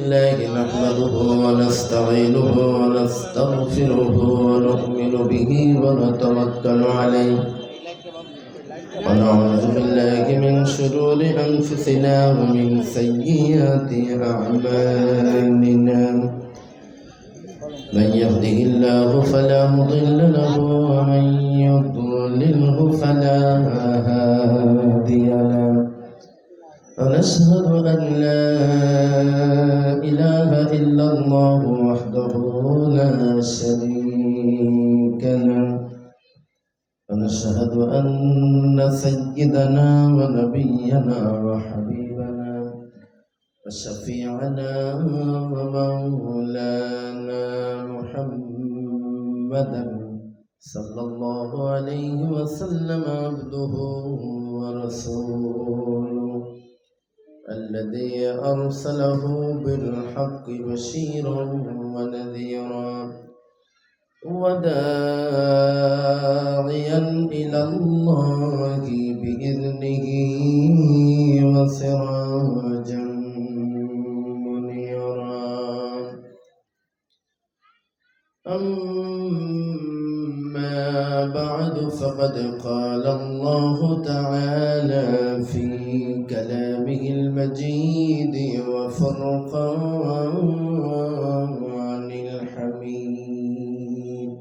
لله نحمده ونستعينه ونستغفره ونؤمن به ونتوكل عليه ونعوذ بالله من شرور أنفسنا ومن سيئات أعمالنا من يهده الله فلا مضل له ومن يضلله فلا هادي له ونشهد أن لا إله إلا الله وحده لا شريك له ونشهد أن سيدنا ونبينا وحبيبنا وشفيعنا ومولانا محمدا صلى الله عليه وسلم عبده ورسوله الذي أرسله بالحق بشيرا ونذيرا وداعيا إلى الله بإذنه وسراجا منيرا أما بعد فقد قال الله تعالى في كلامه المجيد وفرقان الحميد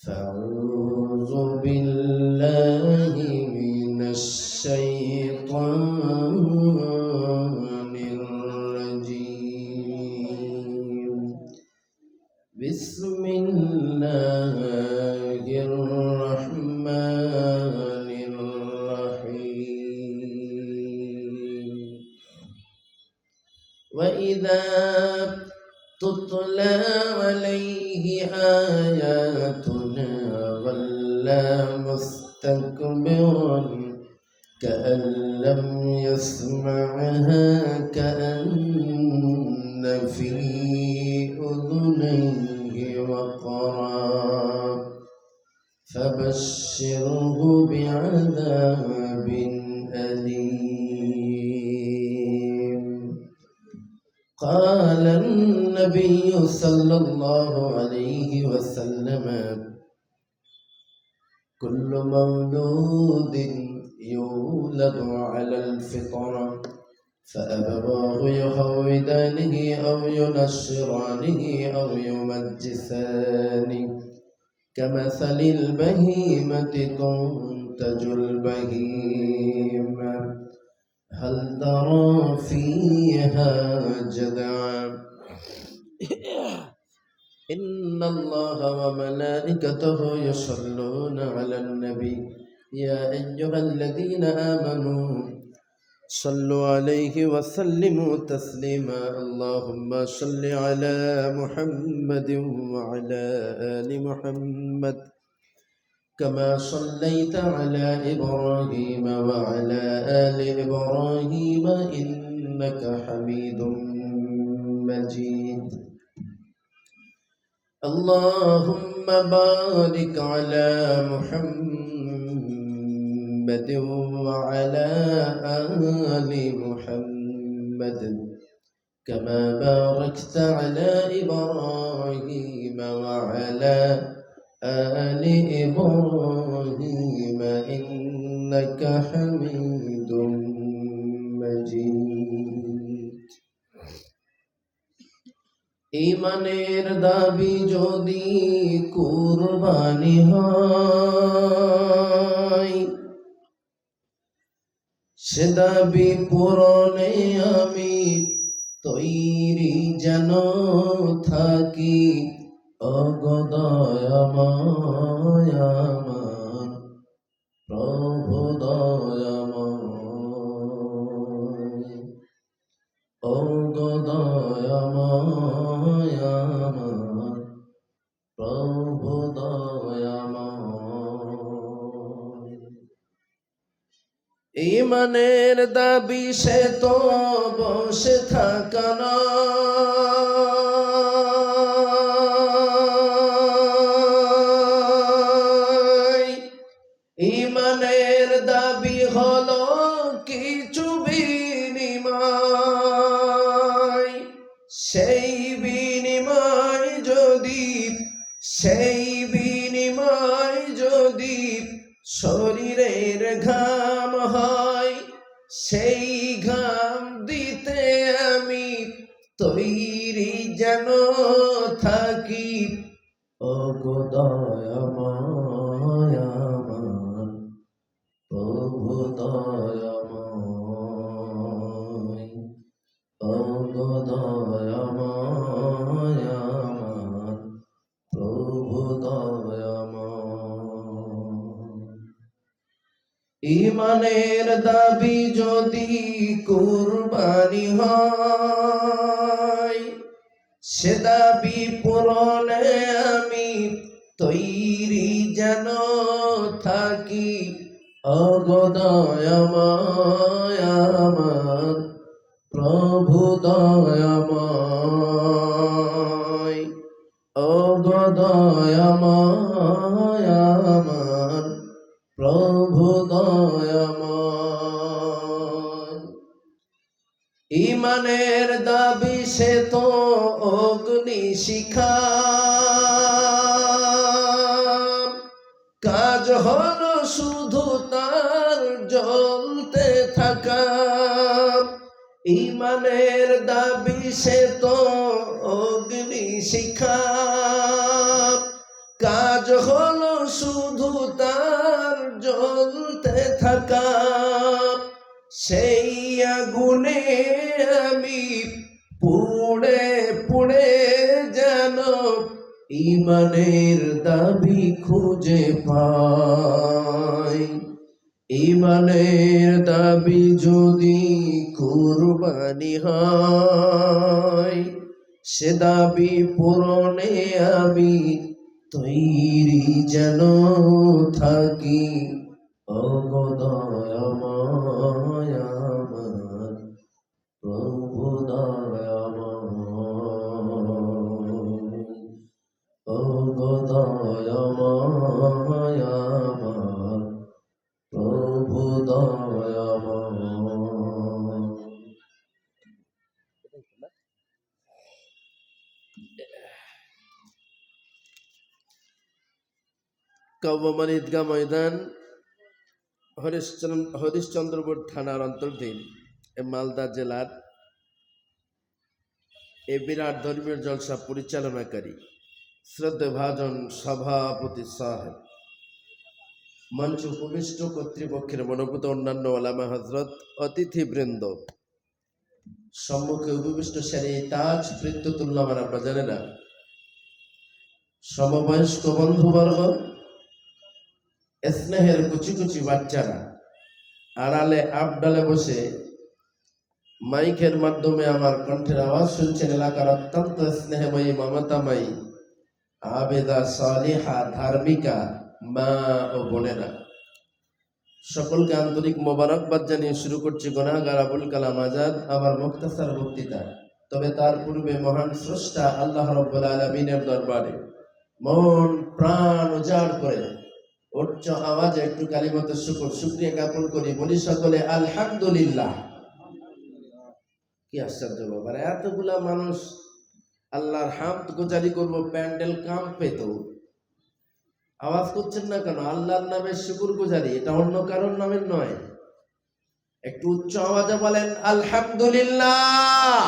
فأعوذ بالله من الشيطان الرجيم بسم الله الرحمن الرحيم وإذا تتلى عليه آياتنا ولى مستكبرا كأن لم يسمعها كأن في أذنيه وقرا فبشره بعذاب أليم قال النبي صلى الله عليه وسلم كل مولود يولد على الفطرة فأبواه يهودانه أو ينشرانه أو يمجسانه كمثل البهيمة تنتج البهيمة هل ترى فيها جدعا إن الله وملائكته يصلون على النبي يا أيها الذين آمنوا صلوا عليه وسلموا تسليما اللهم صل على محمد وعلى آل محمد كما صليت على إبراهيم وعلى آل إبراهيم إنك حميد مجيد اللهم بارك على محمد وعلى آل محمد كما باركت على إبراهيم وعلى آل إبراهيم إنك حميد مجيد ঈমানের দাবি যদি কুরবানি হয় সে দাবি পূরণে আমি তৈরি যেন থাকি অগদয়াময় আমার প্রভু দয়াময় অগদয়াময় আমার প্রভু দয়াময় ঈমানের দাবি সে তো বসে থাকা নয় ঈমানের দাবি হলো কিছু বিনিময় সেই বিনিময় যদি সেই বিনিময় যদি শরীরের ঘাম হয়, সেই ঘাম দিতে আমি তৈরি যেন থাকি। ওগো দয়াময় আমার প্রভু দয়াময়, ওগো দয়াময় আমার প্রভু দয়াময়। ঈমানের দাবি যদি কুরবানি হয়, সে দাবি পূরণে আমি তৈরি যেন থাকি। ওগো দয়াময় আমার প্রভু দয়াময়, ওগো দয়াময় আমার প্রভু দয়াময়। ঈমানের দাবি সে তো অগ্নি শিখা, কাজ হলো শুধু তার জ্বলতে থাকা। ঈমানের দাবি সে তো অগ্নি শিখা, কাজ হলো শুধু তার জ্বলতে থাকা। সেই আগুনে আমি পুড়ে পুড়ে যেন ঈমানের দাবি খুঁজে পাই। ঈমানের দাবি যদি কুরবানি হয়, সে দাবি পূরণে আমি তৈরি যেন থাকি। ওগো দয়াময় আমার প্রভু দয়াময়, ওগো দয়াময় আমার প্রভু দয়াময়। কাউবামান ঈদগাহ ময়দান, হরিশ্চন্দ্রপুর থানার অন্তর্গত মালদা জেলার এই বিরাট ধর্মীয় জলসা পরিচালনাকারী শ্রদ্ধেভাজন সভাপতি সাহেব, মঞ্চ উপবিষ্ট কর্তৃপক্ষের মনোভূত অন্যান্য ওলামা হজরত, অতিথিবৃন্দ, সম্মুখে উপবিষ্ট সারি তাজ বৃত্ততুল্লামান আমরা জানে না, সমবয়স্ক বন্ধুবর্গ, স্নেহের কুচি কুচি বাচ্চারা, আড়ালে আবডালে বসে মাইকের মাধ্যমে আমার কণ্ঠের আওয়াজ শুনছেন এলাকার অত্যন্ত স্নেহময়ী মমতাময়ী আবেদা সালিহা ধার্মিকা মা ও বোনেরা, সকলকে আন্তরিক মোবারকবাদ জানিয়ে শুরু করছি গুনাহগার আবুল কালাম আজাদ আমার মুখতাসার বক্তৃতা। তবে তার পূর্বে মহান স্রষ্টা আল্লাহ রাব্বুল আলামিনের দরবারে মন প্রাণ উজাড় করে উচ্চ আওয়াজে একটু কালিমাতে শুকরিয়া জ্ঞাপন করি, বলি সকলে আলহামদুলিল্লাহ। কি আশ্চর্য ব্যাপার, এতগুলা মানুষ আল্লাহর হামদ গুজারি করবো, প্যান্ডেল কাঁপবে তো আওয়াজ করছেন না কেন? আল্লাহর নামে শুকুর গুজারি, এটা অন্য কারোর নামের নয়। একটু উচ্চ আওয়াজে বলেন আলহামদুলিল্লাহ।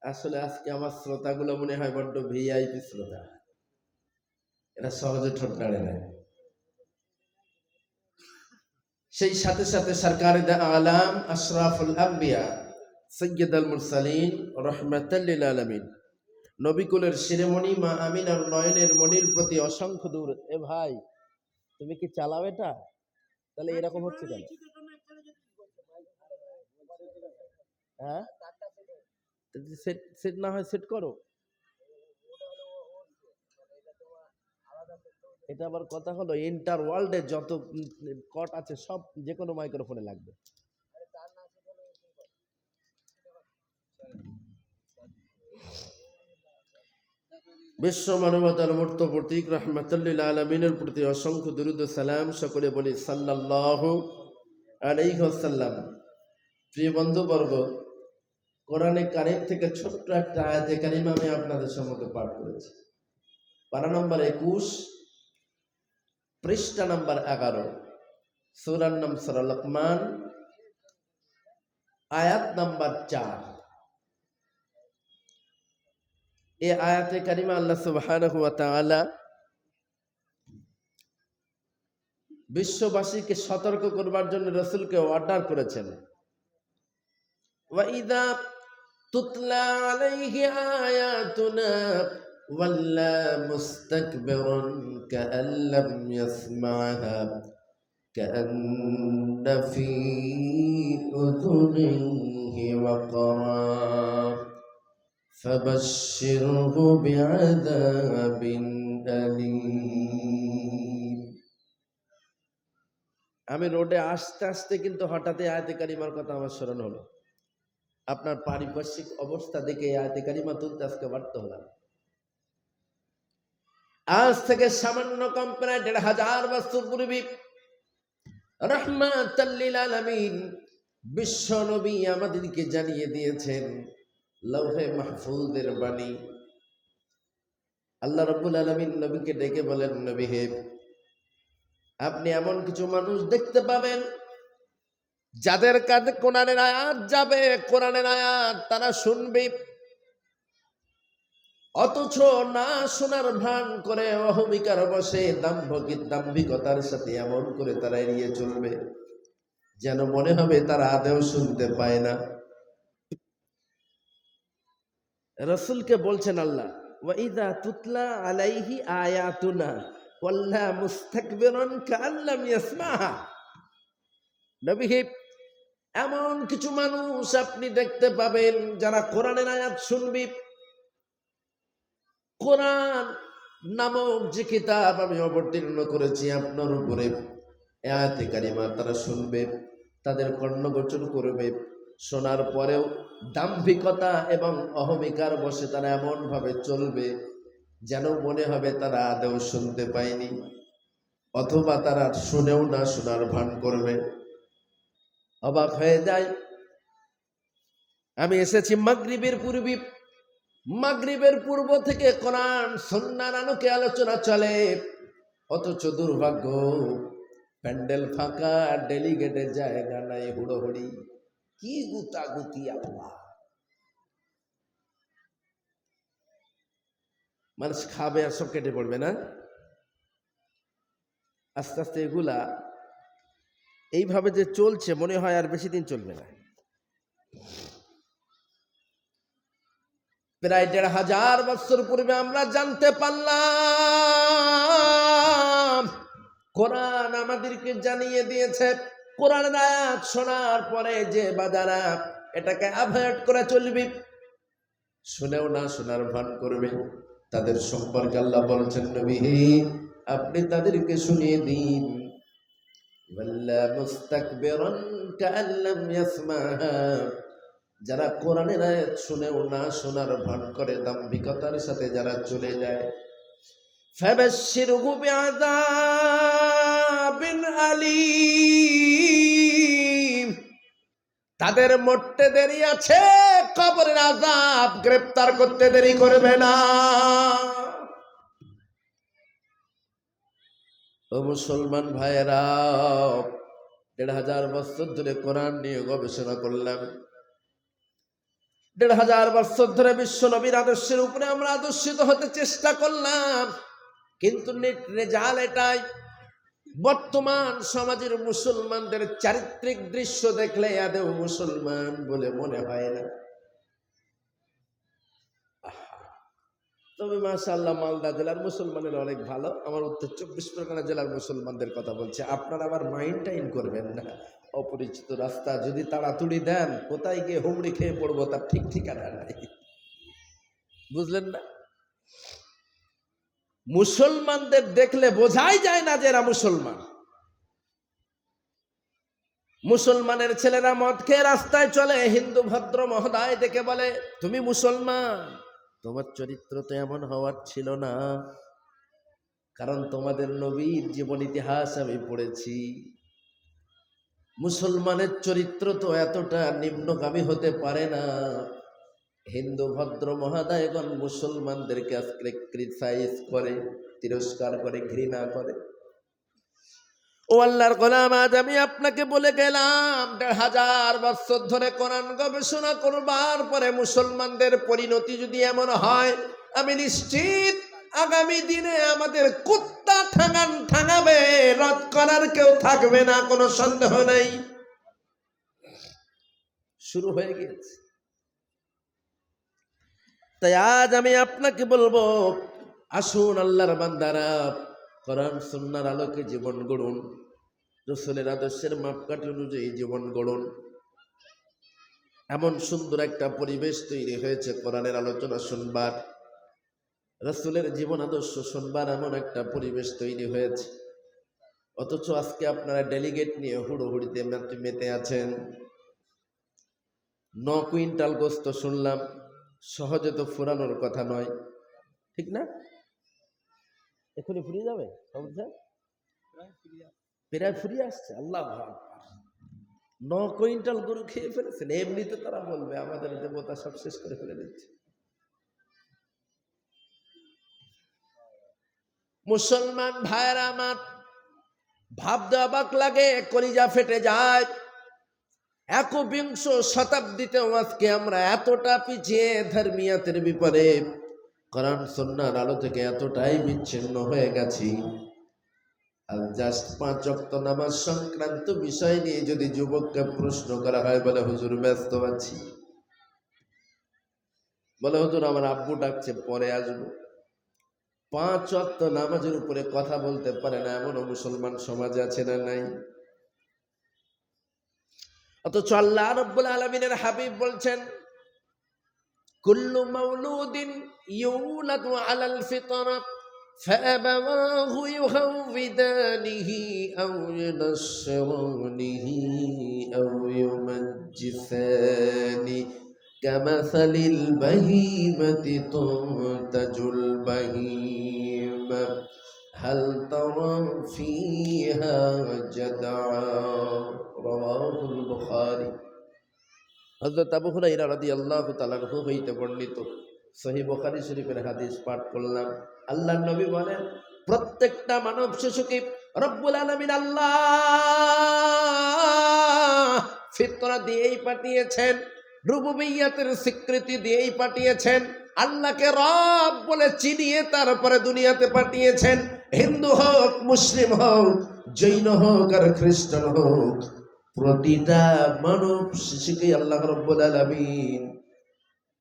আসলে আজকে আমার শ্রোতাগুলো মনে হয় বড্ড ভিআইপি শ্রোতা, এরা সহজে ঠোঁট নাড়ে না। সেই সাথে সাথে সরকারে আলাম আশরাফুল আম্বিয়া সৈয়দুল মুরসালিন রাহমাতাল লিল আলামিন, নবিকুলের শিরোমণি মা আমিনার নয়নের মনির প্রতি অসংখ্য দূর। এ ভাই, তুমি কি চালাও এটা? তাহলে এরকম হচ্ছে কেন? হ্যাঁ, সেট না হয় সেট করো। এটা আবার কথা হলো, ইন্টার ওয়ার্ল্ডে যত কট আছে সব যে কোনো মাইক্রোফোনে লাগবে। বিশ্ব মানবতার মূর্ত প্রতীক রাহমাতুল লিল আলামিনের প্রতি অসংখ্য দুরূদ ও সালাম। সকলে বলি সাল্লাল্লাহু আলাইহি ওয়াসাল্লাম। প্রিয় বন্ধুবর্গ, কোরআনে কারিম থেকে ছোট্ট একটা আয়াতে কারিমা আমি আপনাদের সম্মুখে পাঠ করেছি। পারা নম্বর 21, পৃষ্ঠা নম্বর 11, সূরার নাম সূরা লোকমান, আয়াত নাম্বার 4। এই আয়াতে কারিমা আল্লাহ সুবহানাহু ওয়া তাআলা বিশ্ববাসীকে সতর্ক করবার জন্য রাসূলকে অর্ডার করেছেন। ওয়া ইযা তুতলা আলাইহি আয়াতুনা ওয়াল্লা মুস্তাকবিরান কাআল্লাম ইয়াসমা'হা কাআন্না ফী উযুনিহি ওয়াকরা ফাবাশশিরহু বিআযাবিন আলীম। আমি রোডে আসতে আসতে কিন্তু হঠাৎ আয়াতে কারিমার কথা আমার স্মরণ হলো। আপনার পারিপার্শ্বিক অবস্থা দেখে এই আয়াতে কারিমা তুলতে আজকে বাধ্য হলাম। আজ থেকে সামান্য কম প্রায় ১৫০০ বছর পূর্বে রাহমাতাল লিল আলামিন বিশ্ব নবী আমাদেরকে জানিয়ে দিয়েছেন লৌহে মাহফুজের বাণী। আল্লাহ রাব্বুল আলামিন নবীকে ডেকে বলেন, নবী হে, আপনি এমন কিছু মানুষ দেখতে পাবেন যাদের কাছে কোরআনের আয়াত যাবে, কোরআনের আয়াত তারা শুনবে, অথচ না শোনার ভান করে অহমিকার বসে দাম্ভিকতার সাথে এমন করে তারা এড়িয়ে চলবে যেন মনে হবে তারা আদেও শুনতে পায় না। রাসূলকে বলছেন আল্লাহ, ওয়া ইযা তুতলা আলাইহি আয়াতুনা ওয়াল্লা মুস্তাকবিরান কাআল্লাম ইয়াসমা'হা। নবী হে, এমন কিছু মানুষ আপনি দেখতে পাবেন যারা কোরআনের আয়াত শুনবে, কোরআন নামক যে কিতাব আমি অবতীর্ণ করেছি আপনার উপরে, আয়াতে কারিমা তারা শুনবে, তাদের কর্ণগোচর করবে, শোনার পরেও দাম্ভিকতা এবং অহমিকার বসে তারা এমন ভাবে চলবে যেন মনে হবে তারা আদৌ শুনতে পায়নি, অথবা তারা শুনেও না শোনার ভান করবে। অবাক হয়ে যায়, আমি এসেছি মাগরিবের পূর্বে, মাগরিবের পূর্ব থেকে কোরআন সুন্নাহর আলোকে আলোচনা চলে, অথচ দুর্ভাগ্য প্যান্ডেল ফাঁকা, ডেলিগেটের জায়গা নাই, হুড়োহুড়ি, কি গুতাগুতি। আল্লাহ, মানুষ খাবে আর সব কেটে পড়বে না। আস্তে আস্তে এগুলা এইভাবে যে চলছে মনে হয় আর বেশি দিন চলবে না। প্রায় ১৫০০ বছর পূর্বে আমরা জানতে পারলাম, কোরআন আমাদেরকে জানিয়ে দিয়েছে কোরআনের আয়াত শোনার পরে যে বাজারা এটাকে অ্যাভয়েড করে চলবে, শুনেও না শোনার ভান করবে, তাদের সম্পর্কে আল্লাহ বলছেন, নবী হে, আপনি তাদেরকে শুনিয়ে দিন, ওয়াল্লা মুস্তাকবিরান কাআল্লাম ইয়াসমা'হা, যারা কোরআনের আয়াত শুনেও না শোনার ভান করে দাম্ভিকতার সাথে যারা চলে যায়, ফাবাশশিরহু বিআযাবিন আলীম, তাদের মরতে দেরি আছে, কবরের আযাব গ্রেফতার করতে দেরি করবে না। ও মুসলমান ভাইয়েরা, ১৫০০ বছর ধরে কোরআন নিয়ে গবেষণা করলাম, ১৫০০ বছর ধরে বিশ্ব নবীর আদর্শের উপরে আমরা আদর্শিত হতে চেষ্টা করলাম, কিন্তু রেজাল্ট এটাই, বর্তমান সমাজের মুসলমানদের চারিত্রিক দৃশ্য দেখলে আদৌ মুসলমান বলে মনে হয় না। তবে মাশাআল্লাহ মালদা জেলার মুসলমানের অনেক ভালো, আমার উত্তর ২৪ পরগনা জেলার মুসলমানদের কথা বলছে, আপনারা আবার মাইন্ড টাইন করবেন না। অপরিচিত রাস্তা যদি তাড়াতাড়ি দেন, কোথায় গিয়ে হুমড়ি খেয়ে পড়বো তার ঠিক ঠিকানা নাই, বুঝলেন না? মুসলমানদের দেখলে বোঝাই যায় না যে এরা মুসলমান। মুসলমানের ছেলেরা মদ খেয়ে রাস্তায় চলে, হিন্দু ভদ্র মহোদয় দেখে বলে, তুমি মুসলমান, তোমার চরিত্র তো এমন হওয়ার ছিল না, কারণ তোমাদের নবীর জীবন ইতিহাস আমি পড়েছি, মুসলমানের চরিত্র তো এতটা নিম্নগামী হতে পারে না, হিন্দু ভদ্র মহাদয়গণ মুসলমানদেরকে আজকে ক্রিটিসাইজ করে, তিরস্কার করে, ঘৃণা করে। ও আল্লাহর গোলাম, আজ আমি আপনাকে বলে গেলাম ১৫০০ বছর ধরে কোরআন গবেষণা করবার পরে মুসলমানদের পরিণতি যদি এমন হয়, আমি নিশ্চিত আগামী দিনে আমাদের কুত্তা ঠাঙাবে, রদ করার কেউ থাকবে না, কোনো সন্দেহ নেই। শুরু হয়ে গিয়েছে। তাই আজ আমি আপনাকে বলবো, আসুন আল্লাহর বান্দারা কোরআন সুন্নাহর আলোকে জীবন গড়ুন, রাসূলের আদর্শের মাপকাঠি অনুযায়ী জীবন গড়ুন। এমন সুন্দর একটা পরিবেশ তৈরি হয়েছে কোরআনের আলোচনা শুনবার, রাসূলের জীবন আদর্শ শুনবার এমন একটা পরিবেশ তৈরি হয়েছে। অথচ আজকে আপনারা ডেলিগেট নিয়ে হুড়োহুড়িতে মেতে আছেন। ৯ কুইন্টাল গোস্ত শুনলাম, সহজে তো ফুরানোর কথা নয়, ঠিক না? এখনই ফুরিয়ে যাবে, প্রায় ফুরিয়ে আসছে। আল্লাহ আকবার, ৯ কুইন্টাল গরু খেয়ে ফেলেছেন। এমনিতে তারা বলবে আমাদের দেবতা সব শেষ করে ফেলে দিচ্ছে। মুসলমান ভাইয়েরা আমার, ভাবতে অবাক লাগে, কলিজা ফেটে যায়। ১বিংশ শতাব্দীতেও আজকে আমরা এতটা পিছিয়ে ধর্মিয়াতের বিপরে কোরআন সুন্নাহর আলো থেকে এতটাই বিচ্ছিন্ন হয়ে গেছি। আর জাস্ট ৫ ওয়াক্ত নামাজ সংক্রান্ত বিষয় নিয়ে যদি যুবককে প্রশ্ন করা হয়, বলে হুজুর ব্যস্ত আছি, বলে হুজুর আমার আব্বু ডাকছে পরে আসবো। ৫ ওয়াক্ত নামাজের উপরে কথা বলতে পারে না এমন মুসলমান সমাজে আছে না নাই? অথচ আল্লাহ রাব্বুল আলামিনের হাবিব বলছেন, কুল্লু মাউলুদিন ইউলাদু আলাল ফিতরা ফাআবাওয়াহু ইউহাউবিদানিহি আও ইউনাসসিরানিহি আও ইউমাজ্জিসানি কামাসালিল বাহিমাতি তুনতাজুল বাহিমা হাল তারা ফিহা জাদআ। রাওয়াহুল বুখারী। হযরত আবু হুরায়রা রাদিয়াল্লাহু তাআলা আনহু হইতে বর্ণিত সহিহ বুখারী শরীফের হাদিস পাঠ করলাম। আল্লাহর নবী বলেন, প্রত্যেকটা মানব শিশুকে রব্বুল আলামিন আল্লাহ ফিতরা দিয়েই পাঠিয়েছেন, রুবুবিয়্যাতের স্বীকৃতি দিয়েই পাঠিয়েছেন, আল্লাহকে রব বলে চিনিয়ে তারপরে দুনিয়াতে পাঠিয়েছেন। হিন্দু হোক, মুসলিম হোক, জৈন হোক আর খ্রিস্টান হোক, প্রতিটা মানব শিশুকে আল্লাহ রাব্বুল আলামিন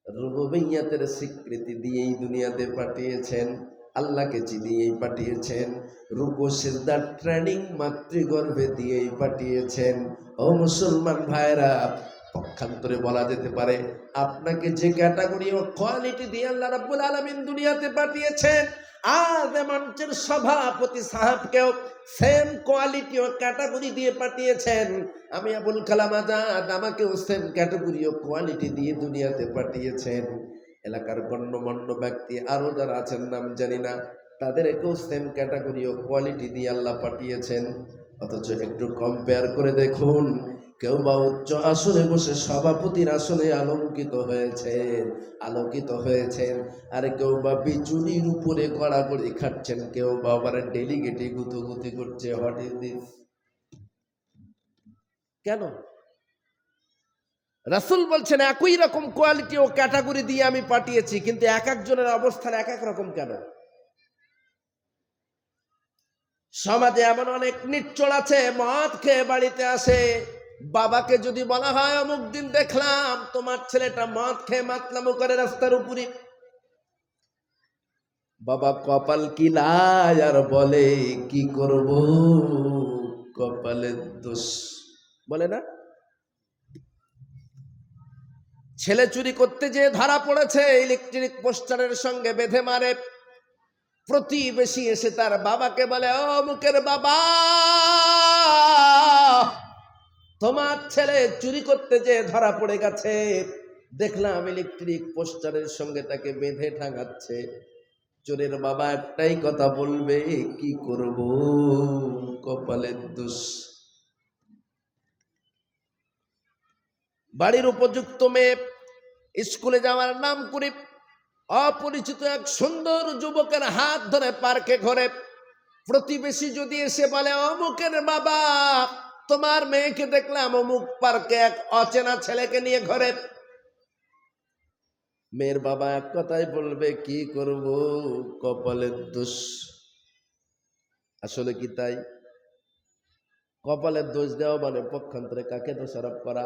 রুবুবিয়্যাতের স্বীকৃতি দিয়েই দুনিয়াতে পাঠিয়েছেন, আল্লাহকে চিনিয়েই পাঠিয়েছেন, রুকু সিজদার ট্রেনিং মাতৃগর্ভে দিয়েই পাঠিয়েছেন। ও মুসলমান ভাইরা, পক্ষান্তরে বলা যেতে পারে আপনাকে যে ক্যাটাগরি ও কোয়ালিটি দিয়ে আল্লাহ রাব্বুল আলামিন দুনিয়াতে পাঠিয়েছেন, আজ মঞ্চের সভাপতি সাহেবকেও সেম কোয়ালিটি ও ক্যাটাগরি দিয়ে পাঠিয়েছেন। আমি আবুল কালাম আজাদ, আমাকেও সেম ক্যাটাগরি ও কোয়ালিটি দিয়ে দুনিয়াতে পাঠিয়েছেন। এলাকার গণ্যমান্য ব্যক্তি আরো যারা আছেন নাম জানি না, তাদেরকেও সেম ক্যাটাগরি ও কোয়ালিটি দিয়ে আল্লাহ পাঠিয়েছেন। অথচ একটু কম্পেয়ার করে দেখুন, কেউ বা উচ্চ আসনে বসে সভাপতির আসনে আলোকিত হয়েছেন, আর কেউ বা বিচুনির উপরে গড়াগড়ি খাচ্ছেন, কেউ বা আবার ডেলিগেটে গুতুগুতি করছে। What is this? কেন? রাসূল বলছেন একই রকম কোয়ালিটি ও ক্যাটাগরি দিয়ে আমি পাঠিয়েছি, কিন্তু এক একজনের অবস্থান এক এক রকম কেন? সমাজে এমন অনেক নিচ্চল আছে, মদ খেয়ে বাড়িতে আসে, বাবাকে যদি বলা হয় অমুক দিন দেখলাম তোমার ছেলেটা মদ খেয়ে মাতলামো করে রাস্তার উপরে, বাবা কপাল কিলায় আর বলে কি করব, কপালের দোষ, বলে না? ছেলে চুরি করতে যেয়ে ধরা পড়েছে, ইলেকট্রিক পোস্টারের সঙ্গে বেঁধে মারে। প্রতিবেশী এসে তার বাবাকে বলে, ও মুখের বাবা, তোমার ছেলে চুরি করতে যেয়ে ধরা পড়ে গেছে, দেখলাম ইলেকট্রিক পোস্টারের সঙ্গে তাকে বেঁধে টাঙাচ্ছে। চোরের বাবা একটাই কথা বলবে, কি করব, কপালের দোষ। বাড়ির উপযুক্ত মেয়ে স্কুলে যাওয়ার নাম করে অপরিচিত এক সুন্দর যুবকের হাত ধরে পার্কে ঘরে, প্রতিবেশী যদি এসে বলে, অমুকের বাবা, তোমার মেয়েকে দেখলাম অমুক পার্কে এক অচেনা ছেলেকে নিয়ে ঘরে। মেয়ের বাবা এক কথাই বলবে, কি করব, কপালের দোষ। আসলে কি তাই? কপালের দোষ দেওয়া মানে পক্ষান্তরে কাকে দোষারোপ করা?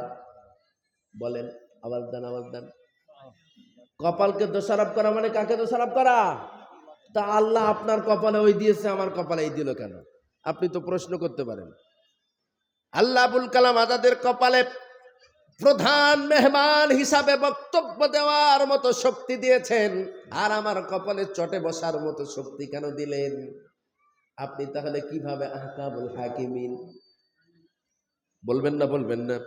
বলেন, আওয়াজ দেন, আওয়াজ দেন। কপালকে দোষারোপ করা মানে কাকে দোষারোপ করা? তা আল্লাহ আপনার কপালে ওই দিয়েছে, আমার কপালে এই দিল কেন? আপনি তো প্রশ্ন করতে পারেন। আল্লাহ আবুল কালাম আজাদের কপালে প্রধান মেহমান হিসাবে বক্তব্য দেওয়ার মতো শক্তি দিয়েছেন, আর আমার কপালে চটে বসার মতো শক্তি কেন দিলেন? আপনি তাহলে কিভাবে আহকামুল হাকিমিন? বলবেন না, বলবেন না?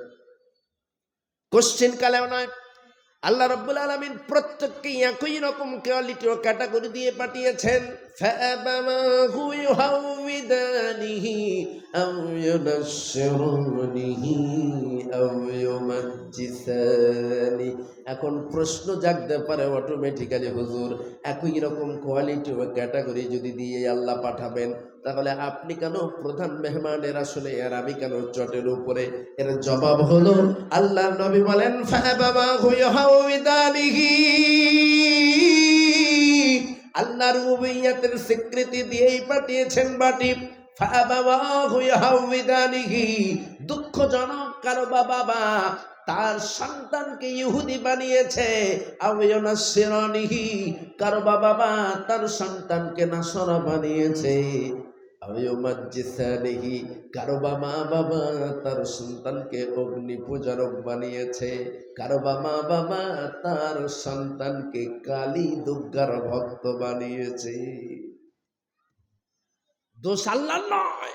কোশ্চেন কালেও নয়। আল্লাহ রাব্বুল আলামিন প্রত্যেককে একই রকম কোয়ালিটি ও ক্যাটাগরি দিয়ে পাঠিয়েছেন। ফাআবাহু ইউহাউইদানিহি আও ইউনাশশিরুনিহি আও ইউমাজ্জিসানি। এখন প্রশ্ন জাগতে পারে অটোমেটিক্যালি, হুজুর একই রকম কোয়ালিটি ও ক্যাটাগরি যদি দিয়ে আল্লাহ পাঠাবেন, তাহলে আপনি কেন প্রধান মেহমানের আসলে আর আমি কেন চটের উপরে? এর জবাব হলো, আল্লাহ নবী বলেন, ফাবাহু ইউহাউইদানিহি, আল্লাহর রুবুবিয়্যতের স্বীকৃতি দিয়েই পাঠিয়েছেন বাটি। ফাবাহু ইউহাউইদানিহি, দুঃখজনক কারো বাবা তার সন্তানকে ইহুদি বানিয়েছে, আও ইউনাশশিরানিহি, কারো বাবা তার সন্তানকে নাসারা বানিয়েছে, আও ইউমাজ্জিসানিহি, কারো মা বাবা তার সন্তানকে অগ্নি পূজারক বানিয়েছে, কারো মা বাবা তার সন্তানকে কালী দুর্গার ভক্ত বানিয়েছে। দোষ আল্লাহর নয়,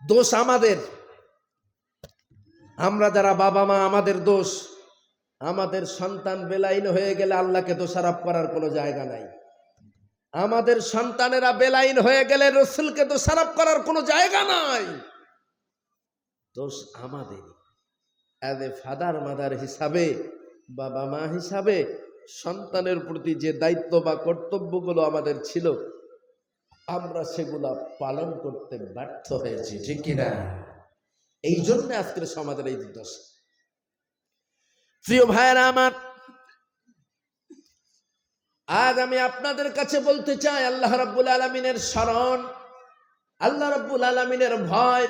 দোষ আমাদের। আমরা যারা বাবা মা, আমাদের দোষ। আমাদের সন্তান বেলাইন হয়ে গেলে আল্লাহকে দোষারোপ করার কোনো জায়গা নাই। আমাদের সন্তানেরা বেলাইন হয়ে গেলে রসুলকে দোষারোপ করার কোনো জায়গা নাই। দোষ আমাদের। অ্যাজ এ ফাদার মাদার হিসাবে, বাবা মা হিসাবে সন্তানের প্রতি যে দায়িত্ব বা কর্তব্যগুলো আমাদের ছিল, আমরা সেগুলা পালন করতে ব্যর্থ হয়েছি, ঠিক কিনা? এই জন্য আজকের সমাজের এই দোষ। প্রিয় ভাইয়েরা আমার, আজ আমি আপনাদের কাছে বলতে চাই, আল্লাহ রাব্বুল আলামিনের স্মরণ, আল্লাহ রাব্বুল আলামিনের ভয়,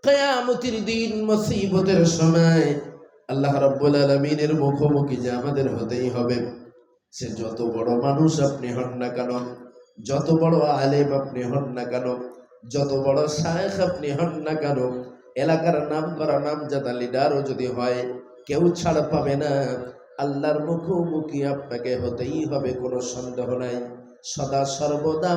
কিয়ামতের দিন মুসিবতের সময় আল্লাহ রাব্বুল আলামিনের মুখোমুখি যে আমাদের হতেই হবে। সে যত বড় মানুষ আপনি হন না কেন, যত বড় আলেম আপনি হন না কেন, যত বড় শায়েখ আপনি হন না কেন, এলাকার নাম করা নামজাদা লিডারও যদি হয়, কেউ ছাড় পাবে না। আল্লাহর মুখোমুখি আপনাকে হতেই হবে, কোনো সন্দেহ নাই। সদা সর্বদা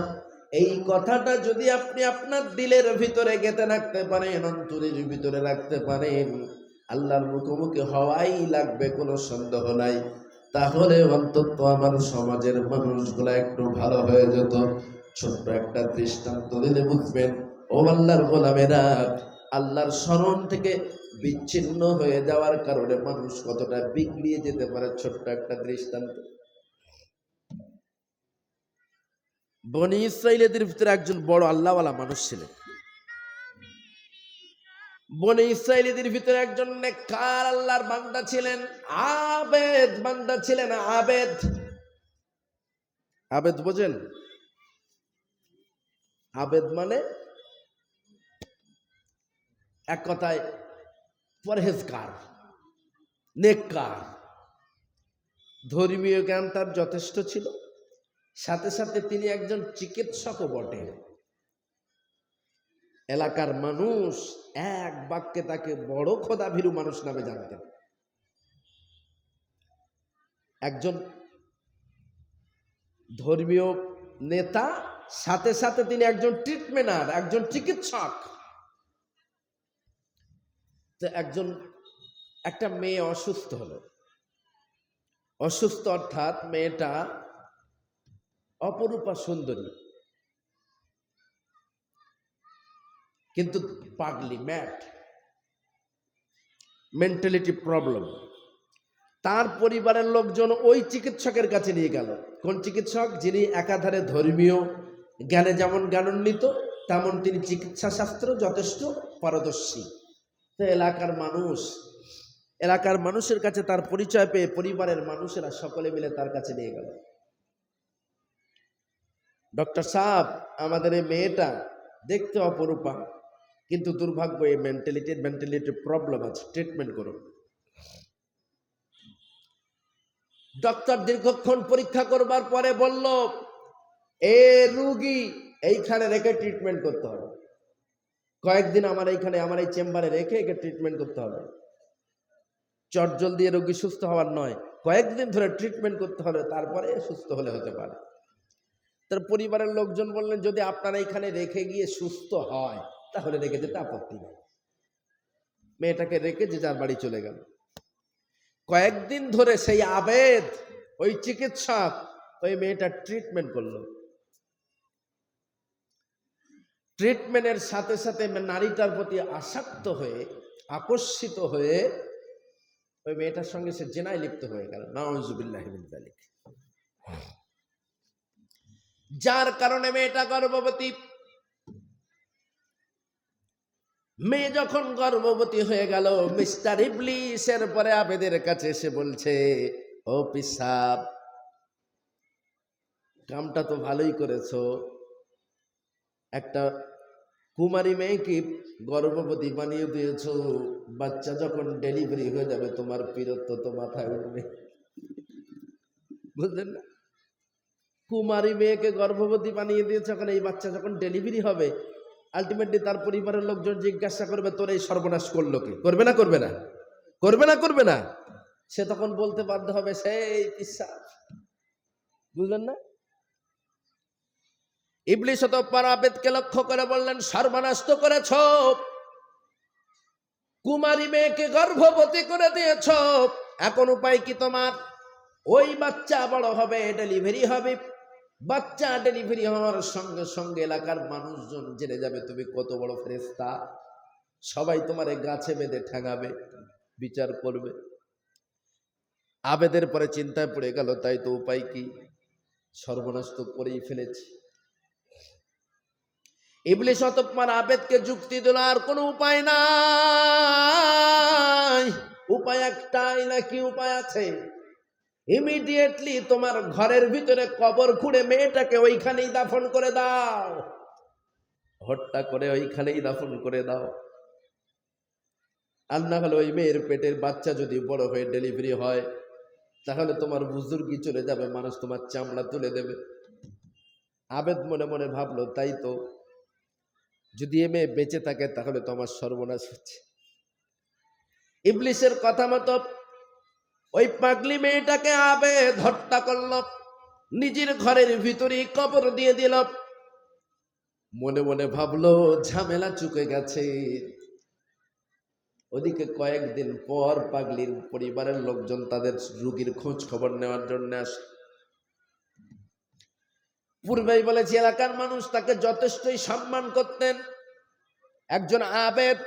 এই কথাটা যদি আপনি আপনার দিলের ভিতরে গেঁথে রাখতে পারেন, অন্তরের ভিতরে রাখতে পারেন, আল্লাহর মুখোমুখি হওয়াই লাগবে, কোনো সন্দেহ নাই। তাহলে অন্তত আমার সমাজের মানুষগুলা একটু ভালো হয়ে যেত। ছোট্ট একটা দৃষ্টান্ত দিলে বুঝবেন, ও আল্লাহর গোলামেরা, আল্লাহর স্মরণ থেকে বিচ্ছিন্ন হয়ে যাওয়ার কারণে মানুষ কতটা বিগড়িয়ে যেতে পারে। ছোট্ট একটা দৃষ্টান্ত। বনি ইসরাইলের ভিতরে একজন বড় আল্লাহওয়ালা মানুষ ছিলেন। বনি ইসরাইলের ভিতরে একজন নেককার আল্লাহর বান্দা ছিলেন, আবেদ বান্দা ছিলেন। আবেদ, আবেদ বোঝেন? আবেদ মানে এক কথায় পরহেজগার, নেককার। ধর্মীয় জ্ঞান তার যথেষ্ট ছিল, সাথে সাথে তিনি একজন চিকিৎসকও বটে। এলাকার মানুষ এক বাক্যে তাকে বড় খোদাভীরু মানুষ নামে জানতেন। একজন ধর্মীয় নেতা, সাথে সাথে তিনি একজন ট্রিটমেন্টার, একজন চিকিৎসক। তো একটা মেয়ে অসুস্থ হলো। অসুস্থ অর্থাৎ মেয়েটা অপরূপা সুন্দরী, কিন্তু পাগলি, ম্যাড, মেন্টালিটি প্রবলেম। তার পরিবারের লোকজন ওই চিকিৎসকের কাছে নিয়ে গেল। কোন চিকিৎসক? যিনি একাধারে ধর্মীয় জ্ঞানে যেমন জ্ঞানান্বিত, তেমন তিনি চিকিৎসা শাস্ত্র যথেষ্ট পারদর্শী। তো এলাকার মানুষের কাছে তার পরিচয় পেয়ে পরিবারের মানুষেরা সকলে মিলে তার কাছে নিয়ে গেল। ডক্টর সাহেব, আমাদের এই মেয়েটা দেখতে অপরূপা, কিন্তু দুর্ভাগ্য এই মেন্টালিটি প্রবলেম আছে, ট্রিটমেন্ট করুন। ডক্টর দীর্ঘক্ষণ পরীক্ষা করবার পরে বলল, এ রুগী এইখানে রেখে ট্রিটমেন্ট করতে হবে, কয়েকদিন আমার এই চেম্বারে রেখে একে ট্রিটমেন্ট করতে হবে। চটজল দিয়ে রোগী সুস্থ হওয়ার নয়, কয়েকদিন ধরে ট্রিটমেন্ট করতে হবে, তারপরে সুস্থ হতে পারে। তার পরিবারের লোকজন বললেন, যদি আপনারা এখানে রেখে গিয়ে সুস্থ হয় তাহলে রেখে যেতে আপত্তি নেই। মেয়েটাকে রেখে যে যার বাড়ি চলে গেল। কয়েকদিন ধরে সেই আবেদ, ওই চিকিৎসক, ওই মেয়েটার ট্রিটমেন্ট করলো। ট্রিটমেন্টের সাথে সাথে নারীটার প্রতি আসক্ত হয়ে, আকর্ষিত হয়ে ওই মেয়েটার সঙ্গে সে জেনায় লিপ্ত হয়ে গেল। নাউযুবিল্লাহি মিন যালিক। যার কারণে মেয়েটা গর্ভবতী। মেয়ে যখন গর্ভবতী হয়ে গেল, মিস্টার ইবলিসের পরে আবেদের কাছে এসে বলছে, ও পিসাব, কামটা তো ভালোই করেছো, একটা কুমারী মেয়েকে গর্ভবতী বানিয়ে দিয়েছো, বাচ্চা যখন ডেলিভারি হয়ে যাবে তোমার বীরত্ব তো মাথায় উঠবে। বুঝলেন না? কুমারী মেয়েকে গর্ভবতী বানিয়ে দিয়েছে, এখন এই বাচ্চা যখন ডেলিভারি হবে, আলটিমেটলি তার পরিবারের লোকজন জিজ্ঞাসা করবে, তোর এই সর্বনাশ করলো কে? করবে না করবে না? করবে না? সে তখন বলতে বাধ্য হবে, সেই পিসাব। বুঝলেন না? ইবলিস অতঃপর আবেদকে লক্ষ্য করে বললেন, সর্বনাশ তো করেছ, কুমারী মেয়েকে গর্ভবতী করে দিয়েছ, এখন উপায় কি তোমার? ওই বাচ্চা বড় হবে, ডেলিভারি হবে, বাচ্চা ডেলিভারি হওয়ার সঙ্গে সঙ্গে এলাকার মানুষজন জেনে যাবে তুমি কত বড় ফেরেশতা, সবাই তোমার গাছে বেঁধে ঠ্যাঙাবে, বিচার করবে। আবেদের পরে চিন্তায় পড়ে গেল, তাই তো, উপায় কি? সর্বনাশ তো করেই ফেলেছি। ইবলিস অতঃপর আবেদকে যুক্তি দিল, আর কোনো উপায় নাই, উপায় একটাই। নাকি উপায় আছে? ইমিডিয়েটলি তোমার ঘরের ভিতরে কবর খুঁড়ে মেয়েটাকে ওইখানেই দাফন করে দাও, হত্যা করে ওইখানেই দাফন করে দাও। আর না হলে ওই মেয়ের পেটের বাচ্চা যদি বড় হয়ে ডেলিভারি হয়, তাহলে তোমার বুজুর্গি চলে যাবে, মানুষ তোমার চামড়া তুলে দেবে। আবেদ মনে মনে ভাবলো, তাই তো, যদি এ মেয়ে বেঁচে থাকে তাহলে তো আমার সর্বনাশ হচ্ছে। ইবলিসের কথা মতো ওই পাগলি মেয়েটাকে আবেদ হত্যা করল, নিজের ঘরের ভিতরে কবর দিয়ে দিল। মনে মনে ভাবলো, ঝামেলা চুকে গেছে। ওদিকে কয়েকদিন পর পাগলির পরিবারের লোকজন তাদের রোগীর খোঁজ খবর নেওয়ার জন্য আসে। পূর্বেই বলেছি, এলাকার মানুষ তাকে যথেষ্টই সম্মান করতেন। একজন আবেদ,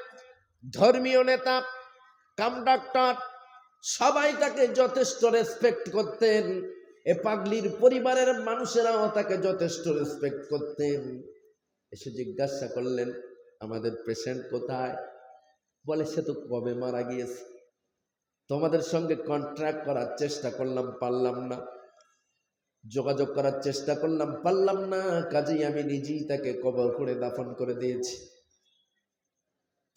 ধর্মীয় নেতা, কন্ডাক্টর, সবাই তাকে যথেষ্ট রেসপেক্ট করতেন। এ পাগলির পরিবারের মানুষেরাও তাকে যথেষ্ট রেসপেক্ট করতেন। এসে জিজ্ঞাসা করলেন, আমাদের পেশেন্ট কোথায়? বলে, সে তো কবে মারা গিয়েছে, তোমাদের সঙ্গে কন্ট্রাক্ট করার চেষ্টা করলাম, পারলাম না, যোগাযোগ করার চেষ্টা করলাম, পারলাম না, কাজেই আমি নিজেই তাকে কবর করে দাফন করে দিয়েছি।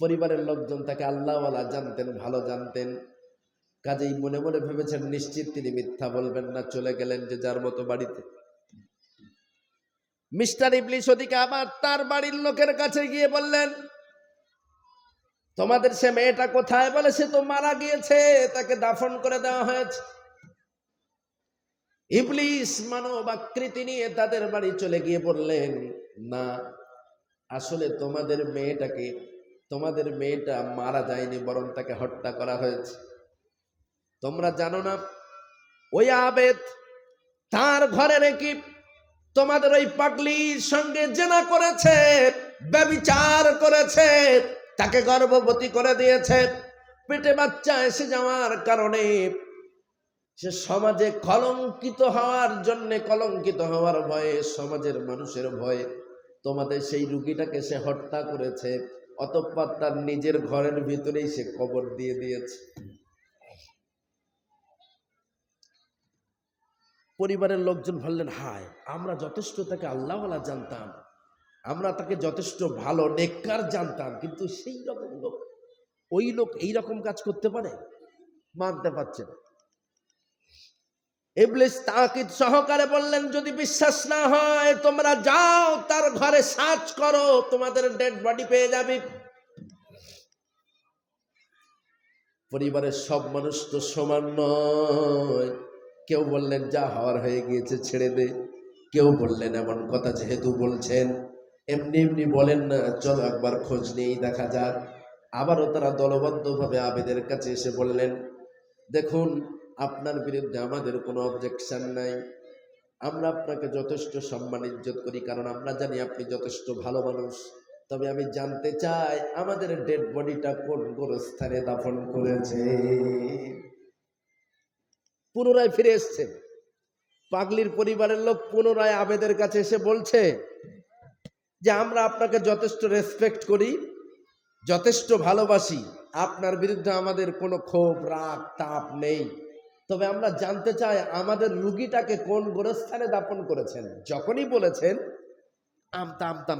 পরিবারের লোকজন তাকে আল্লাহওয়ালা জানতেন, ভালো জানতেন, কাজেই মনে মনে ভেবেছেন নিশ্চিত তিনি মিথ্যা বলবেন না, চলে গেলেন যে যার মতো বাড়িতে। মিস্টার ইবলিস ওদিকে আবার তার বাড়ির লোকের কাছে গিয়ে বললেন, তোমাদের সে মেয়েটা কোথায়? বলে, সে তো মারা গিয়েছে, তাকে দাফন করে দেওয়া হয়েছে। ইবলিস মানব আকৃতি নিয়ে তাদের বাড়ি চলে গিয়ে বললেন, না, আসলে তোমাদের মেয়েটা মারা যায়নি, বরং তাকে হত্যা করা হয়েছে। তোমরা জানো না, ওই আবেদ তার ঘরে রেখে তোমাদের ওই পাগলির সঙ্গে জেনা করেছে, ব্যভিচার করেছে, তাকে গর্ভবতী করে দিয়েছে। পেটে বাচ্চা এসে যাওয়ার কারণে সে সমাজে কলঙ্কিত হওয়ার জন্যে, কলঙ্কিত হওয়ার ভয়ে, সমাজের মানুষের ভয়ে তোমাদের সেই রুগীটাকে সে হত্যা করেছে। অতঃপর তার নিজের ঘরের ভিতরেই সে কবর দিয়ে দিয়েছে। পরিবারের লোকজন বললেন, হায়, আমরা যথেষ্ট তাকে আল্লাহওয়ালা জানতাম, আমরা তাকে যথেষ্ট ভালো নেককার জানতাম, কিন্তু সেই রকম লোক, ওই লোক এইরকম কাজ করতে পারে? মানতে পারছে না। ইবলিস তাকিদ সহকারে বললেন, যদি বিশ্বাস না হয় তোমরা যাও তার ঘরে সার্চ করো, তোমাদের ডেড বডি পেয়ে যাবে। পরিবারের সব মানুষ তো সমান নয়। কেউ বললেন, যা হওয়ার হয়ে গিয়েছে ছেড়ে দে। কেউ বললেন, এমন কথা যেহেতু বলছেন, এমনি এমনি বলেন না, চলো একবার খোঁজ নিয়েই দেখা যাক। আবারও তারা দলবদ্ধভাবে আবেদের কাছে এসে বললেন, দেখুন, আপনার বিরুদ্ধে আমাদের কোনো অবজেকশন নাই, আমরা আপনাকে যথেষ্ট সম্মান ইজ্জত করি, কারণ আমরা জানি আপনি যথেষ্ট ভালো মানুষ। তবে আমি জানতে চাই আমাদের ডেড বডিটা কোন গোরস্থানে দাফন করেছে। পুনরায় ফিরে এসছে পাগলির পরিবারের লোক, পুনরায় আবেদের কাছে এসে বলছে যে আমরা আপনাকে যথেষ্ট রেসপেক্ট করি, যথেষ্ট ভালোবাসি, আপনার বিরুদ্ধে আমাদের কোনো ক্ষোভ, রাগ, তাপ নেই। তবে আমরা জানতে চাই আমাদের রুগীটাকে কোন গোরস্থানে দাফন করেছেন। যখনই বলেছেন আমতা আমতা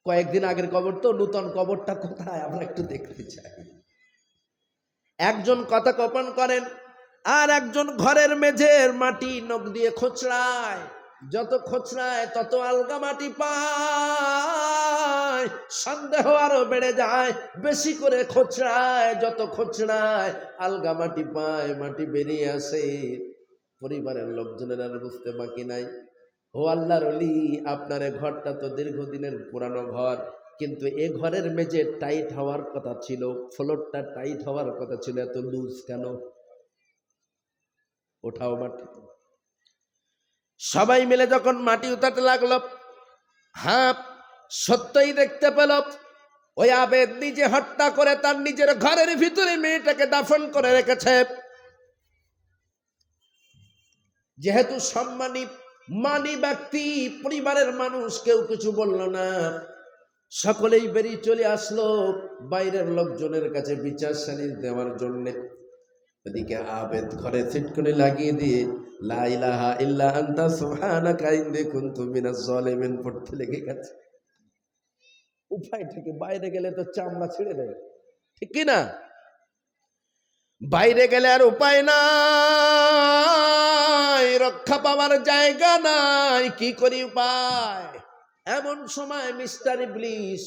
কয়েকদিন আগের কবর তো, নূতন কবরটা কোথায় আমরা একটু দেখতে চাই। একজন কথা গোপন করেন, আর একজন ঘরের মেঝের মাটি নখ দিয়ে খোঁচড়ায়। যত খোঁচড়ায় তত আলগা মাটি পায়। সন্দেহ আরো বেড়ে যায়, বেশি করে খোঁচড়ায়, যত খোঁচড়ায় আলগা মাটি পায়, মাটি বেরিয়ে আসে। পরিবারের লোকজনের আর বুঝতে বাকি নাই, ও আল্লাহর ওলি, আপনার এ ঘরটা তো দীর্ঘদিনের পুরানো ঘর, কিন্তু এ ঘরের মেঝে টাইট হওয়ার কথা ছিল, ফ্লোরটা টাইট হওয়ার কথা ছিল, এত লুজ কেন? ওঠাও মাটি। সবাই মিলে যখন মাটি উঠাতে লাগলো, হ্যাঁ, সত্যই দেখতে পেল ওই আবেদ নিজে হত্যা করে তার নিজের ঘরের ভিতরে মেয়েটাকে দাফন করে রেখেছে। যেহেতু সম্মানী মানি ব্যক্তি, পরিবারের মানুষ কেউ কিছু বলল না, সকলেই বেরিয়ে চলে আসলো বাইরের লোকজনের কাছে বিচার সালিশ দেওয়ার জন্য। ওদিকে আবেদ ঘরে ছিটকুনি লাগিয়ে দিয়ে লা ইলাহা ইল্লা আনতা সুবহানাকা ইন্নী কুনতু মিনাজ জালিমিন পড়তে লেগে গেছে। উপায় থেকে বাইরে গেলে তো চামড়া ছিঁড়ে দেবে, ঠিক কি না? বাইরে গেলে আর উপায় নাই, রক্ষা পাওয়ার জায়গা নাই, কি করি উপায়? এমন সময় মিস্টার ইবলিস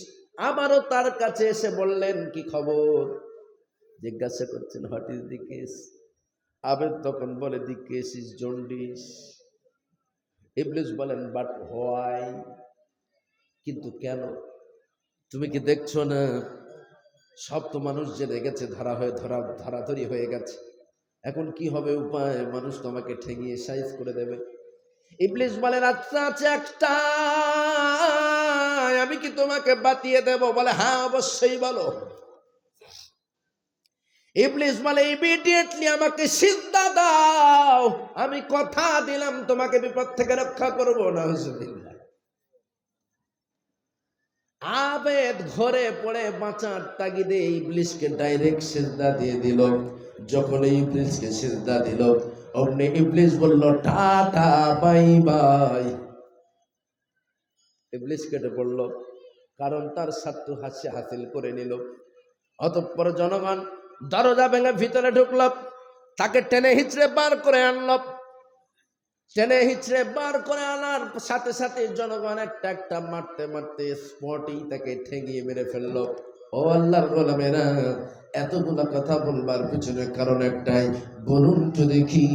আবারও তার কাছে এসে বললেন, কি খবর? জিজ্ঞাসা করছেন, হোয়াট ইজ দি কেস? আবেদ তখন বলে, দি কেস ইজ জন্ডিস। ইবলিস বলেন, বাট হোয়াই? কিন্তু কেন? তুমি কি দেখছো না, সব তো মানুষ জেনে গেছে, ধরাধরি হয়ে গেছে, এখন কি হবে উপায়? মানুষ তোমাকে ঠেঙিয়ে সাইজ করে দেবে। ইবলিস বলেন, আচ্ছা আচ্ছা, একটা আমি কি তোমাকে বাতিয়ে দেব? বলে, হ্যাঁ অবশ্যই বলো। ইবলিস বলে, ইমিডিয়েটলি আমাকে সিজদা দাও, আমি কথা দিলাম তোমাকে বিপদ থেকে রক্ষা করব। নাউজুবিল্লাহ। আবেদ ঘরে পড়ে বাঁচার তাগিদে ইবলিসকে ডাইরেক্ট সিজদা দিয়ে দিল। যখন ইবলিসকে সিজদা দিল, অমনি ইবলিস বলল, টাটা বাই বাই। ইবলিস কেটে পড়ল, কারণ তার স্বার্থ হাসিল করে নিল। অতঃপর জনগণ দরজা ভেঙে ভিতরে ঢুকল, তাকে টেনে হিচড়ে বার করে আনল। টেনে হিচড়ে বার করে আনার সাথে সাথে জনগণ একটা একটা মারতে মারতে স্পটেই তাকে ঠেঙিয়ে মেরে ফেলল। ও আল্লাহর গোলামেরা, এতগুলা কথা বলবার পিছনে কারণ একটাই, বলুন তো দেখি,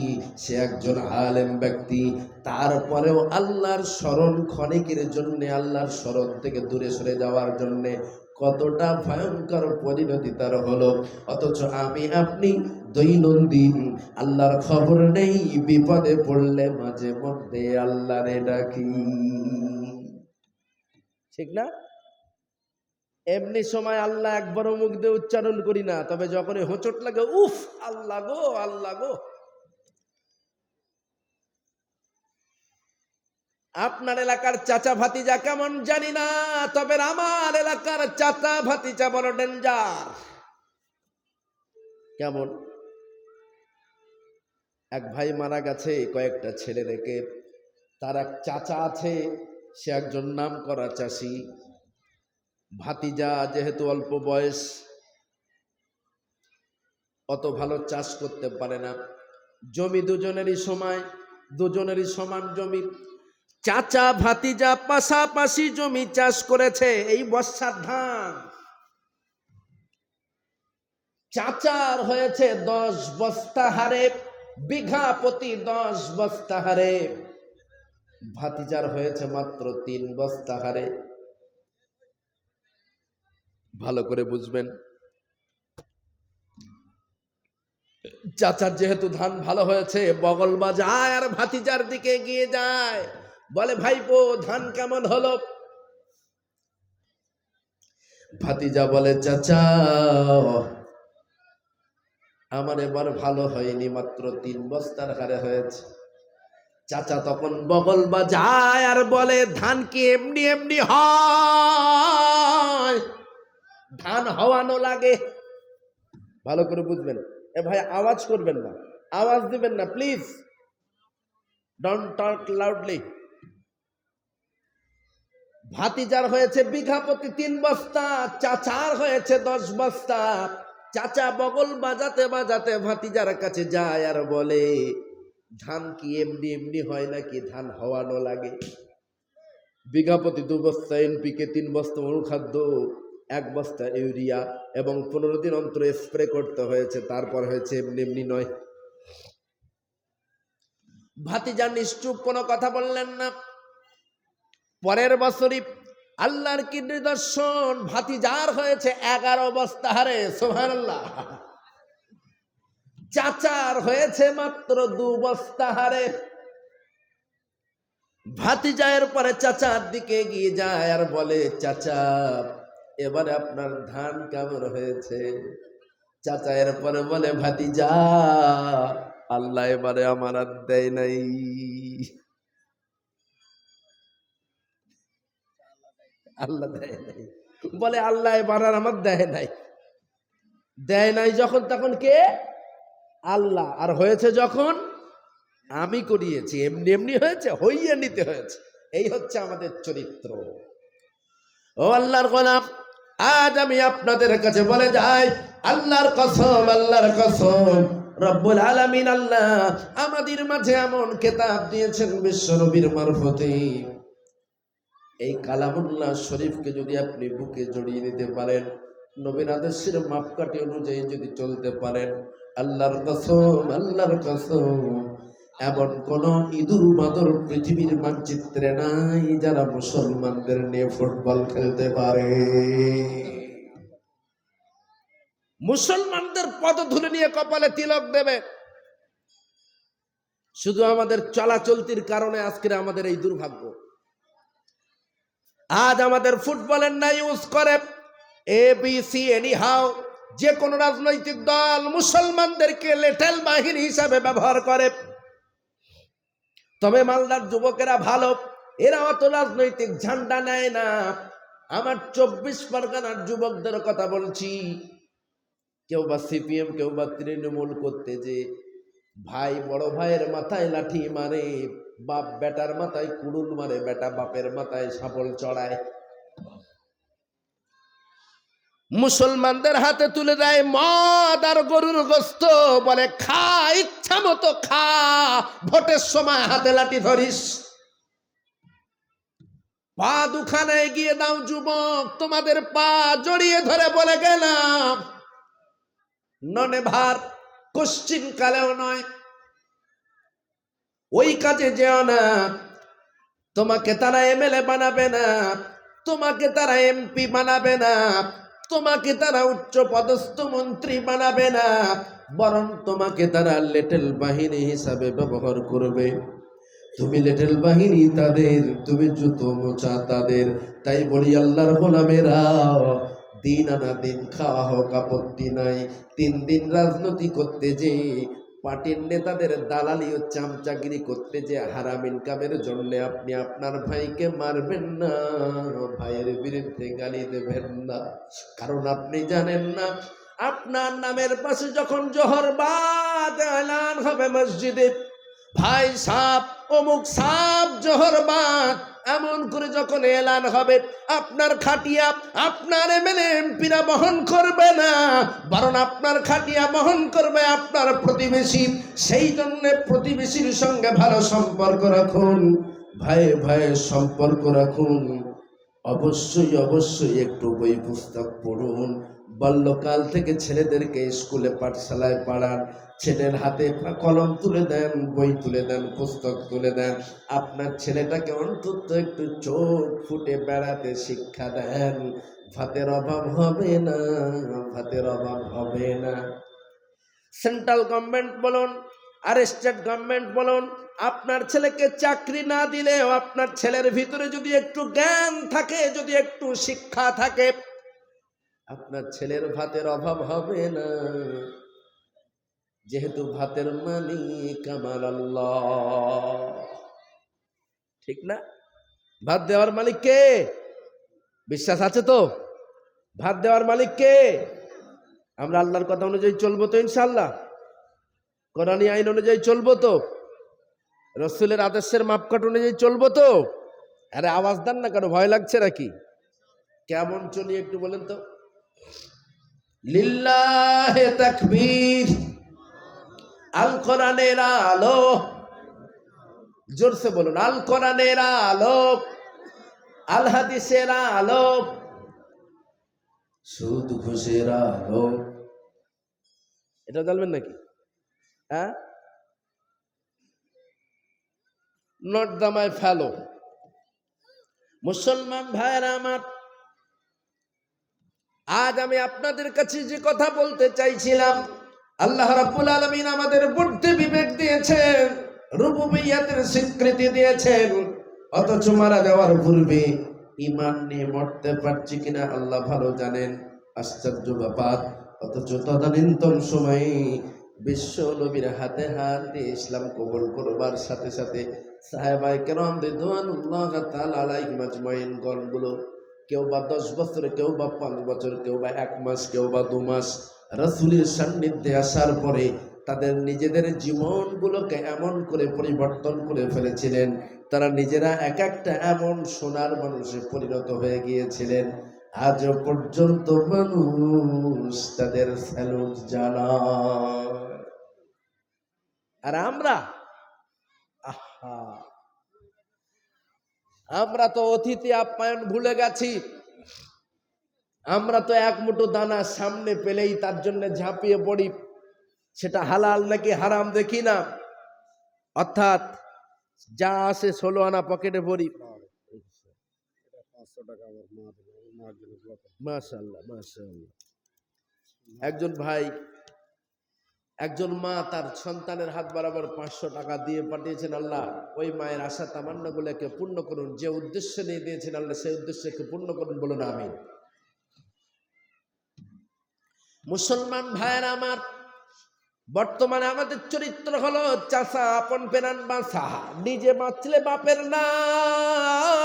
সে একজন আলেম ব্যক্তি, তারপরেও আল্লাহর স্মরণ ক্ষণিকের জন্য, আল্লাহর স্মরণ থেকে দূরে সরে যাওয়ার জন্য কতটা ভয়ঙ্কর পরিণতি তার হলো। অথচ আমি আপনি দৈনন্দিন আল্লাহর খবর নেই, বিপদে পড়লে মাঝে মধ্যে আল্লাহরে ডাকি, ঠিক না? এমনি সময় আল্লাহ একবারও মুখ দিয়ে উচ্চারণ করি না, তবে যখনই হোঁচট লাগে উফ আল্লাহ গো আল্লাহ গো। আপনার এলাকার চাচা ভাতিজা কেমন জানি না, তবে আমার এলাকার চাচা ভাতিজা বড় ডেঞ্জার। কেমন? এক ভাই মারা গেছে কয়েকটা ছেলে রেখে, তার এক চাচা আছে, সে একজন নাম করা চাষি। ভাতিজা যেহেতু অল্প বয়স, অত ভালো চাষ করতে পারে না। জমি দুজনেরই সমান জমি। চাচা ভাতিজা পাশাপাশি জমি চাষ করেছে। এই বর্ষার ধান চাচার হয়েছে 10 বস্তা হারে, বিঘা প্রতি 10 বস্তা হারে। ভাতিজার হয়েছে মাত্র 3 বস্তা হারে। ভালো করে বুঝবেন, চাচার যেহেতু ধান ভালো হয়েছে, বগল বাজায় আর ভাতিজার দিকে এগিয়ে যায়, বলে ভাইপো ধান কেমন হলো? ভাতিজা বলে চাচা আমার এবার ভালো হয়নি, মাত্র 3 বস্তার হারে হয়েছে। চাচা তখন বগল বাজায় আর বলে ধান কি এমনি এমনি হয়? ধান হওয়ানো লাগে। ভালো করে বুঝবেন। এ ভাই আওয়াজ করবেন না, আওয়াজ দিবেন না প্লিজ, ডোন্ট টক লাউডলি। ভাতিজার হয়েছে বিঘা প্রতি 3 বস্তা, চাচার হয়েছে 10 বস্তা। চাচা বগল বাজাতে বাজাতে ভাতিজার কাছে যায় আর বলে ধান কি এমনি এমনি হয় নাকি ধান হওয়ানো লাগে? বিঘা প্রতি 2 বস্তা এনপিকে, 3 বস্তা অনুখাদ্য, 1 বস্তা ইউরিয়া এবং 15 দিন অন্তর স্প্রে করতে হয়েছে, তারপর হয়েছে এমনি এমনি নয়। ভাতিজা নিশ্চুপ, কোনো কথা বললেন না। পরের বছরই আল্লাহর কি নিদর্শন, ভাতিজার হয়েছে 11 বস্তা হারে। সুবহানাল্লাহ। চাচার হয়েছে মাত্র 2 বস্তা হারে। ভাতিজায়ের পরে চাচার দিকে এগিয়ে যায় আর বলে চাচা এবারে আপনার ধান কেমন হয়েছে? চাচা এর পরে বলে ভাতিজা আল্লাহ এবারে আমার আর দেয় নাই। আল্লাহ দেয় নাই, বলে আল্লাহ এবার আর আমার দেয় নাই। দেয় নাই যখন তখন কে? আল্লাহ। আর হয়েছে যখন আমি করিয়েছি। এমনি এমনি হয়েছে, হইয়ে নিতে হয়েছে। এই হচ্ছে আমাদের চরিত্র। ও আল্লাহর গোলাম, আজ আমি আপনাদের কাছে বলে যাই, আল্লাহর কসম, আল্লাহর কসম, রব্বুল আলামিন আল্লাহ আমাদের মাঝে এমন কিতাব দিয়েছেন বিশ্ব নবীর মারফতে। এই কালামুল্লাহ শরীফকে যদি আপনি বুকে জড়িয়ে নিতে পারেন, নবীর আদর্শের মাপকাঠি অনুযায়ী যদি চলতে পারেন, আল্লাহর কসম, আল্লাহর কসম, এমন কোন ইঁদুর বাদর পৃথিবীর মানচিত্রে নাই যারা মুসলমানদের নিয়ে ফুটবল খেলতে পারে। মুসলমানদের পদধূলি নিয়ে কপালে তিলক দেবে। শুধু আমাদের চলাচলতির কারণে আজকের আমাদের এই দুর্ভাগ্য। আজ আমাদের ফুটবলের না ইউজ করে এবিসি এনিহাউ, যে কোন রাজনৈতিক দল মুসলমানদেরকে লেটেল বাহিনী হিসাবে ব্যবহার করে। তবে মালদার যুবকেরা ভালো, এরা অত রাজনৈতিক ঝান্ডা নেয় না। আমার 24 পরগনার যুবকদের কথা বলছি, কেউ বা সিপিএম, কেউ বা তৃণমূল করতে, যে ভাই বড় ভাইয়ের মাথায় লাঠি মারে, বাপ বেটার মাথায় কুড়ুল মারে, বেটা বাপের মাথায় শাবল চড়ায়, মুসলমানদের হাতে তুলে দেয় মদ আর গরুর গোস্ত, বলে খা, ইচ্ছা মতো খা, ভোটের সময় হাতে লাঠি ধরিস। পা দুখানে এগিয়ে দাও যুবক, তোমাদের পা জড়িয়ে ধরে বলে গেলাম ননে ভার, কোশ্চিন কালেও নয়, ওই কাজে যেও না। তোমাকে তারা এমএলএ বানাবে না, তোমাকে তারা এমপি বানাবে না, তোমাকে তারা উচ্চ পদস্থ মন্ত্রী বানাবে না, বরং তোমাকে তারা লিটল বাহিনী হিসাবে ব্যবহার করবে। তুমি লিটল বাহিনী তাদের, তুমি জুতো মোচা তাদের। তাই বলি আল্লাহর গোলামেরা, দিন আনা দিন খাওয়া হোক আপত্তি নাই। 3 দিন রাজনীতি করতে যে, পার্টির নেতাদের দালালি ও চামচাগিরি করতে যে হারাম ইনকামের জন্য আপনি আপনার ভাইকে মারবেন না, ভাইয়ের বিরুদ্ধে গালি দেবেন না। কারণ আপনি জানেন না, আপনার নামের পাশে যখন জোহর বাদ এলান হবে মসজিদে, ভাই সাপ অমুক সাপ জোহর বাদ এমন করে যখন এলান হবে, আপনার খাটিয়া আপনার এমএলএ এমপিরা বহন করবে না, বরং আপনার খাটিয়া বহন করবে আপনার প্রতিবেশী। সেই জন্য প্রতিবেশীর সঙ্গে ভালো সম্পর্ক রাখুন, ভাই ভাইয়ের সম্পর্ক রাখুন। অবশ্যই অবশ্যই একটু বই পুস্তক পড়ুন। বাল্যকাল থেকে ছেলেদেরকে স্কুলে পাঠশালায় পড়ান, ছেলের হাতে কলম তুলে দেন, বই তুলে দেন, পুস্তক তুলে দেন। আপনার ছেলেটাকে অন্তত একটু চোখ ফুটে বেড়াতে শিক্ষা দেন। ভাতের অভাব হবে না, ভাতের অভাব হবে না। সেন্ট্রাল গভর্নমেন্ট বলুন আর স্টেট গভর্নমেন্ট বলুন, আপনার ছেলেকে চাকরি না দিলেও আপনার ছেলের ভিতরে যদি একটু জ্ঞান থাকে, যদি একটু শিক্ষা থাকে, আপনার ছেলের ভাতের অভাব হবে না। যেহেতু ভাতের মালিক আমার আল্লাহ, ঠিক না? ভাত দেওয়ার মালিক কে? বিশ্বাস আছে তো? ভাত দেওয়ার মালিক কে? আমরা আল্লাহর কথা অনুযায়ী চলবো তো ইনশাআল্লাহ? কোরআনী আইন অনুযায়ী চলবো তো? রসুলের আদেশের মাপকাঠি অনুযায়ী চলবো তো? আরে আওয়াজ দেন না কেন, ভয় লাগছে নাকি? কেমন চলি একটু বলেন তো? লিল্লাহে তাকবীর। আল কোরআনের আলো, জোরসে বলুন, আল কোরআনের আলো, আল হাদিসের আলো, সুদ ঘুষের আলো। এটা জানবেন নাকি? হ্যাঁ, নট দামায় ফেলো। মুসলমান ভাইয়েরা আমার, আজ আমি আপনাদের কাছে যে কথা বলতে চাইছিলাম, আল্লাহ রাব্বুল আলামিন আমাদের বুদ্ধি বিবেক দিয়েছেন, রুবুবিয়্যাতের স্বীকৃতি দিয়েছেন, অথচ মারা যাওয়ার পূর্বে ঈমান নিয়ে মরতে পারছি কিনা আল্লাহ ভালো জানেন। আশ্চর্য ব্যাপার, অথচ তদানীন্তন সময়ে বিশ্ব নবীর হাতে হাত দিয়ে ইসলাম কবুল করবার সাথে সাথে সাহাবায়ে কেরাম রিদওয়ানুল্লাহ তাআলা আলাইহিম আজমাইন গণগুলো, কেউ বা 10 বছর, কেউ বা 5 বছর, কেউ বা 1 মাস, কেউ বা 2 মাস রাসূলের সান্নিধ্যে আসার পরে তাদের নিজেদের জীবনগুলোকে এমন করে পরিবর্তন করে ফেলেছিলেন, তারা নিজেরা এক একটা এমন সোনার মানুষে পরিণত হয়ে গিয়েছিলেন। আজও পর্যন্ত মানুষ তাদের স্যালুট জানায়। আর আমরা, আহা, আমরা তো অতিথি আপ্যায়ন ভুলে গেছি। আমরা তো এক মুঠো দানা সামনে পেলেই তার জন্য ঝাঁপিয়ে পড়ি, সেটা হালাল নাকি হারাম দেখি না। অর্থাৎ যা আসে 16 আনা পকেটে ভরি। মাশাআল্লাহ মাশাআল্লাহ। একজন ভাই, একজন মা তার সন্তানের হাত বরাবর 500 টাকা দিয়ে পাঠিয়েছেন। আল্লাহ ওই মায়ের আশা তামান্না গুলোকে পূর্ণ করুন, যে উদ্দেশ্য নিয়ে দিয়েছেন আল্লাহ সেই উদ্দেশ্যকে পূর্ণ করুন, বলুন আমিন। মুসলমান ভাইয়েরা আমার, বর্তমানে আমাদের চরিত্র হলো চাচা আপন পেরান বাঁচা, নিজে বাঁচলে বাপের নাম।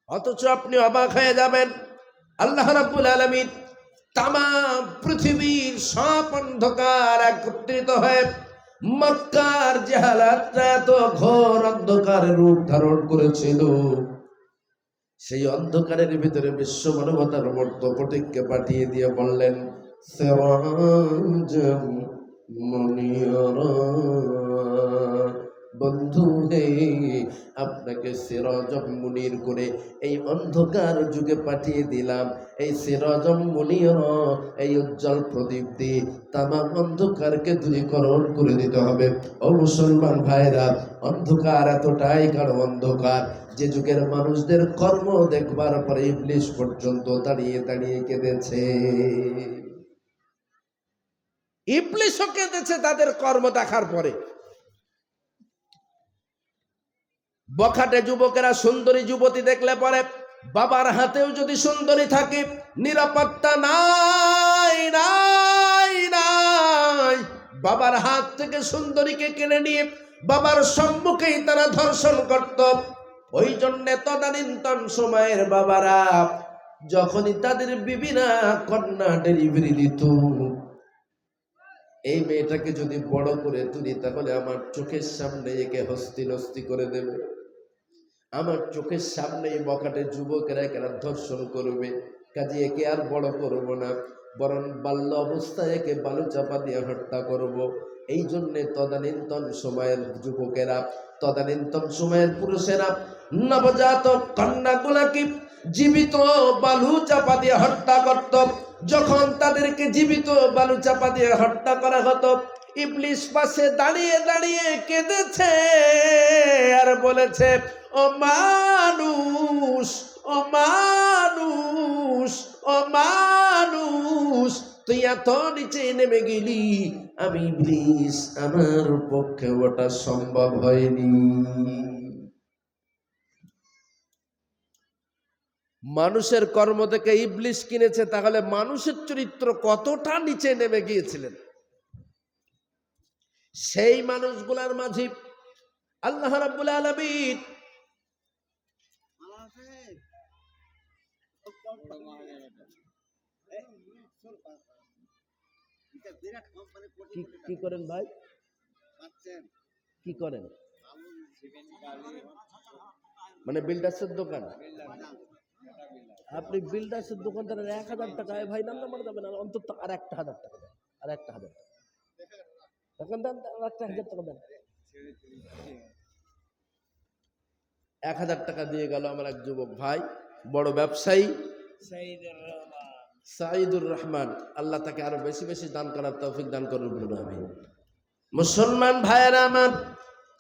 অথচ আপনি অবাক হয়ে যাবেন, আল্লাহ রাব্বুল আলামিন তামাম পৃথিবীর সব অন্ধকার একত্রিত হয়ে মক্কার জাহালাতটা এত ঘোর অন্ধকারের রূপ ধারণ করেছিল, সেই অন্ধকারের ভিতরে বিশ্ব মানবতার মর্তপটিককে পাঠিয়ে দিয়ে বললেন, সিরাজাম মুনিরা, বন্ধু হে, আপনাকে সিরাজাম মুনির করে এই অন্ধকার যুগে পাঠিয়ে দিলাম। এই সিরাজাম মুনিরা, এই উজ্জ্বল প্রদীপ দিয়ে তামাম অন্ধকারকে দূরীকরণ করে দিতে হবে। ও মুসলমান ভাইরা, অন্ধকার এতটাই গাঢ় অন্ধকার, যে যুগের মানুষদের কর্ম দেখবার পরে ইবলিস পর্যন্ত দাঁড়িয়ে দাঁড়িয়ে কেঁদেছে। ইবলিসও কেঁদেছে তাদের কর্ম দেখার পরে। বখাটে যুবকেরা সুন্দরী যুবতী দেখলে পরে বাবার হাতেও যদি সুন্দরী থাকে, নিরাপত্তা নাই নাই নাই। বাবার হাত থেকে সুন্দরীকে কেড়ে নিয়ে বাবার সম্মুখেই তারা ধর্ষণ করত। ওই জন্য তদানীন্তন সময়ের বাবারা যখনই তাদের বিবিরা কন্যা ডেলিভারি দিত, এই মেয়েটাকে যদি বড় করে তুলি তাহলে আমার চোখের সামনে একে হস্তি নস্তি করে দেবে, আমার চোখের সামনে বখাটে যুবকেরা এরা ধর্ষণ করবে, কাজে একে আর বড় করব না, বরং বাল্য অবস্থায় একে বালু চাপা দিয়ে হত্যা করব। এই জন্যে তদানীন্তন সময়ের যুবকেরা, তদানীন্তন সময়ের পুরুষেরা নবজাতক কন্যাগুলাকে জীবিত বালু চাপা দিয়ে হত্যা করত। যখন তাদেরকে জীবিত বালু চাপা দিয়ে হত্যা করা হতো, ইবলিস পাশে দাঁড়িয়ে দাঁড়িয়ে কেঁদেছে আর বলেছে, ও মানুষ, ও মানুষ, ও মানুষ, তুই এত নিচে নেমে গেলি, আমি ইবলিস, আমার পক্ষে ওটা সম্ভব হয়নি। মানুষের কর্ম থেকে ইবলিস কিনেছে, তাহলে মানুষের চরিত্র কতটা নিচে নেমে গিয়েছিলেন। সেই মানুষগুলার মাঝে আল্লাহ রাব্বুল আলামিন কি করেন ভাই, কি করেন? মানে বিল্ডার্সের দোকান? আপনি বিল্ডার্সের দোকানদারের 1000 টাকায় ভাই নাম নাম্বার যাবেন, অন্তত আর 1000 টাকা দেন, আর 1000 টাকা তখন দেন, আর 1000 টাকা দেন। 1000 টাকা দিয়ে গেল আমার এক যুবক ভাই, বড় ব্যবসায়ী সাইদুর রহমান, আল্লাহ তাকে আরো বেশি বেশি দান করার তৌফিক দান করুন বলুন আমিন। মুসলমান ভাইয়েরা আমার,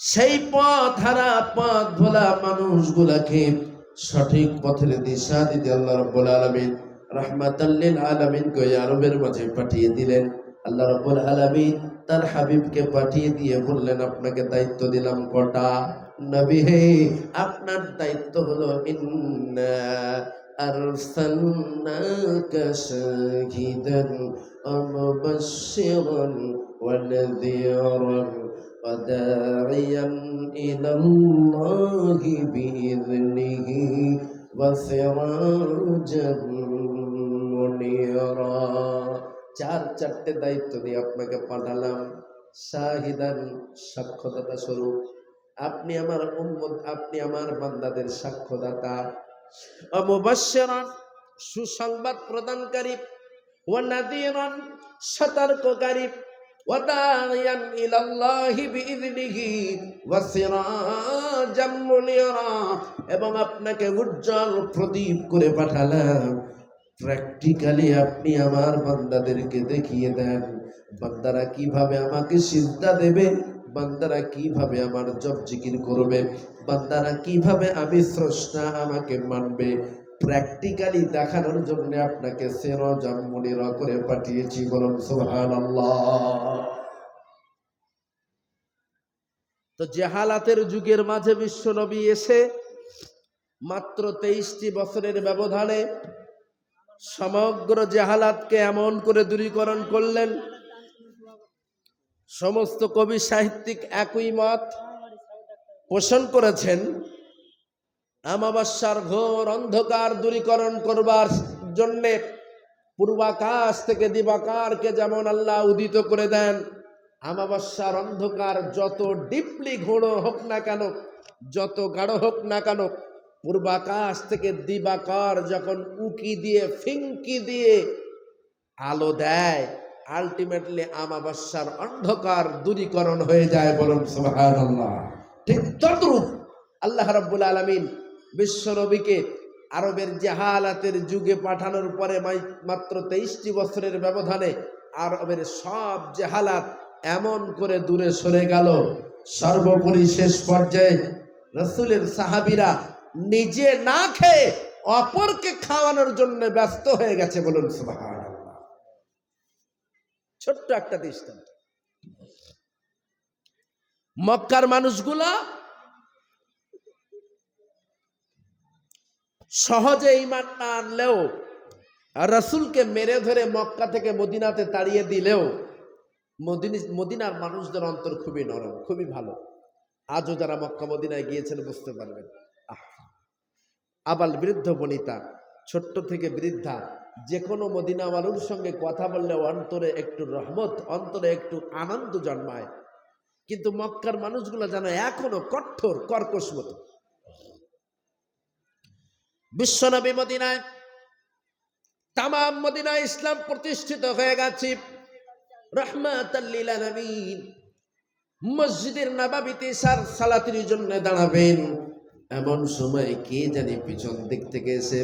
সেই পথ হারা পথ ভোলা মানুষগুলাকে সঠিক পথের দিশা দিতে আল্লাহ রাব্বুল আলামিন রাহমাতাল লিল আলামিন কে আরবের মাঝে পাঠিয়ে দিলেন। আল্লাহ রাব্বুল আলামিন তার হাবিবকে পাঠিয়ে দিয়ে বললেন, আপনাকে দায়িত্ব দিলাম কটা? নবী হে, আপনার দায়িত্ব হলো ইন্না আরসালনাকা শাহিদান ওয়া মুবাশশিরান ওয়া নাযীরান ওয়া দা'iyan ইলাল্লাহি বিইذনিহি ওয়া সিরাজাম মুনীরা। চারটে দায়িত্ব দিয়ে আপনাকে পাঠালাম। শাহিদান, সাক্ষ্যদাতা স্বরূপ, আপনি আমার উম্মত, আপনি আমার বান্দাদের সাক্ষ্যদাতা। ওয়া মুবাশশিরান, সুসংবাদ প্রদানকারী। ওয়া নাযীরান, সতর্ককারী। ওয়া দা'iয়ান ইলাল্লাহি বিইذনিহি ওয়া সিরাজাম মুনীরা, এবং আপনাকে উজ্জ্বল প্রদীপ করে পাঠালাম। প্র্যাকটিক্যালি আপনি আমার বান্দাদেরকে দেখিয়ে দেন, বান্দারা কিভাবে আমাকে সিজদা দেবে, বান্দারা কিভাবে আমার জপ জিকির করবে, বান্দারা কিভাবে আমি স্রষ্টা আমাকে মানবে, প্র্যাকটিক্যালি দেখানোর জন্য আপনাকে সিরাজাম মুনীরা করে পাঠিয়েছি। বলুন সুবহানাল্লাহ। তো জাহালাতের যুগের মাঝে বিশ্ব নবী এসে মাত্র 23টি বছরের ব্যবধানে সমগ্র জাহালাতকে এমন করে দূরীকরণ করলেন, সমস্ত কবি সাহিত্যিক একই মত পোষণ করেছেন। আমাবস্যার ঘোর অন্ধকার দূরীকরণ করবার জন্যে পূর্বাকাশ থেকে দিবাকারকে যেমন আল্লাহ উদিত করে দেন, আমাবস্যার অন্ধকার যত ডিপলি ঘোর হোক না কেন, যত গাঢ় হোক না কেন, পূর্বাকাশ থেকে দিবাকার যখন উকি দিয়ে ফিঙ্কি দিয়ে আলো দেয়, আলটিমেটলি আমাবস্যার অন্ধকার দূরীকরণ হয়ে যায়। বলুন সুবহানাল্লাহ। ঠিক তদ্রূপ আল্লাহ রাব্বুল আলামিন বিশ্ব নবীকে আরবের জাহালাতের যুগে পাঠানোর পরে মাত্র 23টি বছরের ব্যবধানে আরবের সব জাহালাত এমন করে দূরে সরে গেল, সর্বোপরি শেষ পর্যায়ে রাসূলের সাহাবীরা নিজে না খেয়ে অপরকে খাওয়ানোর জন্য ব্যস্ত হয়ে গেছে। বলুন সুবহানাল্লাহ। ছোট্ট একটা দৃষ্টান্ত। মক্কার মানুষগুলা সহজে ঈমান না আনলেও, রাসূলকে মেরে ধরে মক্কা থেকে মদিনাতে তাড়িয়ে দিলেও মদিনার মানুষদের অন্তর খুবই নরম, খুবই ভালো। আজও যারা মক্কা মদিনায় গিয়েছেন বুঝতে পারবেন। আবাল বৃদ্ধ বনিতা, ছোট্ট থেকে বৃদ্ধা, যে কোনো মদিনাওয়ালুর সঙ্গে কথা বললে অন্তরে একটু রহমত, অন্তরে একটু আনন্দ জন্মায়। কিন্তু মক্কার মানুষগুলো যেন এখনো কঠোর কর্কশ মতো। বিশ্বনবী মদিনায়, তামাম মদিনায় ইসলাম প্রতিষ্ঠিত হয়ে গেছে, রাহমাতাল লিল আলামিন। মসজিদের নববীতে সালাতের জন্য দাঁড়াবেন, এমন সময় কে জানি পিছন দিক থেকে এসে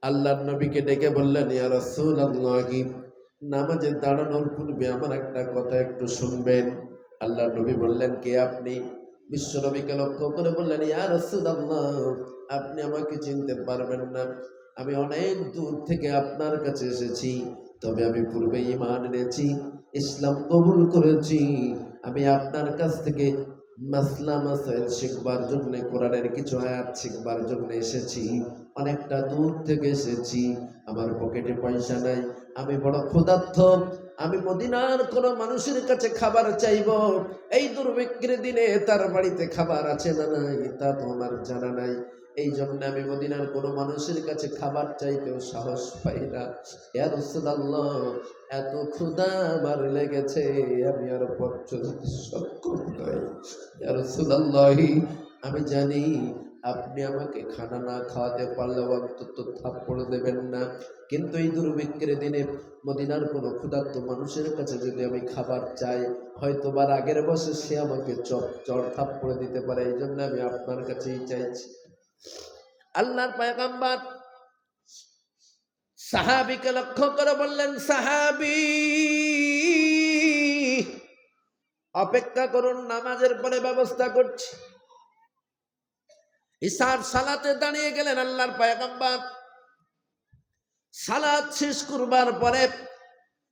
আল্লাহর নবীকে ডেকে বললেন, ইয়া রাসূলুল্লাহ, নামাজে দাঁড়ানোর পূর্বে আমার একটা কথা একটু শুনবেন। আল্লাহর নবী বললেন, কে আপনি? বিশ্ব নবীকে লক্ষ্য করে বললেন, ইয়া রাসূলুল্লাহ, আপনি আমাকে চিনতে পারবেন না, আমি অনেক দূর থেকে আপনার কাছে এসেছি, তবে আমি পূর্বে ঈমান এনেছি, ইসলাম কবুল করেছি। আমি আপনার কাছ থেকে মাসলা মাসাইল শিখবার জন্য, কোরআনের কিছু আয়াত শিখবার জন্য এসেছি, অনেকটা দূর থেকে এসেছি, আমার পকেটে পয়সা নাই, আমি বড় ক্ষুধার্ত, আমি মদিনার কোন মানুষের কাছে খাবার চাইব, এই দুর্ভিক্ষের দিনে তার বাড়িতে খাবার আছে না নাই তা তো আমার জানা নাই, এই জন্য আমি মদিনার কোন মানুষের কাছে খাবার চাইতেও সাহস পাই না। ইয়া রাসূলুল্লাহ, এত ক্ষুধা আমার লেগেছে, আমি আর পথ চলতে সক্ষম নই। ইয়া রাসূলুল্লাহ, আমি জানি আপনি আমাকে খানা না খাওয়াতে পারলেও অন্তত থাপ্পড় দেবেন না, কিন্তু এই দুর্ভিক্ষের দিনে মদিনার কোনো ক্ষুধার্ত মানুষের কাছে যদি আমি খাবার চাই, হয়তো বা রাগের বশে সে আমাকে চড় থাপ্পড় দিতে পারে, এই জন্য আমি আপনার কাছেই চাইছি। আল্লাহর পয়গম্বর সাহাবীকে লক্ষ্য করে বললেন, সাহাবী, অপেক্ষা করুন, নামাজের পরে ব্যবস্থা করছি। ইশার সালাতে দাঁড়িয়ে গেলেন আল্লাহর পয়গম্বর। সালাত শেষ করবার পরে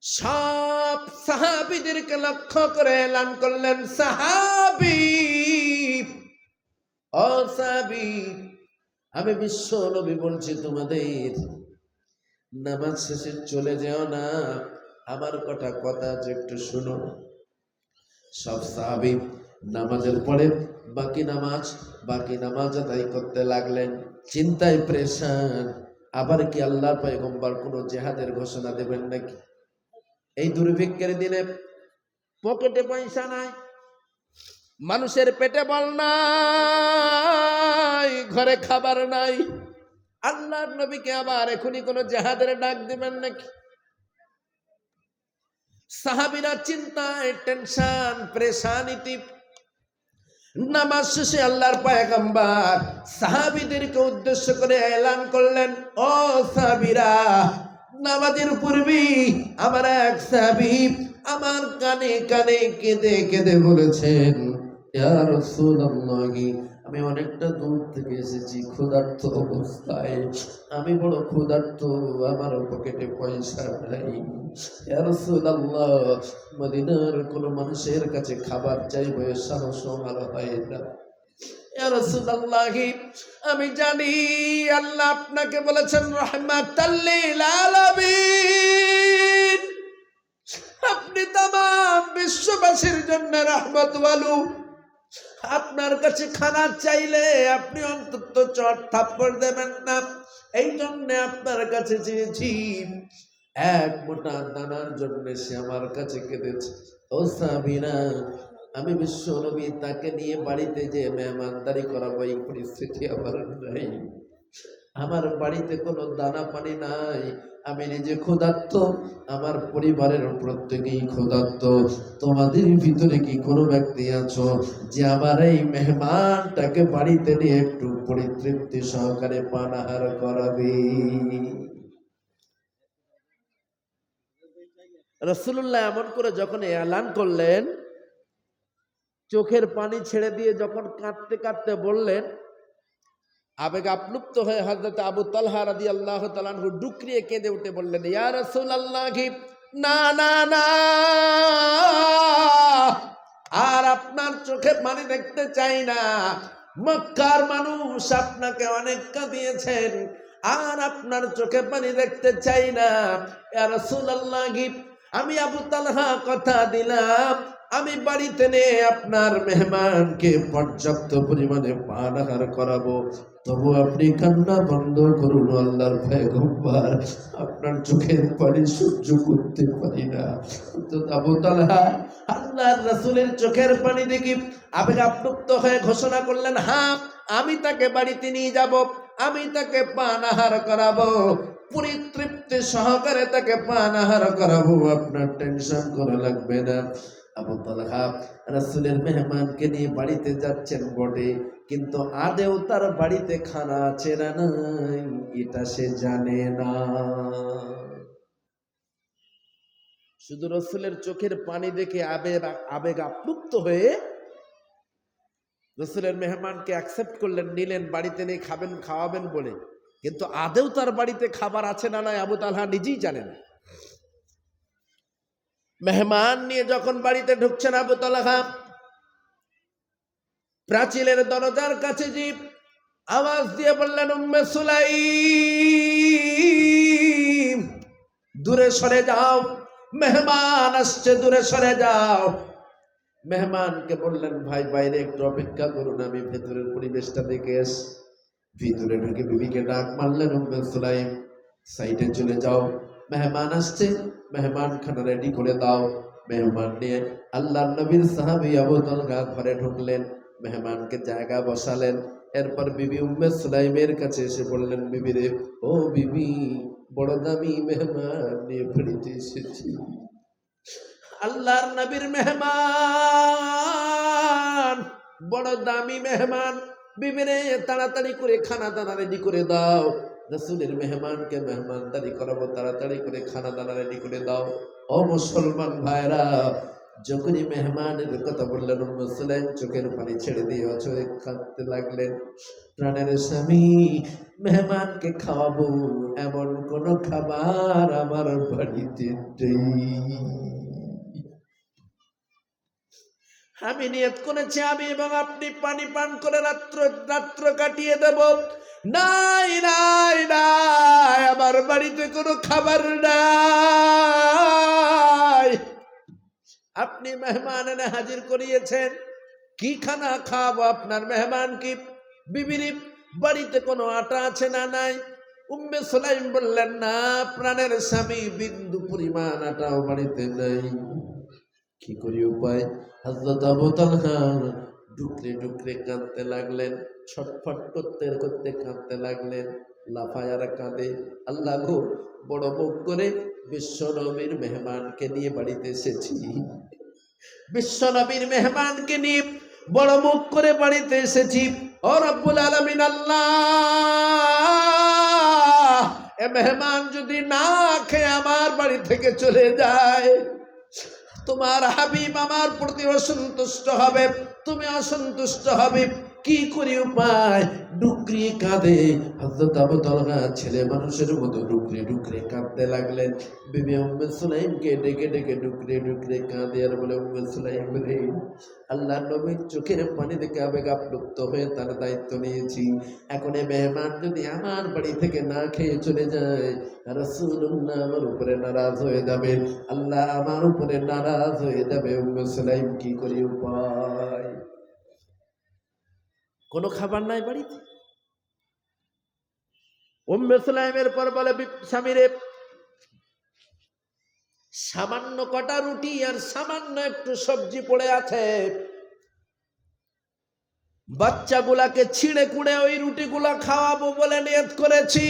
সব সাহাবীদেরকে লক্ষ্য করে এলান করলেন, সাহাবী, ও সাহাবী, আমি বিশ্ব নবী বলছি তোমাদের, নামাজ শেষে চলে যেও না, আমার কথা আছে একটু শুনো। সব সাহাবী নামাজের পরে বাকি নামাজ আদায় করতে লাগলেন, চিন্তায় প্রেশান, আবার কি আল্লাহর পয়গম্বর কোন জিহাদের ঘোষণা দেবেন নাকি? এই দুর্ভিক্ষের দিনে পকেটে পয়সা নাই, মানুষের পেটে বল নাই, ঘরে খাবার নাই, আল্লাহর নবীকে আবার এখনই কোন জিহাদের ডাক দিবেন নাকি? সাহাবীরা চিন্তায়, টেনশন, পেরেশানিতে। নামাজ শেষে আল্লাহর পয়গম্বর সাহাবীদেরকে উদ্দেশ্য করে এলান করলেন, ও সাহাবীরা, নামাজের পূর্বে আমার এক সাহাবী আমার কানে কানে কেঁদে কেঁদে বলেছেন, ইয়া রাসূলুল্লাহ, আমি অনেকটা দূর থেকে এসেছি ক্ষুধার্ত অবস্থায়, আমি বড় ক্ষুধার্ত, আমার পকেটে পয়সা নাই। ইয়া রাসূলুল্লাহ, মদিনার কোন মানুষের কাছে খাবার চাইবো সাহস আমার হয় না। ইয়া রাসূলুল্লাহ, আমি জানি আল্লাহ আপনাকে বলেছেন রাহমাতাল লিল আলামিন, আপনি তামাম বিশ্ববাসীর জন্য রহমত ওয়ালু, আপনার কাছে খানা চাইলে আপনি অন্তত চড় থাপ্পড় দেবেন না, এই জন্য আপনার কাছে চেয়েছি। এক মোটা দানার জন্য সে আমার কাছে কেঁদেছে। ও সাহাবীরা, আমি বিশ্ব নবী তাকে নিয়ে বাড়িতে যে মেহমানদারি করাবো এই পরিস্থিতি আমার নাই, আমার বাড়িতে কোনো দানা পানি নাই, আমি নিজে ক্ষুধার্ত, আমার পরিবারের প্রত্যেকেই ক্ষুধার্ত। তোমাদের ভিতরে কি কোনো ব্যক্তি আছো যে আমার এই মেহমানটাকে বাড়িতে নিয়ে একটু পরিতৃপ্তি সহকারে পানাহার করাবে? রাসূলুল্লাহ এমন করে যখন এলান করলেন, চোখের পানি ছেড়ে দিয়ে যখন কাঁদতে কাঁদতে বললেন, আবেগ আপ্লুপ্ত হয়ে হযরত আবু তালহা রাদিয়াল্লাহু তাআলা আনহু ডুকরিয়ে কেঁদে উঠে বললেন, ইয়া রাসূলুল্লাহ, না না না, আর আপনার চোখে পানি দেখতে চাই না, মক্কার মানুষ আপনাকে অনেক কাঁদিয়েছেন, আর আপনার চোখে পানি দেখতে চাই না। ইয়া রাসূলুল্লাহ, আমি আবু তালহা কথা দিলাম, আমি বাড়িতে নিয়ে আপনার মেহমানকে পর্যাপ্ত পরিমাণে পানাহার করাবো, তবু আপনি কান্না বন্ধ করুন। আল্লাহর পয়গম্বর, আপনার চোখের পানি সহ্য করতে পারি না। তো আবু তালহা আল্লাহর রাসূলের চোখের পানি দেখি আবেগ আপ্লুত হয়ে ঘোষণা করলেন, হ্যাঁ, আমি তাকে বাড়িতে নিয়ে যাব, আমি তাকে পানাহার করাবো, পুরি তৃপ্তি সহকারে তাকে পানাহার করাবো, আপনার টেনশন করা লাগবে না। আবু তালহা রাসূলের মেহমানকে নিয়ে বাড়িতে যাচ্ছেন বটে, কিন্তু আদেও তার বাড়িতে খানা আছে না নাই এটা সে জানে না। শুধু রাসূলের চোখের পানি দেখে আবেগ আপ্লুত হয়ে রাসূলের মেহমানকে অ্যাকসেপ্ট করলেন, নিলেন, বাড়িতে নিয়ে খাবেন, খাওয়াবেন বলে, কিন্তু আদেও তার বাড়িতে খাবার আছে না নাই আবু তালহা নিজেই জানেন। মেহমান নিয়ে যখন বাড়িতে ঢুকছেন আবু তালহা, প্রাচীরের দরজার কাছে যে আওয়াজ দিয়ে বললেন, উম্মে সুলাইম, দূরে সরে যাও, মেহমান আসছে, দূরে সরে যাও। মেহমানকে বললেন, ভাই বাইরে একটু অপেক্ষা করুন, আমি ভেতরের পরিবেশটা দেখে আসি। ভিতরে ঢুকে বিবিকে ডাক মারলেন, উম্মে সুলাইম, সাইডে চলে যাও, মেহমান আসছে, মেহমান খানা রেডি করে দাও। মেহমান নিয়ে আল্লাহর নবীর সাহাবী আবু তালহা ঘরে ঢুকলেন, মেহমানকে জায়গা বসালেন। এরপর বিবি উম্মে সুলাইমের কাছে এসে বললেন, বিবি রে, ও বিবি, বড় দামি মেহমান নিয়ে বাড়িতে এসেছি। আল্লাহর নবীর মেহমান, বড় দামি মেহমান, বিবিরে তাড়াতাড়ি করে খানা দানা রেডি করে দাও। রাসূলের মেহমানকে মেহমানদারি করাবো, তাড়াতাড়ি করে খানা দানা রেডি করে দাও। ও মুসলমান ভাইরা, যখনই মেহমানের কথা বললেন, উম্মে সুলাইম চোখের পানি ছেড়ে দিয়ে অচরে কাঁদতে লাগলেন। প্রাণের স্বামী, মেহমানকে খাওয়াবো এমন কোন খাবার আমার বাড়িতে নেই। আমি নিয়ত করেছি আমি এবং আপনি পানি পান করে রাত্র কাটিয়ে দেব। নাই নাই নাই, আমার বাড়িতে কোনো খাবার নাই। আপনি মেহমান এনে হাজির করিয়েছেন, কি খানা খাওয়াবো আপনার মেহমান? কি বিবির বাড়িতে কোনো আটা আছে না নাই? উম্মে সুলাইম বললেন, না প্রাণের স্বামী, বিন্দু পরিমাণ আটাও বাড়িতে নাই। কি করি উপায়? হযরত আবু তালহা ডুকরে ডুকরে কাঁদতে লাগলেন, ছটফট করতে করতে কাঁদতে লাগলেন, লাফায় আর কাঁদে, আল্লাহ গো, বড় মুখ করে বিশ্ব নবীর মেহমানকে নিয়ে বাড়িতে এসেছি, বিশ্ব নবীর মেহমানকে নিয়ে বড় মুখ করে বাড়িতে এসেছি। ও রব্বুল আলামিন আল্লাহ, এ মেহমান যদি না খেয়ে আমার বাড়ি থেকে চলে যায়, তোমার হাবিব আমার প্রতি অসন্তুষ্ট হবে, তুমি অসন্তুষ্ট হবে। কি করি উপায়? ডুকরি কাঁদে। হযরত আবু তালহা ছেলে মানুষের মতো ডুকরে ডুকরে কাঁদতে লাগলেন। বিবি উম্মে সুলাইমকে ডেকে ডেকে ডুকরে ডুকরে কাঁদে আর বলে, উম্মে সুলাইম রে, আল্লাহ নবীর চোখের পানি দেখে আবেগ আপ্লুত হয়ে তার দায়িত্ব নিয়েছি। এখন এ মেহমান যদি আমার বাড়ি থেকে না খেয়ে চলে যায়, রাসূলুল্লাহ আমার উপরে নারাজ হয়ে যাবে, আল্লাহ আমার উপরে নারাজ হয়ে যাবে। উম্মে সুলাইম, কি করি উপায়? কোনো খাবার নাই বাড়িতে। উম্মে সুলাইমের পর বলে, স্বামীরে, সামান্য কটা রুটি আর সামান্য একটু সবজি পড়ে আছে, বাচ্চাগুলাকে ছিঁড়ে কুড়ে ওই রুটিগুলা খাওয়াবো বলে নিয়ত করেছি।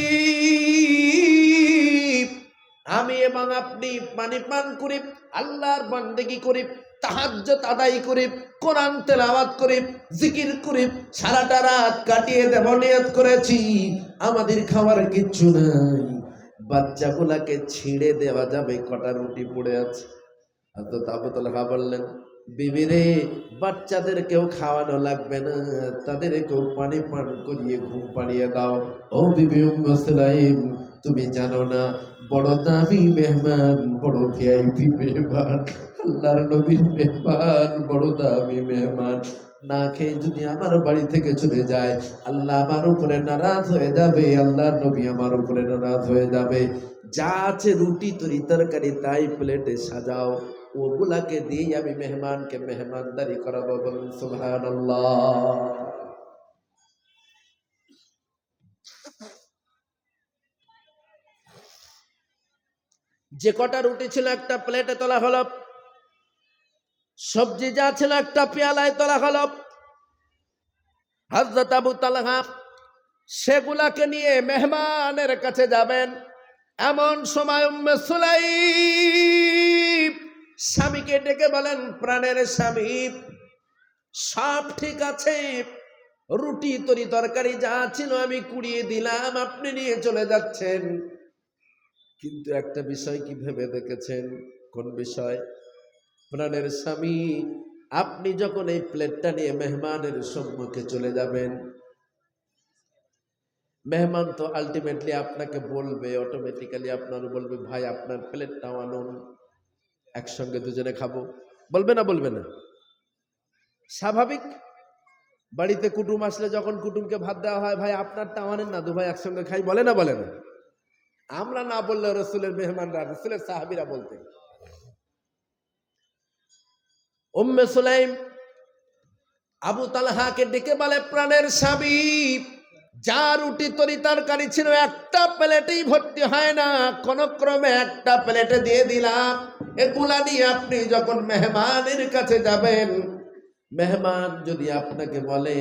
আমি এবং আপনি পানি পান করি, আল্লাহর বান্দেগি করি, তাহাজ্জুদ আদায় করি, কোরআন তেলাওয়াত করি, জিকির করি, সারাটা রাত কাটিয়ে দেব নিয়ত করেছি। আমাদের খাবার কিচ্ছু নাই, বাচ্চাগুলাকে ছিঁড়ে দেওয়া যাবে, কটা রুটি পড়ে আছে। হযরত আবু তালহা বললেন, বিবিরে, বাচ্চাদেরকেও খাওয়ানো লাগবে না, তাদেরকেও পানি পান করিয়ে ঘুম পাড়িয়ে দাও। ও বিবি উম্মে সুলাইম, তুমি জানো না, বড় দামি মেহমান, বড় ভিআইপি মেহমান, আল্লাহর নবীর মেহমান, বড় দামি মেহমান, না খেয়ে যদি আমার বাড়ি থেকে চলে যায়, আল্লাহ আমার উপরে নারাজ হয়ে যাবে, আল্লাহর নবী আমার উপরে নারাজ হয়ে যাবে। যা আছে রুটি তরি তরকারি তাই প্লেটে সাজাও, ওগুলাকে দিয়েই আমি মেহমানকে মেহমানদারি করাবো। বলুন সুবহানাল্লাহ। যে কটা রুটি ছিল একটা প্লেটে তোলা হলো, সবজি যা ছিল একটা পেয়ালায় তোলা হলো। হযরত আবু তালহা সেগুলাকে নিয়ে মেহমানের কাছে যাবেন। এমন সময় উম্মে সুলাইম স্বামীকে ডেকে বলেন, প্রাণের স্বামী, সব ঠিক আছে, রুটি তরি তরকারি যা ছিল আমি কুড়িয়ে দিলাম, আপনি নিয়ে চলে যাচ্ছেন, কিন্তু একটা বিষয় কি ভেবে দেখেছেন? কোন বিষয়? প্রাণের স্বামী, আপনি যখন এই প্লেটটা নিয়ে মেহমানের সম্মুখে চলে যাবেন, মেহমান তো আলটিমেটলি আপনাকে বলবে, অটোমেটিক্যালি আপনার বলবে, ভাই আপনার প্লেটটাও আনুন, একসঙ্গে দুজনে খাবো। বলবে না? বলবে না? স্বাভাবিক। বাড়িতে কুটুম আসলে যখন কুটুমকে ভাত দেওয়া হয়, ভাই আপনারটা আনেন না, দু ভাই একসঙ্গে খাই, বলে না? বলে না? আমরা না বললে রসুলের মেহমানরা, রসুলের সাহাবীরা বলতেন। উম্মে সুলাইম আবু তালহাকে ডেকে বলে, প্রাণের স্বামী, যা রুটি তরি তরকারি ছিল একটা প্লেটেই ভর্তি হয় না, কোন ক্রমে একটা প্লেটে দিয়ে দিলাম, এগুলা নিয়ে আপনি যখন মেহমানের কাছে যাবেন, মেহমান যদি আপনাকে বলে,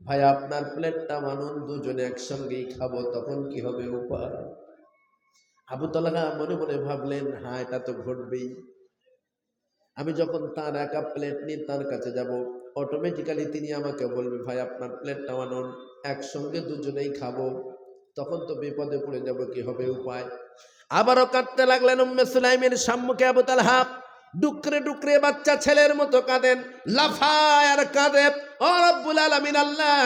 ভাই আপনার প্লেটটা মানুন, দুজনে একসঙ্গেই খাবো, তখন কি হবে উপায়? আবু তালহা মনে মনে ভাবলেন, হ্যাঁ এটা তো ঘটবেই। আমি যখন তার একা প্লেট নিয়ে তার কাছে যাব, অটোমেটিক্যালি তিনি আমাকে বলবে, ভাই আপনার প্লেটটা আনুন, একসঙ্গে দুজনেই খাবো, তখন তো বিপদে পড়ে যাব, কি হবে উপায়? আবারও কাঁদতে লাগলেন উম্মে সুলাইমের সম্মুখে আবু তালহা, ডুকরে ডুকরে বাচ্চা ছেলের মতো কাঁদেন, লাফায় আর কাঁদে, ও রব্বুল আলামিন, আল্লাহ,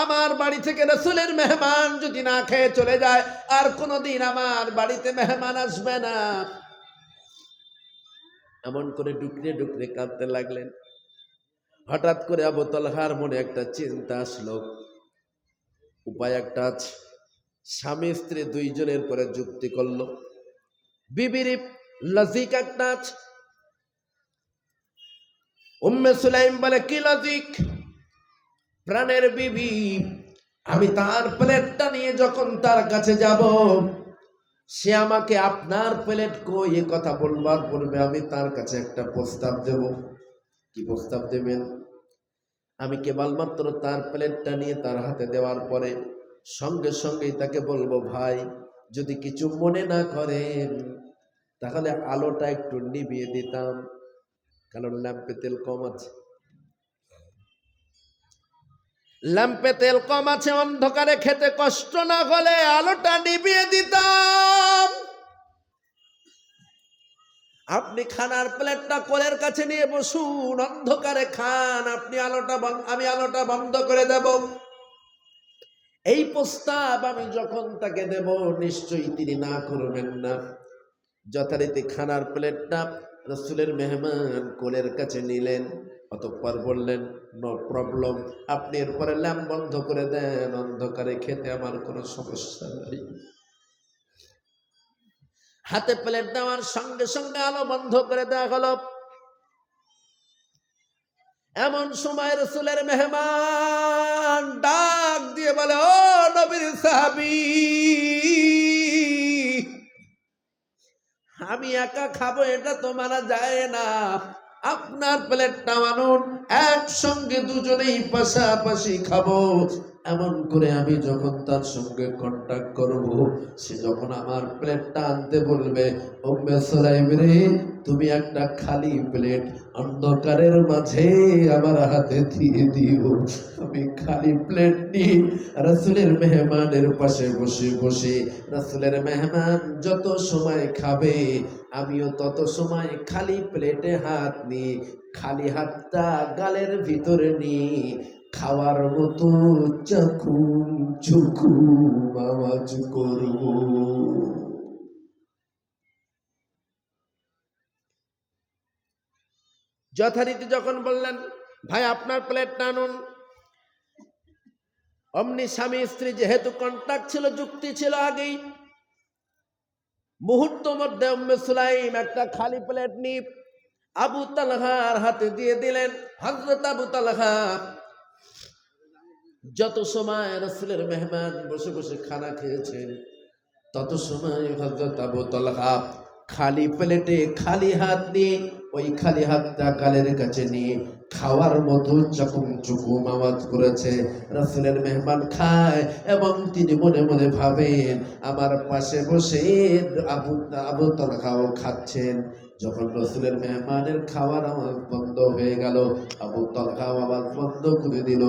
আমার বাড়ি থেকে রাসূলের মেহমান যদি না খেয়ে চলে যায়, আর কোনোদিন আমার বাড়িতে মেহমান আসবে না। এমন করে ডুকরে ডুকরে কাঁদতে লাগলেন। হঠাৎ করে আবু তালহার মনে একটা চিন্তা আসলো, উপায় একটা আছে। স্বামী স্ত্রী দুইজনের পরে যুক্তি করলো, বিবির লজিক একটা আছে। উম্মে সুলাইম বলে, কি লজিক? প্রাণের বিবি, আমি তার প্লেটটা নিয়ে যখন তার কাছে যাব, সে আমাকে আপনার প্লেট কই এ কথা বলবার পূর্বে আমি তার কাছে একটা প্রস্তাব দেব। কি প্রস্তাব দেবেন? আমি কেবলমাত্র তার প্লেটটা নিয়ে তার হাতে দেওয়ার পরে সঙ্গে সঙ্গেই তাকে বলবো, ভাই যদি কিছু মনে না করেন, তাহলে আলোটা একটু নিভিয়ে দিতাম, কারণ ল্যাম্পে তেল কম আছে। ল্যাম্পে তেল কম আছে, অন্ধকারে খেতে কষ্ট না হলে আলোটা নিভিয়ে দিতাম। আপনি খানার প্লেটটা কোলের কাছে নিয়ে বসুন, অন্ধকারে খান, আপনি আমি আলোটা বন্ধ করে দেব। এই প্রস্তাব আমি যখন তাকে দেব, নিশ্চয়ই তিনি না করবেন না। যথারীতি খানার প্লেটটা রাসূলের মেহমান কোলের কাছে নিলেন, অতঃপর বললেন, নো প্রবলেম, আপনি এরপরে ল্যাম্প বন্ধ করে দেন, অন্ধকারে খেতে আমার কোনো সমস্যা নেই। হাতে প্লেট দেওয়ার সঙ্গে সঙ্গে আলো বন্ধ করে দেওয়া হলো। এমন সময় রাসূলের মেহমান ডাক দিয়ে বলে, ও নবীর সাহাবী, আমি একা খাবো এটা তো মানা যায় না, আপনার প্লেটটা আনুন, একসঙ্গে দুজনেই পাশাপাশি খাবো। এমন করে আমি যখন তার সঙ্গে কন্টাক্ট করব, সে যখন আমার প্লেটটা আনতে বলবে, উম্মে সুলাইম রে, তুমি একটা খালি প্লেট অন্ধকারের মাঝে আমার হাতে দিয়ে দিও। আমি খালি প্লেট নিয়ে রাসূলের মেহমানের পাশে বসে বসে, রাসূলের মেহমান যত সময় খাবে, আমিও তত সময় খালি প্লেটে হাত নিয়ে, খালি হাতটা গালের ভিতরে নিয়ে খাওয়ার মতো চকুম চকুম আওয়াজ করব। যথারীতি যখন বললেন, ভাই আপনার প্লেটটা আনুন। অমনি স্বামী স্ত্রী যেহেতু কন্ট্যাক্ট ছিল, যুক্তি ছিল আগেই, মুহূর্ত মধ্যে উম্মে সুলাইম একটা খালি প্লেট নিয়ে আবু তালহার হাতে দিয়ে দিলেন। হযরত আবু তালহা যত সময় রাসূলের মেহমান বসে বসে খানা খেয়েছেন, তত সময় হযরত আবু তালহা খালি প্লেটে খালি হাত নিয়ে ওই খালি হাতটা গালের কাছে নিয়ে খাওয়ার মতো চকুম চুকুম আওয়াজ করেছে। রাসূলের মেহমান খায় এবং তিনি মনে মনে ভাবেন আমার পাশে বসে আবু তালহাও খাচ্ছেন। যখন রাসূলের মেহমানের খাওয়ার আওয়াজ বন্ধ হয়ে গেল, আবু তালহা আওয়াজ বন্ধ করে দিল।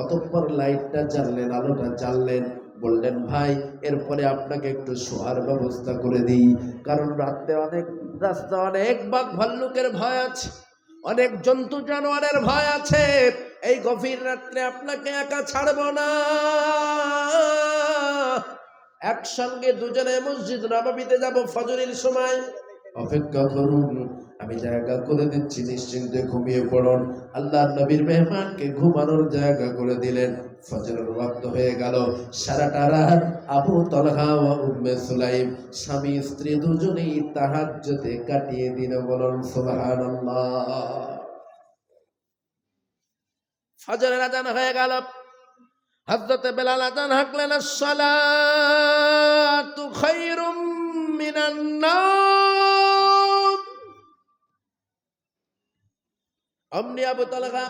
অতঃপর লাইটটা জ্বাললেন, আলোটা জ্বাললেন, বললেন ভাই এরপরে আপনাকে একটু শোয়ার ব্যবস্থা করে দিই, কারণ রাস্তা অনেক বাঘ ভাল্লুকের ভয় আছে, অনেক জন্তু জানোয়ারের ভয় আছে, এই গভীর রাত্রে আপনাকে একা ছাড়বো না। একসঙ্গে দুজনে মসজিদ নববীতে যাব, ফজরের সময় অপেক্ষা করুন, আমি জায়গা করে দিচ্ছি, নিশ্চিন্তে ঘুমিয়ে পড়ুন। আল্লাহর নবীর মেহমানকে ঘুমানোর জায়গা করে দিলেন। ফজরের ওয়াক্ত হয়ে গেল। সারাটা রাত আবু তালহা ও উম্মে সুলাইম স্বামী স্ত্রী দুজনেই তাহাজ্জুদে কাটিয়ে দিল। বলুন সুবহানাল্লাহ। ফজরের আজান হয়ে গেল। হযরত বেলাল আজান হাঁকলেন, আসসালাতু খায়রুম মিনান নাওম। অমনি আবু তালহা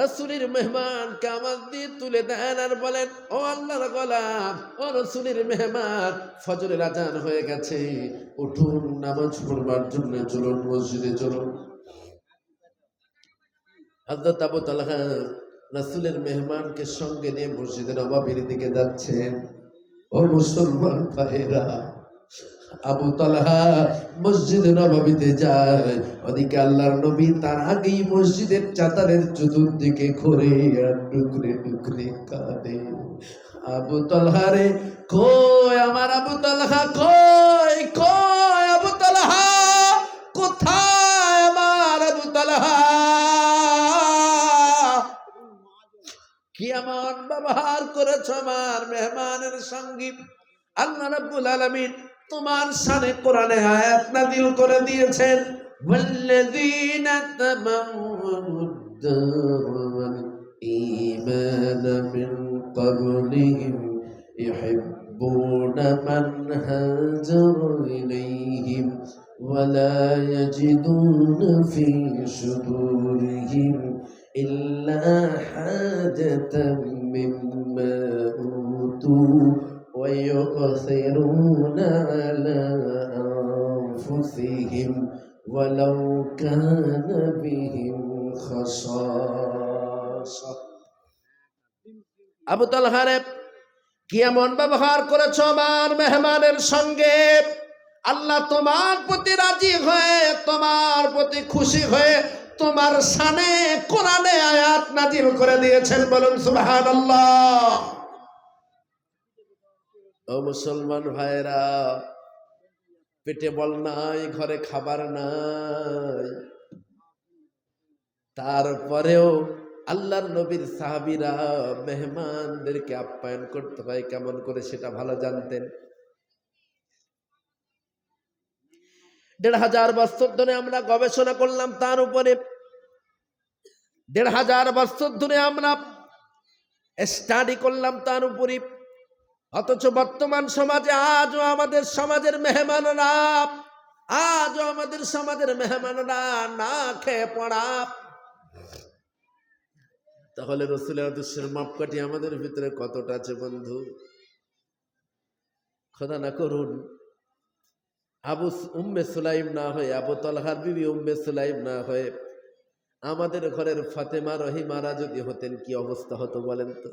রাসূলের মেহমানকে আওয়াজ দিয়ে তুলে দেন আর বলেন, ও আল্লাহর গোলাম, ও রাসূলের মেহমান, ফজরের আজান হয়ে গেছে, উঠুন, নামাজ পড়বার জন্য চলুন, মসজিদে চলুন। হযরত আবু তালহা রাসূলের মেহমানকে সঙ্গে নিয়ে মসজিদে নববীর দিকে যাচ্ছেন। ও মুসলমান ভাইরা, আবু তালহা মসজিদে নববীতে যায়, ওদিকে আল্লাহর নবী তার আগেই মসজিদের চাতালের চতুর্দিকে ঘুরে আর টুকরে টুকরে কাঁদে। আবু তালহা রে কই, আমার আবু তালহা কই, কই আবু তালহা, কোথায় আমার আবু তালহা? কি এমন ব্যবহার করেছ আমার মেহমানের সঙ্গে? আল্লাহ রাব্বুল আলামিন তোমার শানে কোরআনে আয়াত নাযিল করে দিয়েছেন, ওয়াল্লাযীনা তাবাউউদ-দার ওয়াল ঈমান মিন ক্বাবলিহিম ইউহিব্বুনা মান হাজারা ইলাইহিম ওয়ালা ইয়াজিদুনা ফী সুদুরিহিম ইল্লা হাজাতাম মিম্মা উতু ويؤثرون على أنفسهم ولو كان بهم خصاصة। আবু তালহা রে কি এমন ব্যবহার করেছ আমার মেহমানের সঙ্গে? আল্লাহ তোমার প্রতি রাজি হয়ে, তোমার প্রতি খুশি হয়ে তোমার শানে কোরআনে আয়াত নাযিল করে দিয়েছেন। বলুন সুবহানাল্লাহ। ও মুসলমান ভাইরা, পেটে বল নাই, ঘরে খাবার নাই, তারপরেও আল্লাহর নবীর সাহাবীরা মেহমানদেরকে আপ্যায়ন করতে হয় কেমন করে সেটা ভালো জানতেন। ১৫০০ বছর ধরে আমরা গবেষণা করলাম তার উপরে, ১৫০০ বছর ধরে আমরা স্টাডি করলাম তার উপরে, অথচ বর্তমান সমাজে আজও আমাদের সমাজের মেহমানরা না খেয়ে পড়া। তাহলে রাসূলের আদর্শের মাপকাঠি আমাদের ভিতরে কতটা আছে বন্ধু? খোদা না করুন উম্মে সুলাইম না হয়ে, আবু তালহার বিবি উম্মে সুলাইম না হয়ে আমাদের ঘরের ফাতেমা রহিমারা যদি হতেন, কি অবস্থা হতো বলেন তো?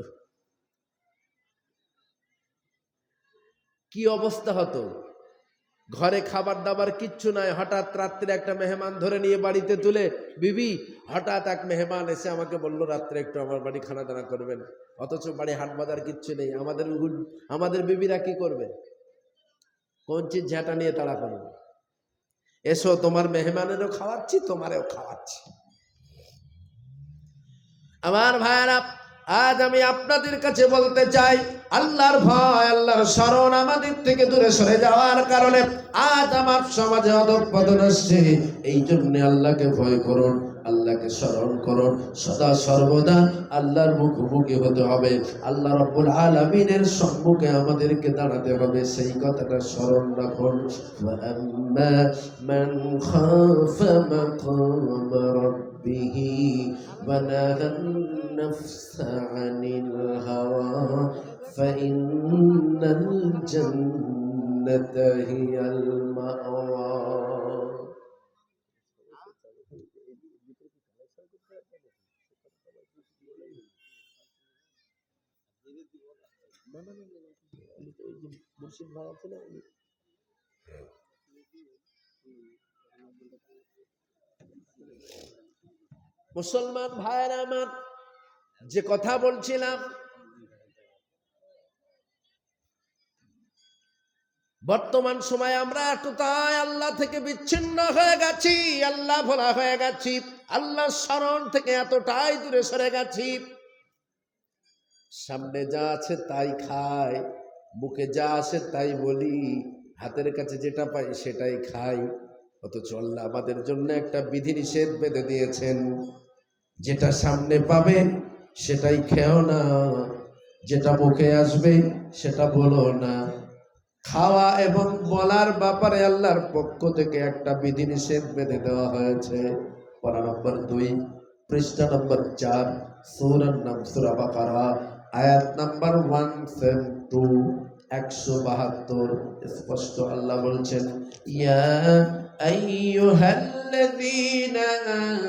কি অবস্থা হতো? ঘরে খাবার দাবার কিচ্ছু নাই, হঠাৎ রাত্রে একটা মেহমান ধরে নিয়ে বাড়িতে তুলে, বিবি হঠাৎ এক মেহমান এসে আমাকে বললো রাত্রে একটু আমার বাড়ি খানা দানা করবেন, অথচ বাড়ি হাট বাজার কিচ্ছু নেই। আমাদের বিবিরা কি করবে? কোন চিজ ঝাঁটা নিয়ে তাড়া করবে, এসো তোমার মেহমানেরও খাওয়াচ্ছি, তোমারেও খাওয়াচ্ছি। আমার ভাইরা, আজ আমি আপনাদের কাছে বলতে চাই, আল্লাহর ভয়, আল্লাহর স্মরণ আমাদের থেকে দূরে সরে যাওয়ার কারণে আজ আমার সমাজে অধঃপতন আসছে। এই জন্য আল্লাহকে ভয় করুন, আল্লাহকে স্মরণ করুন, সদা সর্বদা আল্লাহর মুখোমুখি হতে হবে, আল্লাহ রাব্বুল আলামিনের সম্মুখে আমাদেরকে দাঁড়াতে হবে। সেই কথাটা স্মরণ রাখুন। ওয়াম্মা মান খাফা মাকাম রাব্বিহি ওয়া নাহান নাফসা আনিল হাওয়া ফাইন্নাল জান্নাতা হিয়াল মাওয়া। মুসলমান ভাইয়েরা আমার, যে কথা বলছিলাম, বর্তমান সময়ে আমরা এতটাই আল্লাহ থেকে বিচ্ছিন্ন হয়ে গেছি, আল্লাহ ভোলা হয়ে গেছি, আল্লাহ স্মরণ থেকে এতটাই দূরে সরে গেছি, সামনে যা আছে তাই খাই, মুখে যা আসে তাই বলি, হাতের কাছে যেটা পাই সেটাই খাই। অথচ আল্লাহ আমাদের জন্য একটা বিধিনিষেধ বেঁধে দিয়েছেন, যেটা সামনে পাবে সেটাই খেও না, যেটা মুখে আসবে সেটা বলো না। খাওয়া এবং বলার ব্যাপারে আল্লাহর পক্ষ থেকে একটা বিধিনিষেধ বেঁধে দেওয়া হয়েছে। পারা নম্বর 2, পৃষ্ঠা নম্বর 4, সূরার নাম সূরা বাকারা, আয়াত নাম্বার 172, 172। স্পষ্ট আল্লাহ বলছেন, ইয়া আইয়ুহাল্লাযীনা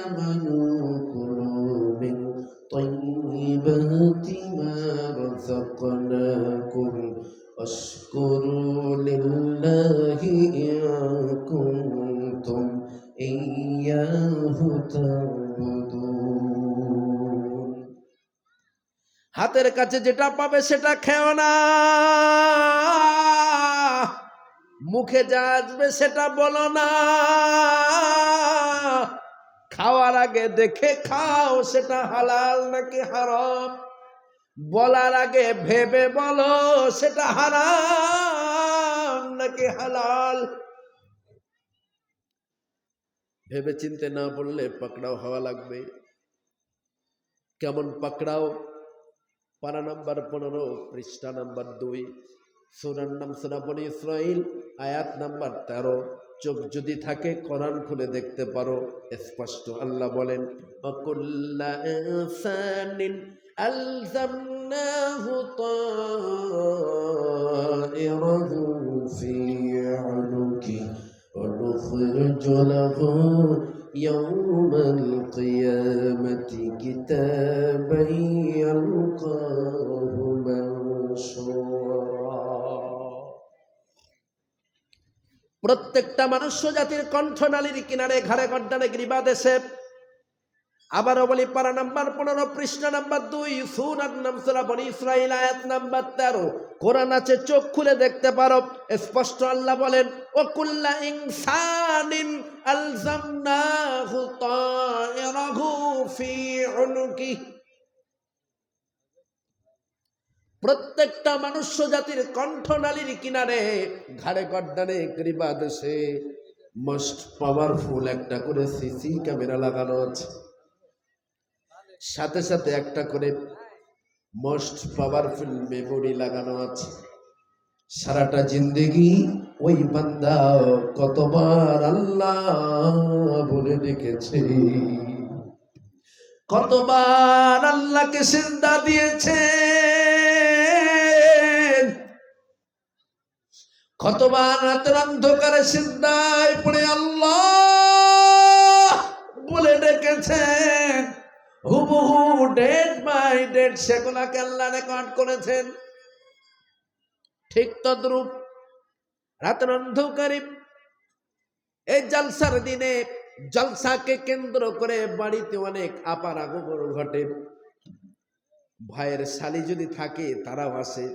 আমানু কুলু মিন তাইয়্যিবাতি মা রাযাকনাকুম واشكروا لله إن كنتم إياه تعبدون। হাতের কাছে যেটা পাবে সেটা খেও না, মুখে যা আসবে সেটা বলো না, খাওয়ার আগে দেখে খাও সেটা হালাল নাকি হারাম, বলার আগে ভেবে বলো সেটা হারাম নাকি হালাল। ভেবে চিনতে না বললে পাকড়াও হওয়া লাগবে। কেমন পাকড়াও? পারা নাম্বার 15, পৃষ্ঠা নাম্বার 2, সূরার নাম সূরা বনী ইসরাইল, আয়াত নাম্বার 13। চোখ যদি থাকে কোরআন খুলে দেখতে পারো, স্পষ্ট আল্লাহ বলেন, ওয়াকুল্লা ইনসানিন ألزمناه طائره في عنقه ونخرج له يوم القيامة كتابا يلقاه منشورا। প্রত্যেকটা মনুষ্য জাতির কণ্ঠনালীর কিনারে ঘাড়ে গর্দানে গ্রীবা দেশে। আবারও বলি, পারা নাম্বার 15, পৃষ্ঠা নাম্বার 2, সূরার নাম সূরা বনী ইসরাইল, আয়াত নাম্বার 13। কোরআন আছে, চোখ খুলে দেখতে পারো। স্পষ্ট আল্লাহ বলেন, ওয়াকুল্লা ইনসানিন আলজামনাহু তায়রাহু ফি উনুকি। প্রত্যেকটা মনুষ্য জাতির কণ্ঠনালীর কিনারে ঘাড়ে গর্দানে গ্রীবা দেশে মোস্ট পাওয়ারফুল একটা করে সিসি ক্যামেরা লাগানো আছে, সাথে সাথে একটা করে মোস্ট পাওয়ারফুল মেমোরি লাগানো আছে। সারাটা জিন্দেগি ওই বান্দা কতবার আল্লাহ বলে ডেকেছে, কতবার আল্লাহকে সিজদা দিয়েছে, কতবার রাতের অন্ধকারে সিজদায় পড়ে আল্লাহ বলে ডেকেছেন। হুবহু ডেট বাই ডেট সেগুলাকে আল্লাহ রেকর্ড করেছেন। ঠিক তদ্রূপ রাতের অন্ধকারে এই জলসার দিনে জলসাকে কেন্দ্র করে বাড়িতে অনেক আপার আগমন ঘটে। ভাইয়ের শালি যদি থাকে তারাও আসে,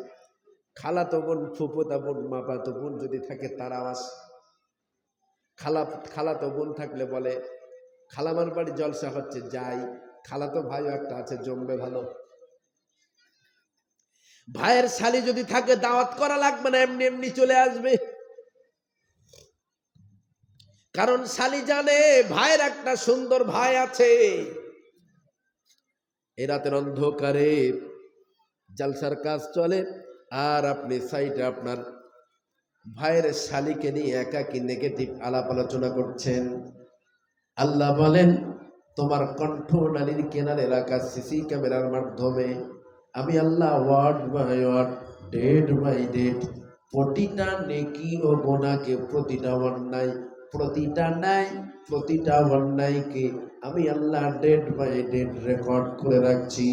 খালাতো বোন, ফুফুতা বোন, মামাতো বোন যদি থাকে তারাও আসে। খালাতো বোন থাকলে বলে, খালামার বাড়ি জলসা হচ্ছে, যাই। খালাতো ভাইও একটা আছে, জমবে ভালো। ভাইয়ের শালি যদি থাকে দাওয়াত করা লাগবে না, এমনি এমনি চলে আসবে। কারণ শালি জানে ভাইয়ের একটা সুন্দর ভাই আছে। এই রাতের অন্ধকারে জালসার কাজ চলে, আর আপনি সাইডে আপনার ভাইয়ের শালিকে নিয়ে একাকী নেগেটিভ আলাপ আলোচনা করছেন। আল্লাহ বলেন, তোমার কণ্ঠনালীর কেনারে রাখা সিসি ক্যামেরার মাধ্যমে আমি আল্লাহ word by word, date by date প্রতিটা নেকি ও গোনাকে, প্রতিটা অন্যায়, প্রতিটা ন্যায়, প্রতিটা অন্যায়কে আমি আল্লাহ ডেট বাই ডেট রেকর্ড করে রাখছি।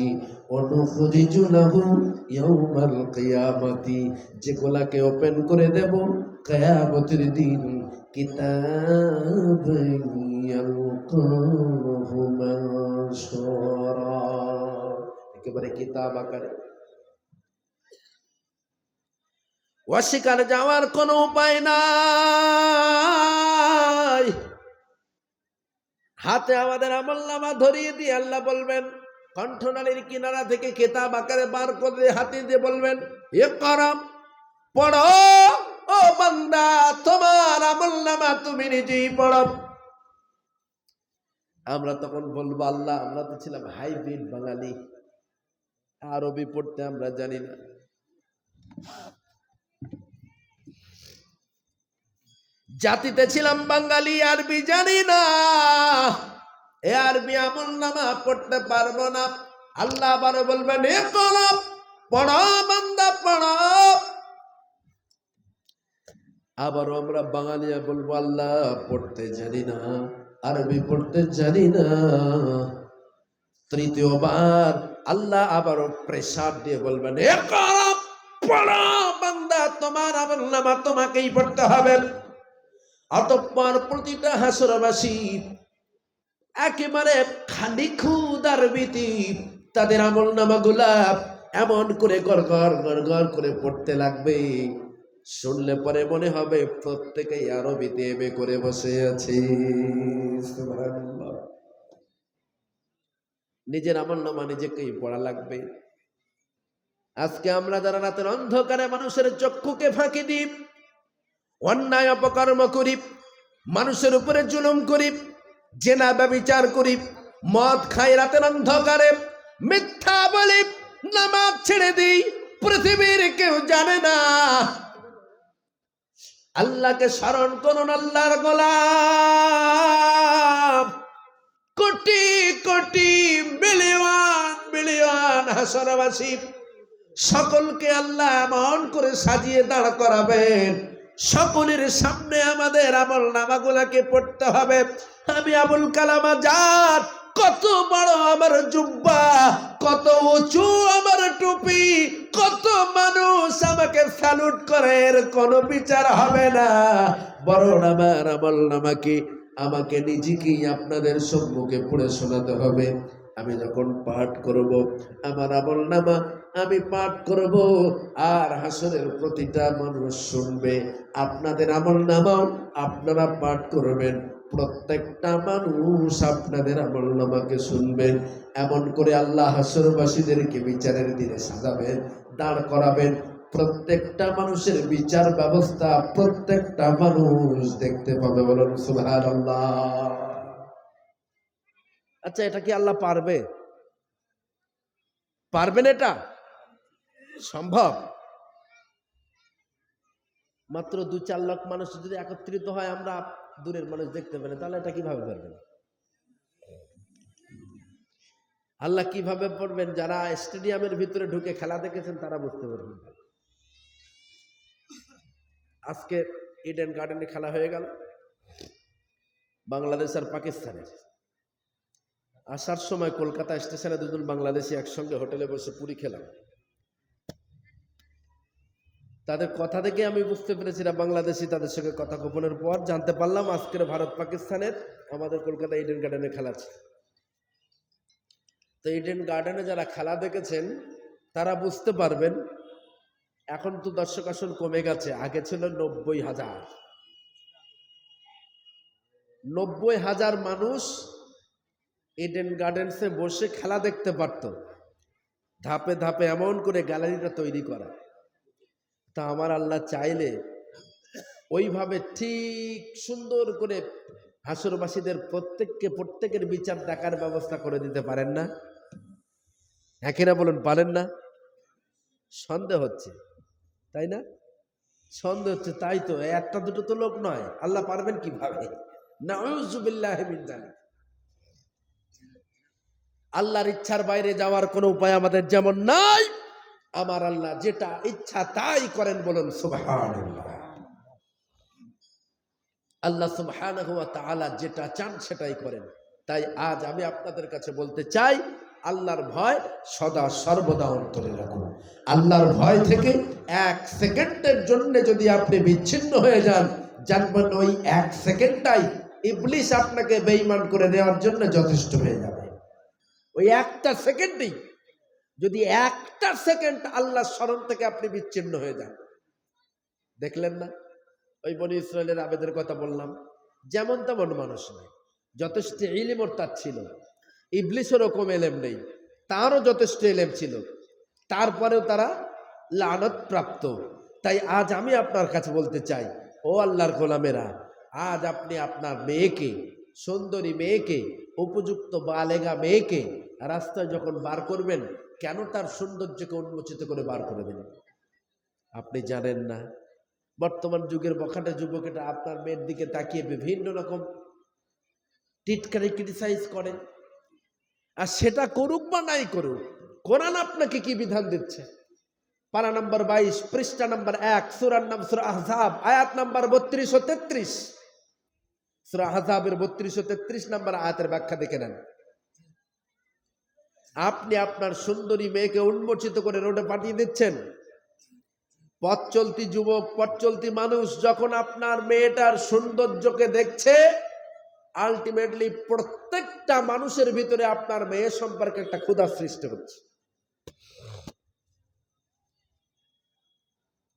অনুখরিজু লাহু ইয়াউমাল কিয়ামতি, যেগুলাকে ওপেন করে দেব কিয়ামতের দিন, কিতাবান ইয়ালকাহু মানশুরা, একেবারে কিতাব আকারে। অস্বীকার যাওয়ার কোনো উপায় নাই। হাতে আমাদের আমলনামা ধরিয়ে দিয়ে আল্লাহ বলবেন, কণ্ঠনালীর কিনারা থেকে কিতাব আকারে বার করে হাতে দিয়ে বলবেন, ইকরা, পড়ো ও বান্দা, তোমার আমলনামা তুমি নিজেই পড়ো। আমরা তখন বলবো, আল্লাহ আমরা তো ছিলাম হাইব্রিড বাঙালি, আরবি পড়তে আমরা জানি না। জাতিতে ছিলাম বাঙালি, আরবি জানি না, এ আরবি আমলনামা পড়তে পারবো না। আল্লাহ আবার বলবেন, ইকরা, পড়ো বান্দা পড়ো। আবার আমরা বাঙালিয়া বলবো, আল্লাহ পড়তে জানি না, আরবি পড়তে জানি না। তৃতীয়বার আল্লাহ আবারও প্রেসার দিয়ে বলবেন, ইকরা, পড়ো বান্দা, তোমার আমলনামা তোমাকেই পড়তে হবে। অতঃপর প্রতিটা হাসরবাসী একেবারে খালি ক্ষুধার ভীতি তাদের আমলনামাগুলা এমন করে গড় করে পড়তে লাগবে, শুনলে পরে মনে হবে প্রত্যেকেই আরবিতে এমএ করে বসে আছে। সুবহানাল্লাহ। নিজের আমলনামা নিজেকেই পড়া লাগবে। আজকে আমরা যারা রাতের অন্ধকারে মানুষের চক্ষুকে ফাঁকি দিই, অন্যায় অপকর্ম করি, মানুষের উপরে জুলুম করি, জেনা ব্যভিচার করি, মদ খাই, রাতের অন্ধকারে মিথ্যা বলি, নামাজ ছেড়ে দিই, পৃথিবীর কেউ জানে না। আল্লাহকে স্মরণ করুন, আল্লাহর গোলাম কোটি কোটি বিলিয়ন বিলিয়ন হাসরবাসী সকলকে আল্লাহ এমন করে সাজিয়ে দাঁড় করাবেন, সকলের সামনে আমাদের আমলনামাগুলোকে পড়তে হবে। আমি আবুল কালাম আজাদ, কত বড় আমার জুব্বা, কত উঁচু আমার টুপি, কত মানুষ আমাকে স্যালুট করে, এর কোনো বিচার হবে না। বরং আমার আমলনামাকে আমাকে নিজেকেই আপনাদের সম্মুখে পড়ে শোনাতে হবে। আমি যখন পাঠ করব আমার আমলনামা আমি পাঠ করব, আর হাসরের প্রতিটা মানুষ শুনবে। আপনাদের আমলনামাও আপনারা পাঠ করবেন, প্রত্যেকটা মানুষ আপনাদের আমলনামাকে শুনবেন। এমন করে আল্লাহ হাসরবাসীদেরকে বিচারের দিনে সাজাবেন, দাঁড় করাবেন। প্রত্যেকটা মানুষের বিচার ব্যবস্থা প্রত্যেকটা মানুষ দেখতে পাবে। বলুন সুবহানাল্লাহ। আচ্ছা, এটা কি আল্লাহ পারবে? পারবেন? এটা সম্ভব? মাত্র 2-4 লাখ মানুষ যদি একত্রিত হয়, আমরা দূরের মানুষ দেখতে পারি, তাহলে এটা কিভাবে পারবেন? আল্লাহ কিভাবে পড়বেন? যারা স্টেডিয়ামের ভিতরে ঢুকে খেলা দেখেছেন তারা বুঝতে পারবেন। আজকে ইডেন গার্ডেনে খেলা হয়ে গেল বাংলাদেশ আর পাকিস্তানের। আসার সময় কলকাতা স্টেশনে দুজন বাংলাদেশি একসঙ্গে হোটেলে বসে পুরি খেলাম। তাদের কথা থেকে আমি বুঝতে পেরেছিলাম বাংলাদেশি। তাদের সঙ্গে কথা গোপনের পর জানতে পারলাম আজকের ভারত পাকিস্তানের আমাদের কলকাতা ইডেন গার্ডেনে খেলা আছে। তো ইডেন গার্ডেনে যারা খেলা দেখেছেন তারা বুঝতে পারবেন, এখন তো দর্শক আসন কমে গেছে, আগে ছিল 90,000। 90,000 মানুষ ইডেন গার্ডেন্সে বসে খেলা দেখতে পারতো। ধাপে ধাপে এমন করে গ্যালারিটা তৈরি করা। তা আমার আল্লাহ চাইলে ওইভাবে ঠিক সুন্দর করে হাসরবাসীদের প্রত্যেকের বিচার দেখার ব্যবস্থা করে দিতে পারেন না? হ্যাঁ কিনা বলুন, পারেন না? সন্দেহ হচ্ছে, তাই না? সন্দেহ হচ্ছে, তাই তো। একটা দুটো তো লোক নয়, আল্লাহ পারবেন কিভাবে? নাউযুবিল্লাহি মিন যালিক। আল্লাহর ইচ্ছার বাইরে যাওয়ার কোনো উপায় আমাদের যেমন নাই, আমার আল্লাহ যেটা ইচ্ছা তাই করেন, বলুন সুবহানাল্লাহ। আল্লাহ সুবহানাহু ওয়া তাআলা যেটা চান সেটাই করেন। তাই আজ আমি আপনাদের কাছে বলতে চাই, আল্লাহর ভয় সদা সর্বদা অন্তরে রাখুন। আল্লাহর ভয় থেকে এক সেকেন্ডের জন্য যদি আপনি বিচ্ছিন্ন হয়ে যান, জানবেন ওই এক সেকেন্ডটাই ইবলিস আপনাকে বেঈমান করে দেওয়ার জন্য যথেষ্ট হয়ে যাবে। ওই একটা সেকেন্ডেই, যদি একটা সেকেন্ড আল্লাহর স্মরণ থেকে আপনি বিচ্ছিন্ন হয়ে যান। দেখলেন না ওই বনি ইসরায়েলের আবেদের কথা বললাম, যেমন তেমন মানুষ নয়, যথেষ্ট ইলম ওর তার ছিল। ইবলিসেরও কম এলেম নেই, তারও যথেষ্ট এলেম ছিল, তারপরেও তারা লানত প্রাপ্ত। তাই আজ আমি আপনার কাছে বলতে চাই, ও আল্লাহর গোলামেরা, আজ আপনি আপনার মেয়েকে, সুন্দরী মেয়েকে, উপযুক্ত বালেগা মেয়েকে রাস্তায় যখন বার করবেন, কেন তার সৌন্দর্যকে উন্মোচিত করে বার করে দেবেন? আপনি জানেন না বর্তমান যুগের বখাটে যুবকেরা আপনার মেয়ের দিকে তাকিয়ে বিভিন্ন রকম টিটকারি ক্রিটিসাইজ করে। আর সেটা করুক বা নাই করুক, কোরআন আপনাকে কি বিধান দিচ্ছে? পারা নম্বর 22, পৃষ্ঠা নম্বর 1, সূরার নাম সূরা আহজাব, আয়াত নম্বর 32 ও 33। সূরা আহজাবের 32 ও 33 নম্বর আয়াতের ব্যাখ্যা দেখে নেন। আপনি আপনার সুন্দরী মেয়েকে উন্মোচিত করে রোডে পাঠিয়ে দিচ্ছেন। পথ চলতি যুবক, পথ চলতি মানুষ যখন আপনার মেয়েটার সৌন্দর্যকে দেখছে, আলটিমেটলি প্রত্যেকটা মানুষের ভিতরে আপনার মেয়ে সম্পর্কে একটা ক্ষুধা সৃষ্টি হচ্ছে।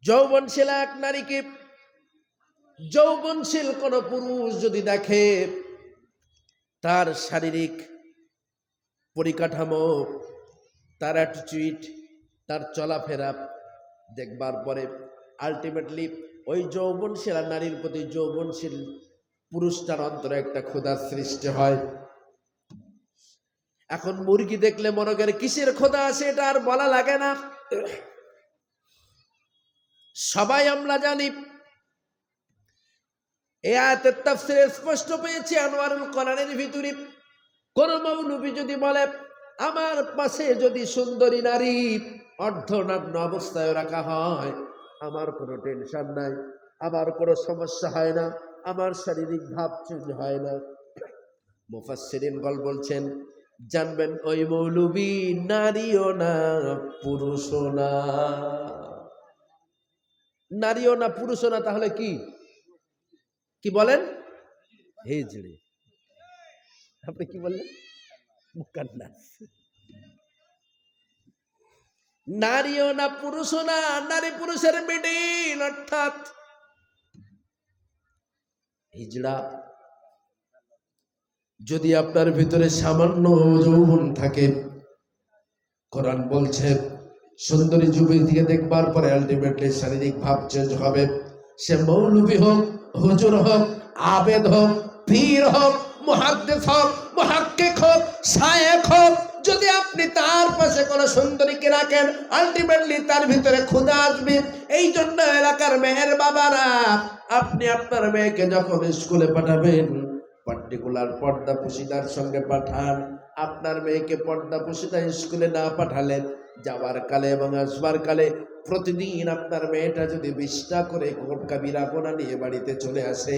যৌবনশীল এক নারীকে, যৌবনশীল কোন পুরুষ যদি দেখে, তার শারীরিক পরিকাঠামো, তার অ্যাটিটিউড, তার চলাফেরা দেখবার পরে আলটিমেটলি ওই যৌবনশীল নারীর প্রতি যৌবনশীল পুরুষটার অন্তরে একটা ক্ষুধা সৃষ্টি হয়। এখন মুরগি দেখলে মনে করে কিসের ক্ষুধা আসে, এটা আর বলা লাগে না, সবাই আমরা জানি। এই আয়াতের তাফসীরে স্পষ্ট পেয়েছি আনোয়ারুল কোরআনের ভিতরে। কোন মৌলবী যদি বলে আমার পাশে যদি সুন্দরী নারী অর্ধনগ্ন অবস্থায় রাখা হয়, আমার কোনো টেনশন নাই, আমার কোনো সমস্যা হয় না, আমার শারীরিক ভাব চেঞ্জ হয় না। মুফাসসিরিন বলছেন, জানবেন ওই মৌলবী নারীও না পুরুষও না। নারীও না পুরুষও না, তাহলে কি কি বলেন? হিজড়ে। আপনি কি বললেন? মুকান্নাস। নারীও না পুরুষও না, নারী পুরুষের মিডিল, অর্থাৎ হিজড়া। যদি আপনার ভিতরে সামান্য যৌবন থাকে, কোরআন বলছে সুন্দরী যুবতীকে দেখবার পরে আলটিমেটলি শারীরিক ভাব চেঞ্জ হবে। সে মৌলবী হোক, হুজুর হোক, আবেদ হোক, পীর হোক, মুহাদ্দিস হোক, মুহাক্কিক হোক, শায়েখ হোক, যদি আপনি তার পাশে কোনো সুন্দরীকে রাখেন, আলটিমেটলি তার ভিতরে ক্ষুধা আসবে। এই জন্য এলাকার মেয়ের বাবারা, আপনি আপনার মেয়েকে যখন স্কুলে পাঠাবেন, পার্টিকুলার পর্দা পুশিদার সঙ্গে পাঠান। আপনার মেয়েকে পর্দা পুশিদা স্কুলে না পাঠালেন, যাবার কালে এবং আসবার কালে প্রতিদিন আপনার মেয়েটা যদি 20টা করে কবিরা গুনাহ নিয়ে বাড়িতে চলে আসে,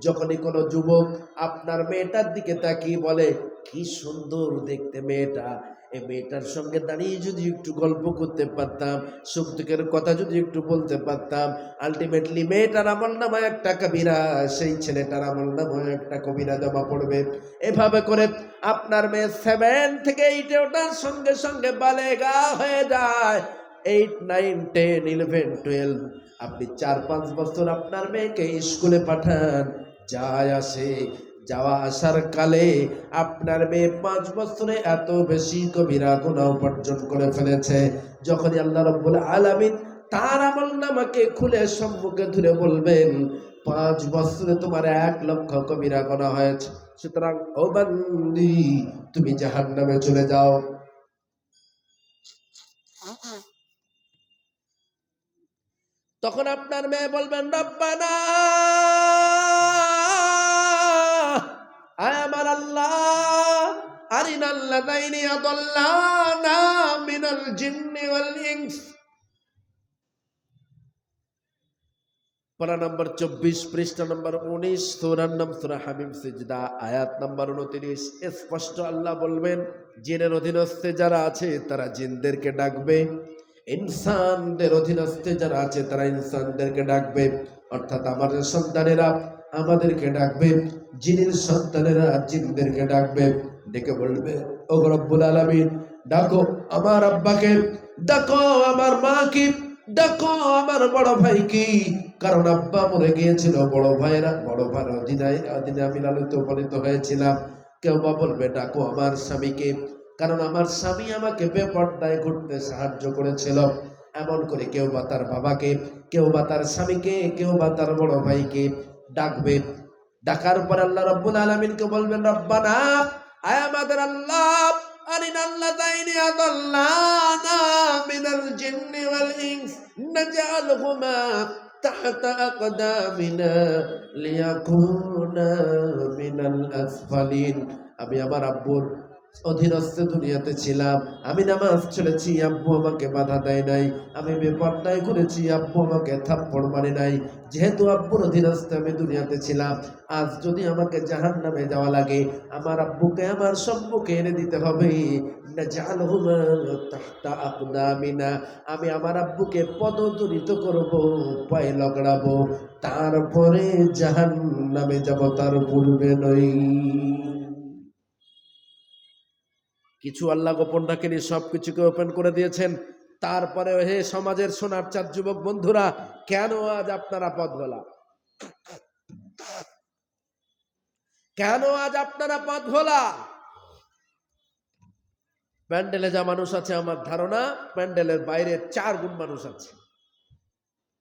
যখনই কোনো যুবক আপনার মেয়েটার দিকে তাকিয়ে বলে কি সুন্দর দেখতে মেয়েটা, এই মেয়েটার সঙ্গে দাঁড়িয়ে যদি একটু গল্প করতে পারতাম, সুখ দুঃখের কথা যদি একটু বলতে পারতাম, আলটিমেটলি মেয়েটার আমল নামায় একটা কবিরা, সেই ছেলেটার আমল নামায় একটা কবিরা জমা পড়বে। এভাবে করে আপনার মেয়ে 7 থেকে 8 ওঠার সঙ্গে সঙ্গে বালেগা হয়ে যায়। 8, 9, 10, 11, 12। আপনি 4-5 বছর আপনার মেয়েকে স্কুলে পাঠান, যায় আসে, যাওয়া আসার কালে আপনার মেয়ে 5 বছরে এত বেশি কবিরা গুনাহ উপার্জন করে ফেলেছে। যখনই আল্লাহ রাব্বুল আলামিন তার আমলনামাকে খুলে সম্মুখে ধরে বলবেন 5 বছরে তোমার 1 লক্ষ কবিরা গুনাহ হয়েছে, সুতরাং ও বান্দি তুমি জাহান্নামে চলে যাও। তখন আপনার মেয়ে বলবেন রব্বানা, আয় আমার আল্লাহ, আরিনাল লাযাইনি আদাল্লানা মিনাল জিন্নি ওয়াল ইনস। পারা নম্বর 24 পৃষ্ঠা নম্বর 19 সূরার নাম সূরা হামিম সিজদা আয়াত নম্বর 29। স্পষ্ট আল্লাহ বলবেন জিনের অধীনস্থে যারা আছে তারা জিনদেরকে ডাকবে, ইনসানদের অধীনস্থে যারা আছে তারা ইনসানদেরকে ডাকবে। অর্থাৎ আমাদের সন্তানেরা আমাদেরকে ডাকবে, জিনের সন্তানেরা জিনদেরকে ডাকবে। ডেকে বলবে ও রব্বুল আলামিন, ডাকো আমার আব্বাকে, ডাকো আমার মাকে, ডাকো আমার বড় ভাইকে। কারণ আব্বা মরে গিয়েছিল, বড় ভাইয়ের অধীনে আমি লালিত পালিত হয়েছিলাম। কেউ বা বলবে ডাকো আমার স্বামীকে, কারণ আমার স্বামী আমাকে বেপরদায় ঘুরতে সাহায্য করেছিল। এমন করে কেউ বা তার বাবাকে, কেউ বা তার স্বামীকে, কেউ বা তার বড় ভাইকে ডাকবে। ডাকার পর আল্লাহ রাব্বুল আলামিনকে বলবেন রব্বানা, আয় আমাদের আল্লাহ, আরিনাল লাযাইনি আদাল্লানা মিনাল জিন্নি ওয়াল ইনস নাজআলহুমা তাহতা আকদামিনা লিয়াকুনা মিনাল আসফালিন। আমি আমার আব্বুর অধীনস্থে দুনিয়াতে ছিলাম, আমি নামাজ ছেড়েছি, আব্বু আমাকে বাধা দেয় নাই, আমি বেপরদায় করেছি, আব্বু আমাকে থাপ্পড় মারে নাই। যেহেতু আব্বুর অধীনস্থে আমি দুনিয়াতে ছিলাম, আজ যদি আমাকে জাহান্নামে যাওয়া লাগে, আমার আব্বুকে আমার সম্মুখে এনে দিতে হবে। নাজআলহুমা তাহতা আকদামিনা, আমি আমার আব্বুকে পদদলিত করব, পায়ে লগড়াবো, তারপরে জাহান্নামে যাব, তার পূর্বে নই। কিছু আল্লাহ গোপন রাখেনি, সবকিছুকে ওপেন করে দিয়েছেন। তারপরে হে সমাজের সোনার চাঁদ যুবক বন্ধুরা, কেন আজ আপনারা পথভোলা? কেন আজ আপনারা পথভোলা? প্যান্ডেলে যা মানুষ আছে, আমার ধারণা প্যান্ডেলের বাইরে 4 গুণ মানুষ আছে,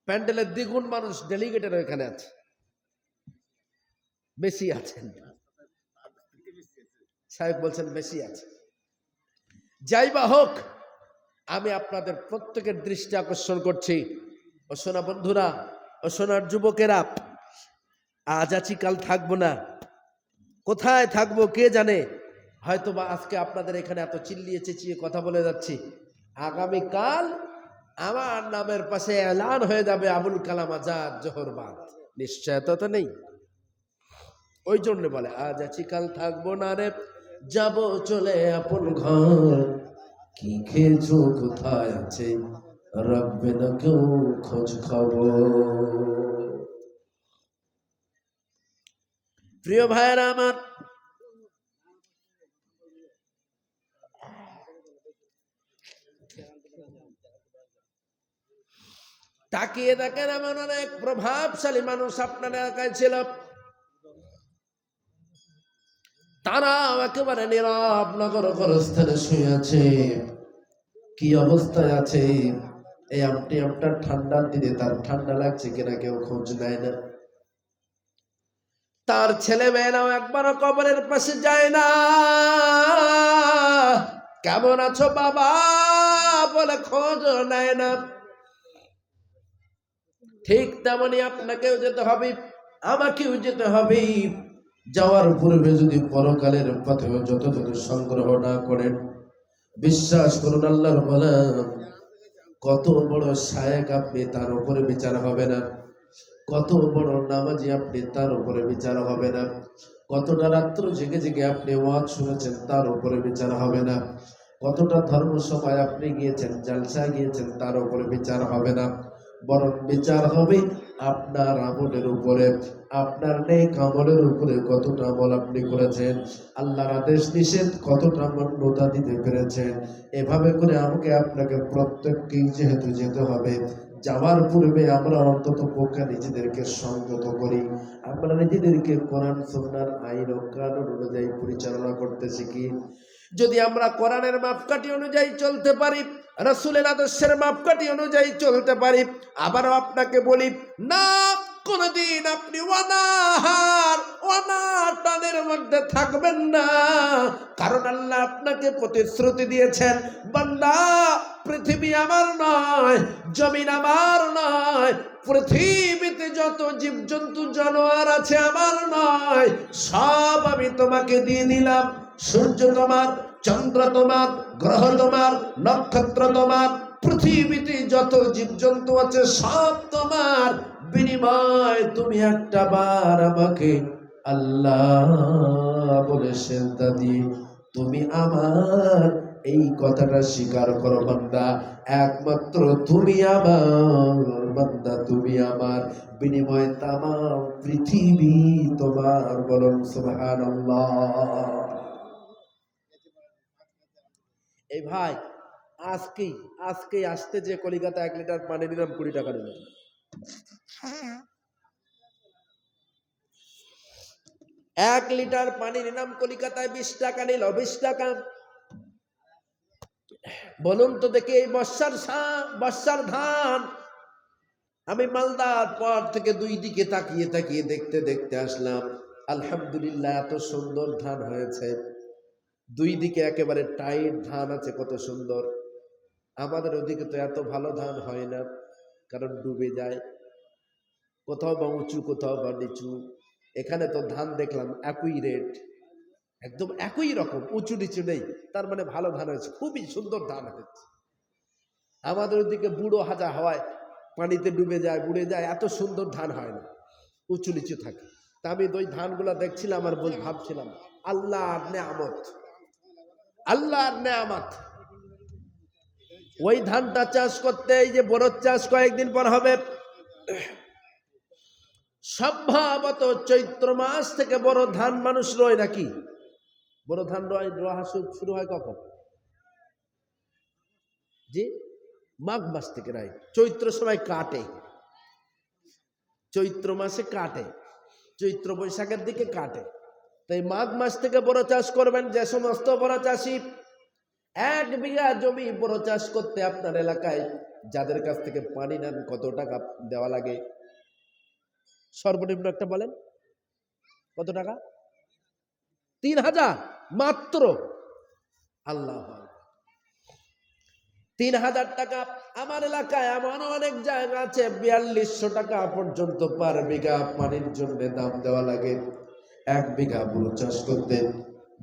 প্যান্ডেলের 2 গুণ মানুষ ডেলিগেটের এখানে আছে, বেশি আছেন। সাহেব বলছেন বেশি আছে। যাই বা হোক, আমি আপনাদের প্রত্যেকের দৃষ্টি আকর্ষণ করছি। ও সোনা বন্ধুরা, ও সোনার যুবকেরা, আজ আছি কাল থাকবো না। কোথায় থাকবো কে জানে? হয়তো বা আজকে আপনাদের এখানে এত চিল্লিয়ে চেঁচিয়ে কথা বলে যাচ্ছি, আগামীকাল আমার নামের পাশে এলান হয়ে যাবে আবুল কালাম আজাদ জোহরবাদ। নিশ্চয়তা তো নেই। ওই জন্য বলে আজ আছি কাল থাকবো না রে, যাব চলে আপন ঘর। কি খেয়েছো, কোথায় আছে, রাখবে না কেউ খোঁজ খবর। প্রিয় ভাইয়েরা আমার, তাকিয়ে দেখেন, এমন অনেক প্রভাবশালী মানুষ আপনার এলাকায় ছিল, তারা একেবারে নীরব নগর গোরস্থানে শুয়ে আছে। কি অবস্থায় আছে? এই আমটা ঠান্ডার দিনে তার ঠান্ডা লাগছে কিনা কেউ খোঁজ নেয় না। তার ছেলে মেয়েরাও একবারও কবরের পাশে যায় না। কেমন আছো বাবা বলে খোঁজ নেয় না। ঠিক তেমনি আপনাকেও যেতে হবে, আমাকেও যেতে হবে। যাওয়ার পূর্বে যদি পরকালের পথে যথাযথ সংগ্রহ না করেন, বিশ্বাস করুন আল্লাহর গোলাম, কত বড় শায়েক আপনি, তার উপরে বিচার হবে না। কত বড় নামাজি আপনি, তার উপরে বিচার হবে না। কতটা রাত্র জেগে জেগে আপনি ওয়াজ শুনেছেন, তার উপরে বিচার হবে না। কতটা ধর্মসভায় আপনি গিয়েছেন, জালসায় গিয়েছেন, তার উপরে বিচার হবে না। বরং বিচার হবে আপনার আমলের উপরে, আপনার নেক আমলের উপরে। কতটা আমল আপনি করেছেন, আল্লাহর আদেশ নিষেধ কতটা মান্যতা দিতে পেরেছেন। এভাবে করে আমাকে আপনাকে প্রত্যেককেই যেহেতু যেতে হবে, যাওয়ার পূর্বে আমরা অন্তত পক্ষে নিজেদেরকে সংযত করি, আমরা নিজেদেরকে কোরআন সুন্নাহর আইন ও কানুন অনুযায়ী পরিচালনা করতে শিখি। যদি আমরা কোরআনের মাপকাঠি অনুযায়ী চলতে পারি, রাসূলের আদর্শের মাপকাঠি অনুযায়ী চলতে পারি, আবারও আপনাকে বলি না, কোনদিন আপনি অনাটানের মধ্যে থাকবেন না। কারণ আল্লাহ আপনাকে প্রতিশ্রুতি দিয়েছেন, বান্দা পৃথিবী আমার নয়, জমিন আমার নয়, পৃথিবীতে যত জীবজন্তু জানোয়ার আছে আমার নয়, সব আমি তোমাকে দিয়ে দিলাম। সূর্য তোমার, চন্দ্র তোমার, গ্রহ তোমার, নক্ষত্র তোমার, পৃথিবীতে যত জীবজন্তু আছে সব তোমার। বিনিময় তুমি একটা বার আমাকে আল্লাহ বলে সেজদা দিয়ে তুমি আমার, এই কথাটা স্বীকার করো বান্দা। একমাত্র তুমি আমার বান্দা, তুমি আমার, বিনিময়ে তামাম পৃথিবী তোমার। বলুন সুবহানাল্লাহ। এই ভাই আজকে আসতে যে কলিকাতা 1 লিটার পানি নিলাম 20 টাকা নিলাম। 1 লিটার পানি নিলাম কলিকাতায় 20 টাকা নিল, 20 টাকা। বলুন তো দেখি, এই বর্ষার ধান আমি মালদার পর থেকে 2 দিকে তাকিয়ে তাকিয়ে দেখতে দেখতে আসলাম। আলহামদুলিল্লাহ, এত সুন্দর ধান হয়েছে, 2 দিকে একেবারে টাইট ধান আছে, কত সুন্দর। আমাদের ওদিকে তো এত ভালো ধান হয় না, কারণ ডুবে যায়, কোথাও বা উঁচু কোথাও বা নিচু। এখানে তো ধান দেখলাম একই রেট, একদম একই রকম, উঁচু নিচু নেই, তার মানে ভালো ধান হয়েছে, খুবই সুন্দর ধান হয়েছে। আমাদের ওদিকে বুড়ো হাজা হওয়ায় পানিতে ডুবে যায়, বুড়ে যায়, এত সুন্দর ধান হয় না, উঁচু নিচু থাকে। তা আমি ওই ধানগুলা দেখছিলাম আর ভাবছিলাম আল্লাহর নেয়ামত, আল্লাহর নেয়ামত। ওই ধানটা চাষ করতে, এই যে বড় চাষ কয়েকদিন পর হবে, সম্ভবত চৈত্র মাস থেকে বড় ধান মানুষ রয় নাকি? বড় ধান রোয়া শুরু হয় কখন? জি, মাঘ মাস থেকে। রাইট, চৈত্র সময় কাটে, চৈত্র মাসে কাটে, চৈত্র বৈশাখের দিকে কাটে। তাই মাঘ মাস থেকে বড় চাষ করবেন। যে সমস্ত বড় চাষি 1 বিঘা জমি বড় চাষ করতে আপনার এলাকায় যাদের কাছ থেকে পানি নেন, কত টাকা দেওয়া লাগে? সর্বনিম্ন একটা বলেন, কত টাকা? 3000 মাত্র। আল্লাহ, 3000 টাকা। আমার এলাকায় এমন অনেক জায়গা আছে 4200 টাকা পর্যন্ত পার বিঘা পানির জন্য দাম দেওয়া লাগে। 1 বিঘা বুড়ো চাষ করতে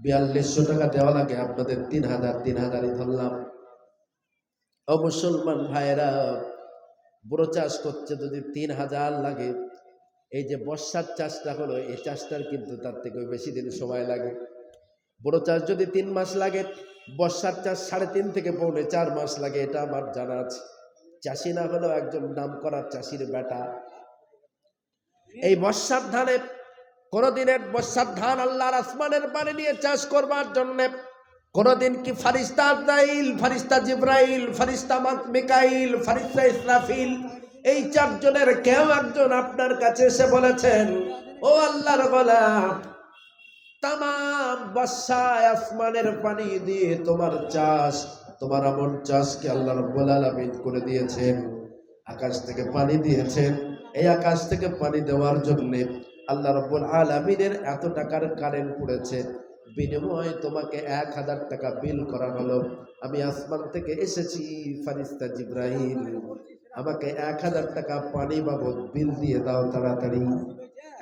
4200 টাকা দেওয়া লাগে। আপনাদের 3000ই ধরলাম। ও মুসলমান ভাইয়েরা, বুড়ো চাষ করতে যদি 3000 লাগে, এই যে বর্ষার চাষটা হলো, এই চাষটার কিন্তু তার থেকে বেশি দিন সময় লাগে। বড় চাষ যদি 3 মাস লাগে, বর্ষার চাষ 3.5 থেকে 4.5 মাস লাগে, এটা আমার জানা আছে। চাষি না হলেও একজন নাম করা চাষির বেটা। এই বর্ষার ধানে, কোনদিনের বর্ষার ধান আল্লাহর আসমানের পানি নিয়ে চাষ করবার জন্য কোনদিন কি ফারিস্তা আজরাইল, ফারিস্তা জিবরাইল, ফারিস্তা মিকাইল, ফারিস্তা ইসরাফিল, এই 4 জনের কেউ একজন আপনার কাছে এসে বলেছেন, ও আল্লাহর গোলাম, তামাম বর্ষায় আসমানের পানি দিয়ে তোমার চাষ, তোমার আমন চাষকে আল্লাহ রাব্বুল আলামিন করে দিয়েছেন, আকাশ থেকে পানি দিয়েছেন। এই আকাশ থেকে পানি দেওয়ার জন্য আল্লাহ রাব্বুল আলামিনের এত টাকার কারেন্ট পড়েছে, বিনিময়ে তোমাকে 1000 টাকা বিল করা হলো। আমি আসমান থেকে এসেছি, ফারিস্তা জিবরাইল, আমাকে 1000 টাকা পানি বাবদ বিল দিয়ে দাও তাড়াতাড়ি।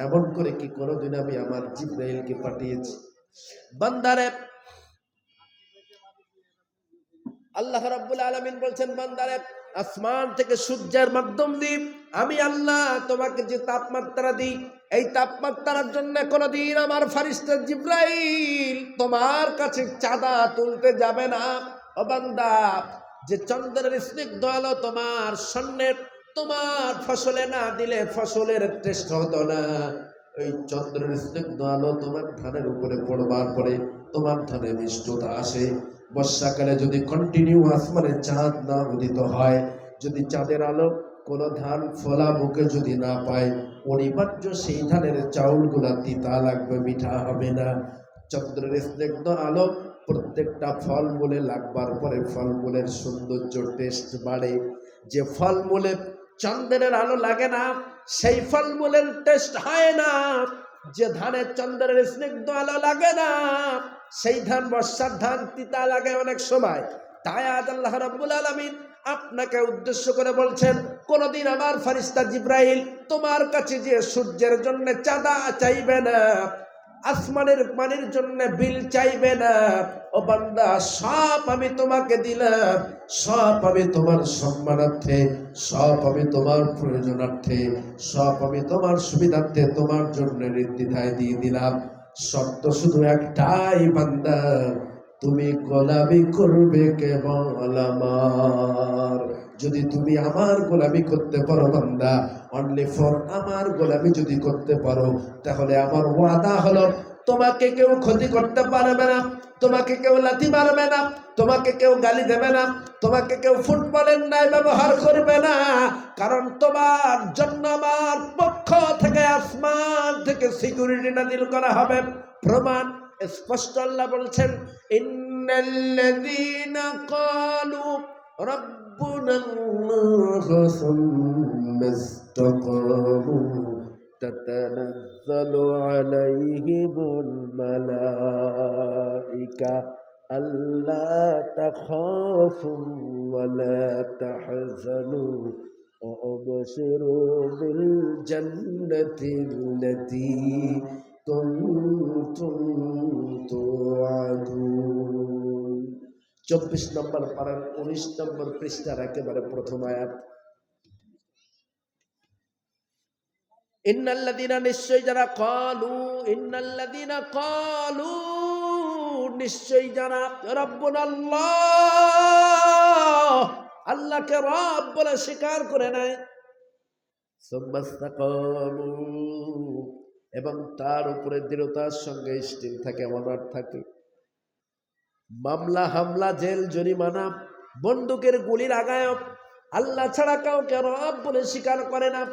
এমন করে কি কোনদিন আমি আমার জিবরাইলকে পাঠিয়েছি? বান্দারে, আল্লাহ রাব্বুল আলামিন বলছেন, বান্দারে, আসমান থেকে সূর্যের মাধ্যম দিয়ে আমি আল্লাহ তোমাকে যে তাপমাত্রা দিই, এই তাপমাত্রার জন্য কোনদিন আমার ফারিস্তা জিবরাইল তোমার কাছে চাঁদা তুলতে যাবে না। ও বান্দা, যে চন্দ্রের স্নিগ্ধ আলো তোমার স্বর্ণের, তোমার ফসলে না দিলে ফসলের টেস্ট হতো না। এই চন্দ্রের স্নিগ্ধ আলো তোমার ধানের উপরে পড়বার পরে তোমার ধানে মিষ্টতা আসে। বর্ষাকালে যদি কন্টিনিউ আসমানে চাঁদ না উদিত হয়, যদি চাঁদের আলো কোন ধান ফলা বুকে যদি না পায়, অনিবার্য সেই ধানের চাউলগুলা তিতা লাগবে, মিঠা হবে না। চন্দ্রের স্নিগ্ধ আলো প্রত্যেকটা ফলমূলে লাগবার পরে ফলমূলের সৌন্দর্য, টেস্ট বাড়ে। যে ফলমূলে চন্দ্রের আলো লাগে না, সেই ফলমূলের টেস্ট হয় না। যে ধানের চন্দ্রের স্নিগ্ধ আলো লাগে না, সেই ধান বর্ষার ধান তিতা লাগে অনেক সময়। তাই আজ আল্লাহ রাব্বুল আলামিন আপনাকে উদ্দেশ্য করে বলছেন, কোনদিন আমার ফেরেশতা জিবরাইল তোমার কাছে যে সূর্যের জন্য চাঁদা চাইবে না, আসমানের পানির জন্য বিল চাইবে না। ও বান্দা, সব আমি তোমাকে দিলাম, সব আমি তোমার সম্মানার্থে, সব আমি তোমার প্রয়োজনার্থে, সব আমি তোমার সুবিধার্থে তোমার জন্য নির্দ্বিধায় দিয়ে দিলাম। শর্ত শুধু একটাই বান্দা, তুমি গোলামি করবে কেবল আমার। যদি তুমি আমার গোলামি করতে পারো বান্দা, অনলি ফর আমার গোলামি যদি করতে পারো, তাহলে আমার ওয়াদা হলো তোমাকে কেউ ক্ষতি করতে পারবে না, তোমাকে কেউ লাথি মারবে না, তোমাকে কেউ গালি দেবে না, তোমাকে কেউ ফুটবলের ন্যায় ব্যবহার করবে না। কারণ তোমার জন্য আমার পক্ষ থেকে আসমান থেকে সিকিউরিটি নাযিল করা হবে। প্রমাণ স্পষ্ট, আল্লাহ বলছেন, ইন্নাল্লাযীনা ক্বালু রাব্বুনাল্লাহু সুম্মা ইসতাকামু তাতানাজ্জালু আলাইহিমুল মালাইকা আল্লা তাখাফু ওয়া লা তাহজানু ওয়া আবশিরু বিল জান্নাতিল্লাতী কুনতুম তুআদুন। 24 নম্বর পারার 19 নম্বর পৃষ্ঠার একেবারে প্রথম আয়াত। ইন্নাল্লাযীনা, নিশ্চয় যারা, ক্বালু, ইন্নাল্লাযীনা ক্বালু, নিশ্চয় যারা, রাব্বুনাল্লাহ, আল্লাহকে রব বলে স্বীকার করে নেয়, সুম্মা ইসতাকামু, এবং তার উপরে দৃঢ়তার সঙ্গে স্থির থাকে, অনড় থাকে। মামলা হামলা, জেল জরিমানা, বন্দুকের গুলির আগায়ক আল্লাহ ছাড়া কাউকে রব বলে স্বীকার করে না।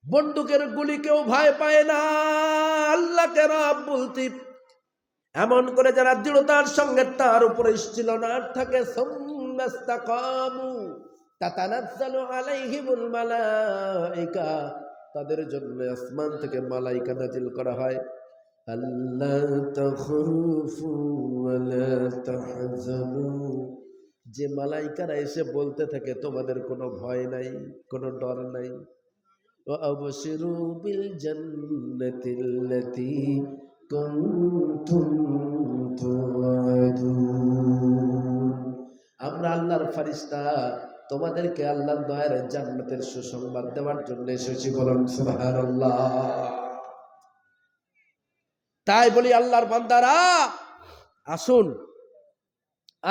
বন্দুকের গুলি কেউ ভয় পায় না আল্লাহকে রব বলতে। এমন করে যারা দৃঢ়তার সঙ্গে তার উপরে স্থির থাকে, সুম্মা ইসতাকামু তাতানাজ্জালু আলাইহিমুল মালাইকা, তাদের জন্য আসমান থেকে মালাইকা নাজিল করা হয়। আল্লা তাখাফু ওয়া লা তাহজানু, যে মালাইকারা এসে বলতে থাকে তোমাদের কোনো ভয় নাই, কোনো ডর নাই। ওয়া আবশিরু বিল জান্নাতিল্লাতী কুনতুম তুআদুন, আমরা আল্লাহর ফেরেশতা তোমাদেরকে আল্লাহর দয়ার জান্নাতের সুসংবাদ দেওয়ার জন্য এসেছি। বলুন সুবহানাল্লাহ। তাই বলি আল্লাহর বান্দারা, আসুন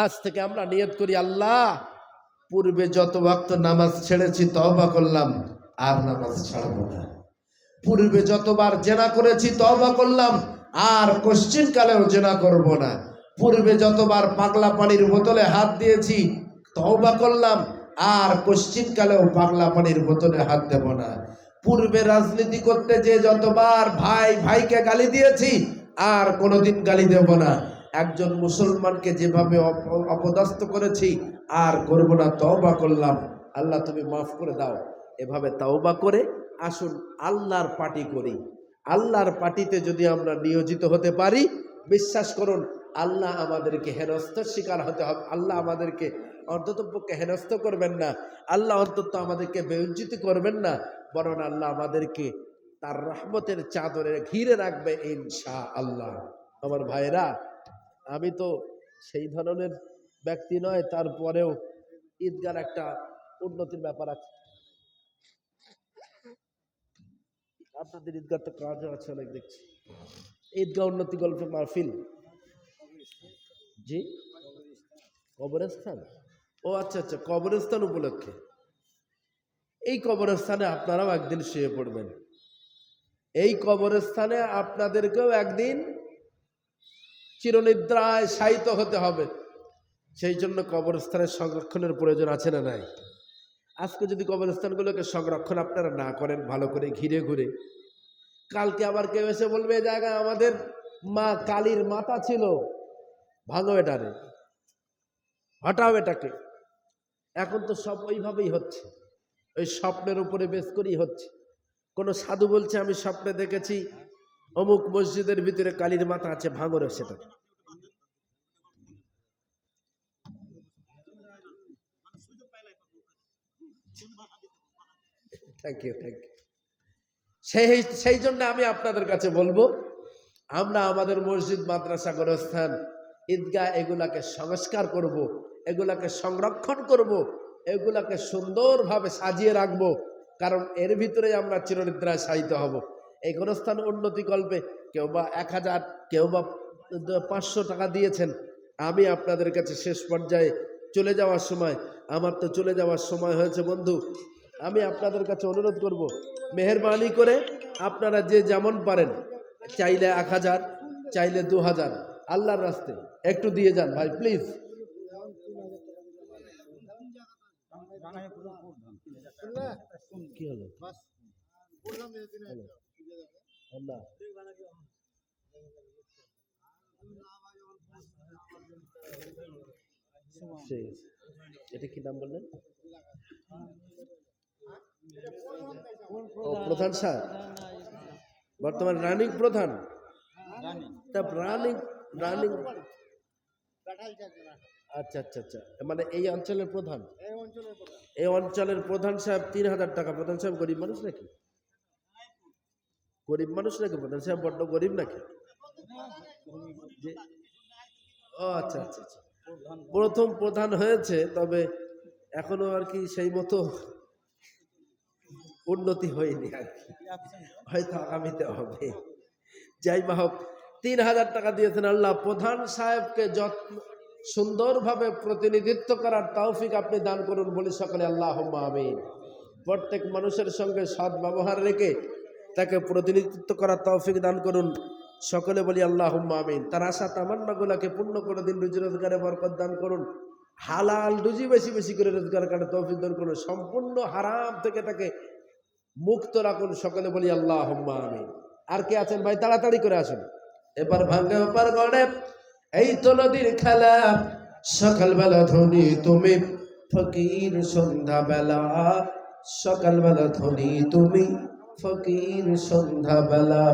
আজ থেকে আমরা নিয়ত করি, আল্লাহ পূর্বে যত ওয়াক্ত নামাজ ছেড়েছি তওবা করলাম, আর নামাজ ছাড়বো না। পূর্বে যতবার জেনা করেছি তওবা করলাম, আর কোশ্চিন কালেও জেনা করব না। পূর্বে যতবার পাগলা পানির বোতলে হাত দিয়েছি তওবা করলাম, আর কোশ্চিন কালেও পাগলা পানির বোতলে হাত দেব না। পূর্বে রাজনীতি করতে যে যতবার ভাই ভাইকে গালি দিয়েছি, আর কোনোদিন গালি দেব না। একজন মুসলমানকে যেভাবে অপদস্থ করেছি, আর করব না, তওবা করলাম, আল্লাহ তুমি মাফ করে দাও। এভাবে তওবা করে আসুন আল্লাহর পার্টি করি। আল্লাহর পার্টিতে যদি আমরা নিয়োজিত হতে পারি, বিশ্বাস করুন আল্লাহ আমাদেরকে হেনস্থার শিকার হতে হবে। আল্লাহ আমাদেরকে অন্ততপক্ষে হেনস্থ করবেন না, আল্লাহ অন্তত আমাদেরকে বেইজ্জতি করবেন না, বরং আল্লাহ আমাদেরকে তার রহমতের চাদরে ঘিরে রাখবে ইনশাআল্লাহ। আমার ভাইরা, আমি তো সেই ধরনের ব্যক্তি নয়, তারপরেও ঈদগার একটা উন্নতির ব্যাপার আছে। আপনাদের ঈদগাহ তো কাজও আছে অনেক দেখছি। ঈদগাহ উন্নতি গল্পে মাহফিল, জি কবরস্থান, ও আচ্ছা আচ্ছা, কবরস্থান উপলক্ষে। এই কবরস্থানে আপনারাও একদিন শুয়ে পড়বেন, এই কবরস্থানে আপনাদেরকেও একদিন চিরনিদ্রায় শায়িত হতে হবে। সেই জন্য কবরস্থানের সংরক্ষণের প্রয়োজন আছে না নাই? আজকে যদি কবরস্থানগুলোকে সংরক্ষণ আপনারা না করেন ভালো করে ঘিরে ঘুরে, কালকে আবার কেউ এসে বলবে এই জায়গায় আমাদের মা কালীর মাথা ছিল, ভাঙো এটারে, হটাও এটাকে। এখন তো সব ওইভাবেই হচ্ছে, ওই স্বপ্নের উপরে বেশ করেই হচ্ছে। কোন সাধু বলছে আমি স্বপ্নে দেখেছি অমুক মসজিদের ভিতরে কালীর মাথা আছে, ভাঙো রে সেটা। Thank you, thank you. সেই জন্য আমি আপনাদের কাছে বলবো, আমরা আমাদের মসজিদ, মাদ্রাসা, গোরস্থান, ঈদগাহ এগুলাকে সংস্কার করব, এগুলাকে সংরক্ষণ করব, এগুলাকে সুন্দরভাবে সাজিয়ে রাখবো, কারণ এর ভিতরে আমরা চিরনিদ্রায় শায়িত হব। এই গোরস্থান উন্নতি কল্পে কেউ বা 1000, কেউ বা 500 টাকা দিয়েছেন। আমি আপনাদের কাছে শেষ পর্যায়ে চলে যাওয়ার সময়, আমার তো চলে যাওয়ার সময় হয়েছে বন্ধু, আমি আপনাদের কাছে অনুরোধ করব, মেহেরবানি করে আপনারা যে যেমন পারেন, চাইলে 1000, চাইলে 2000, আল্লাহর রাস্তে একটু দিয়ে যান ভাই, প্লিজ। কি হলো? আল্লাহ, এটা কি নাম বললেন? ও প্রধান সাহেব, বর্তমান রানিং প্রধান। তা রানিং রানিং আচ্ছা আচ্ছা আচ্ছা, মানে এই অঞ্চলের প্রধান, এই অঞ্চলের প্রধান সাহেব 3000 টাকা। প্রধান সাহেব গরিব মানুষ নাকি? গরিব মানুষ নাকি প্রধান সাহেব? বড্ড গরিব নাকি? ও আচ্ছা আচ্ছা আচ্ছা, প্রথম প্রধান হয়েছে, তবে এখনো আর কি সেই মতো উন্নতি হয়নি আর কি, হয়তো আগামীতে হবে। যাই বা হোক, 3000 টাকা দিয়েছেন। আল্লাহ প্রধান সাহেবকে যত্ন সুন্দরভাবে প্রতিনিধিত্ব করার তৌফিক আপনি দান করুন, বলি সকলে আল্লাহুম্মা আমিন। প্রত্যেক মানুষের সঙ্গে সৎ ব্যবহার রেখে তাকে প্রতিনিধিত্ব করার তৌফিক দান করুন, সকলে বলি আল্লাহুম্মা আমিন। তার আশা তামান্নাগুলোকে পূর্ণ করে দিন, রুজি রোজগারে বরকত দান করুন, হালাল রুজি বেশি বেশি করে রোজগার করার তৌফিক দান করুন, সম্পূর্ণ হারাম থেকে তাকে মুক্ত রাখুন, সকলে বলি আল্লাহুম্মা আমিন। আর কে আছেন ভাই? তাড়াতাড়ি করে আসুন। এবার ভাঙ্গে ওপার গড়ে, এই তো নদীর খেলা, সকালবেলা ধনী তুমি, ফকির সন্ধ্যাবেলা, সকালবেলা ধনী তুমি, ফকির সন্ধ্যাবেলা,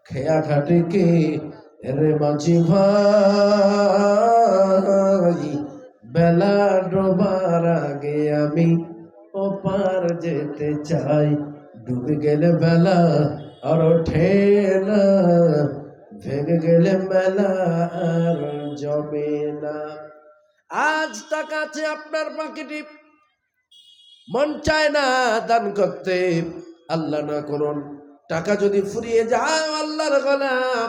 খেয়া খাটে কে রে মাঝি ভাই, বেলা ডোবার আগে আমি ওপার যেতে চাই, ডুবে গেলে বেলা আর ওঠে না, ভেঙে গেলে মেলা আর জমে না। আজ টাকা আছে আপনার পকেটে, মন চায় না দান করতে, আল্লাহ না করুন টাকা যদি ফুরিয়ে যায় আল্লাহর গোলাম,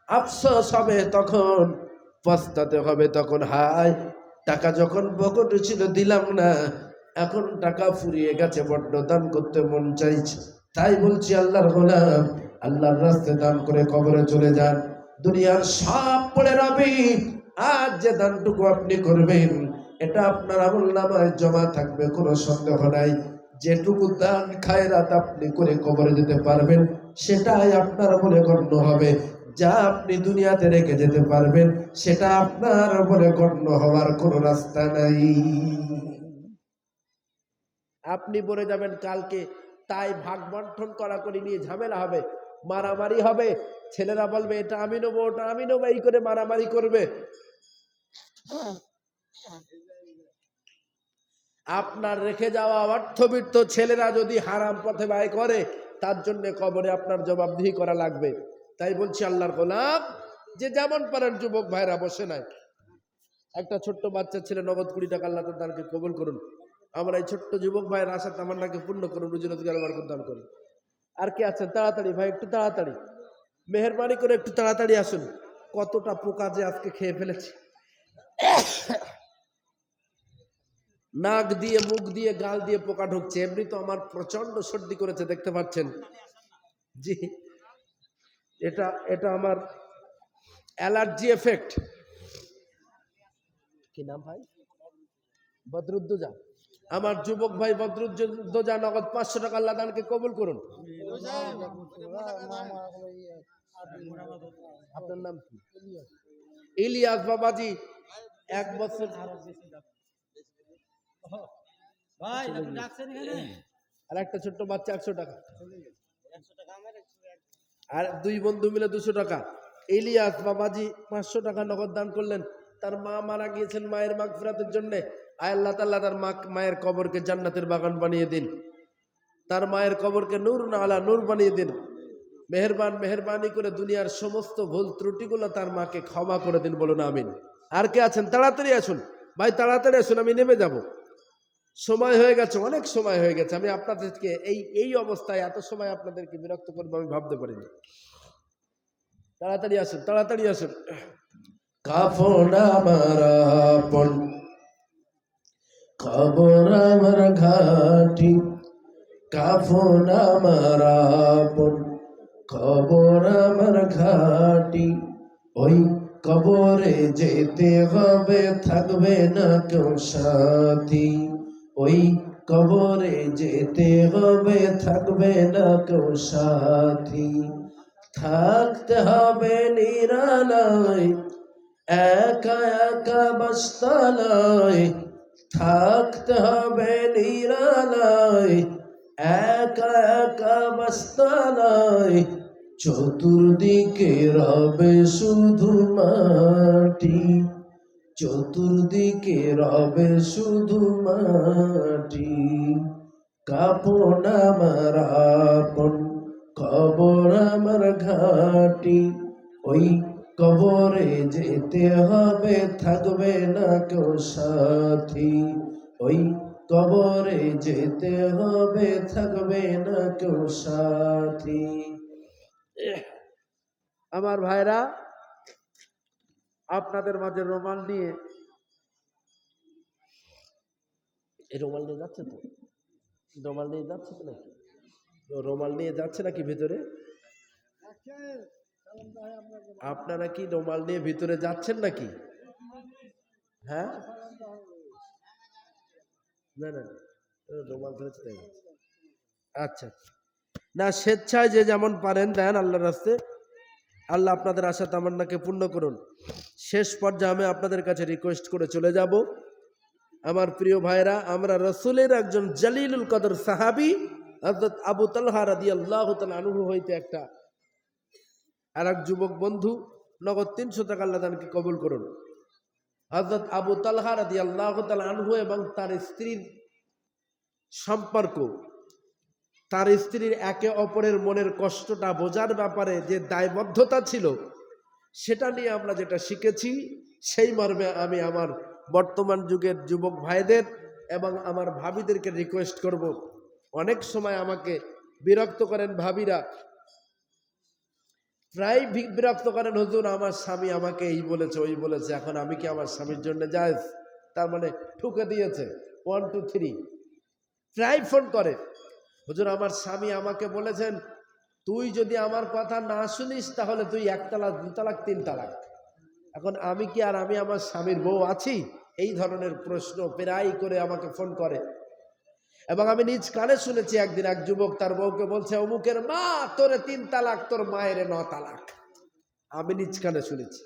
আফসোস হবে তখন, পস্তাতে হবে তখন, হায় টাকা যখন পকেটে ছিল দিলাম না, এখন টাকা ফুরিয়ে গেছে, বড্ড দান করতে মন চাইছে। তাই বলছি আল্লাহর গোলাম, আল্লাহর রাস্তায় দান করে কবরে চলে যান, দুনিয়ার সব পড়ে রবি। আজ যে দানটুকু আপনি করবেন এটা আপনার আমলনামায় জমা থাকবে, কোনো সন্দেহ নাই। যেটুকু দান খায়রাত আপনি করে কবরে যেতে পারবেন সেটাই আপনার বলে গণ্য হবে, যা আপনি দুনিয়াতে রেখে যেতে পারবেন সেটা আপনার বলে গণ্য হওয়ার কোনো রাস্তা নাই। আপনি বলে যাবেন কালকে, তাই ভাগ বন্টন করাকরি নিয়ে ঝামেলা হবে, মারামারি হবে, ছেলেরা বলবে এটা আমি নেবো ওটা আমি নেবো, এই করে মারামারি করবে। আপনার রেখে যাওয়া অর্থবিত্ত ছেলেরা যদি হারাম পথে ব্যয় করে, তার জন্য কবরে আপনার জবাবদিহি করা লাগবে। তাই বলছি আল্লাহর গোলাম, যে যেমন পারেন যুবক ভাইরা বসে নাই, একটা ছোট্ট বাচ্চা ছেলে নগদ 20 টাকা আল্লাহ তাআলাকে কবুল করুন। আমরা এই ছোট্ট যুবক ভাইয়ের আশা তামান্নাকে পূর্ণ করুন, রুজি রোজগার বরকত দান করুন। আর কি আছেন? তাড়াতাড়ি ভাই, একটু তাড়াতাড়ি, মেহেরবানি করে একটু তাড়াতাড়ি আসুন। কতটা পোকা যে আজকে খেয়ে ফেলেছি, নাক দিয়ে, মুখ দিয়ে, গাল দিয়ে পোকা ঢুকছে। এমনি তো আমার প্রচন্ড সর্দি করেছে, দেখতে পাচ্ছেন জি, এটা এটা আমার অ্যালার্জি এফেক্ট। কি নাম ভাই? বদরুদ্দোজা। আমার যুবক ভাই বদরুদ্দোজা নগদ 500 টাকা আল্লাহ দানকে কবুল করুন। আপনার নাম কি? ইলিয়াস বাবাজি 1 বছর ভাই ডাকছেন এখানে। আর একটা ছোট্ট বাচ্চা 100 টাকা, আর 2 বন্ধু মিলে 200 টাকা। ইলিয়াস বাবাজি 500 টাকা নগদ দান করলেন। তার মা মারা গিয়েছেন, মায়ের মাগফিরাতের জন্য। আয় আল্লাহ তাআলা তার মায়ের কবরকে জান্নাতের বাগান বানিয়ে দিন, তার মায়ের কবরকে নূর আলা নূর বানিয়ে দিন। মেহেরবানি করে দুনিয়ার সমস্ত ভুল ত্রুটিগুলো তার মাকে ক্ষমা করে দিন, বলুন আমিন। আর কে আছেন? তাড়াতাড়ি আসুন ভাই, তাড়াতাড়ি আসুন, আমি নেমে যাব। সময় হয়ে গেছে, অনেক সময় হয়ে গেছে। আমি আপনাদেরকে এই অবস্থায় এত সময় আপনাদেরকে বিরক্ত করবো আমি ভাবতে পারিনি। তাড়াতাড়ি আসুন, তাড়াতাড়ি আসুন। কাফন আমার আপন, কবর আমার ঘাটি, কাফন আমার আপন, কবর আমার ঘাটি। ওই কবরে যেতে হবে, থাকবে না কেউ সাথী। ওই কবরে যেতে হবে, থাকবে না কেউ সাথী। থাকতে হবে নিরালায়, একা একা বাস্তালায়। থাকতে হবে নিরালায়, একা একা বাস্তালায়। চতুর্দিকে রবে শুধু মাটি, চতুর্দিকে রবে শুধু মাটি। কাপন আমার আপন, কবর আমার ঘাটি। ওই কবরে যেতে হবে, থাকবে না কেউ সাথী। ওই কবরে যেতে হবে, থাকবে না কেউ সাথী। আমার ভাইরা, আপনাদের মাঝে রুমাল নিয়ে, এই রুমাল নিয়ে যাচ্ছে তো, রুমাল নিয়ে যাচ্ছে তো নাকি? রুমাল নিয়ে যাচ্ছে নাকি ভিতরে? আপনারা কি রুমাল নিয়ে ভিতরে যাচ্ছেন নাকি? হ্যাঁ, না না, রুমাল ধরেছে তাই। আচ্ছা, না, স্বেচ্ছায় যে যেমন পারেন দেন আল্লাহর রাস্তায়। আল্লাহ আপনাদের আশা তামান্নাকে পূর্ণ করুন। শেষ পর্যায়ে আমি আপনাদের কাছে রিকোয়েস্ট করে চলে যাব। আমার প্রিয় ভাইরা, আমরা রাসূলের একজন জালিলুল কদর সাহাবী হযরত আবু তালহা রাদিয়াল্লাহু তাআলা আনহু হইতে একটা আরেক যুবক বন্ধু নগদ 300 টাকা আল্লাহ দানকে কবুল করুন। হযরত আবু তালহা রাদিয়াল্লাহু তাআলা আনহু এবং তার স্ত্রীর সম্পর্ক, তার স্ত্রীর একে অপরের মনের কষ্টটা বোঝার ব্যাপারে যে দায়বদ্ধতা ছিল, সেটা নিয়ে আমরা যেটা শিখেছি, সেই মর্মে আমি আমার বর্তমান যুগের যুবক ভাইদের এবং আমার ভাবিদেরকে রিকোয়েস্ট করব। অনেক সময় আমাকে বিরক্ত করেন ভাবিরা, প্রায় বিরক্ত করেন, হুজুর আমার স্বামী আমাকে এই বলেছে ওই বলেছে, এখন আমি কি আমার স্বামীর জন্য জায়েজ? তার মানে ঠুকে দিয়েছে 1 2 3। প্রায় ফোন করে, হুজুর আমার স্বামী আমাকে বলেছেন তুই যদি আমার কথা না শুনিস তাহলে তুই 1 তালাক 2 তালাক 3 তালাক। এখন আমি কি আর আমি আমার স্বামীর বউ আছি? এই ধরনের প্রশ্ন প্রায় করে আমাকে ফোন করে। এবং আমি নিজ কানে শুনেছি একদিন এক যুবক তার বউকে বলছে, অমুকের মা তোরে 3 তালাক, তোর মায়ের 9 তালাক। আমি নিজ কানে শুনেছি,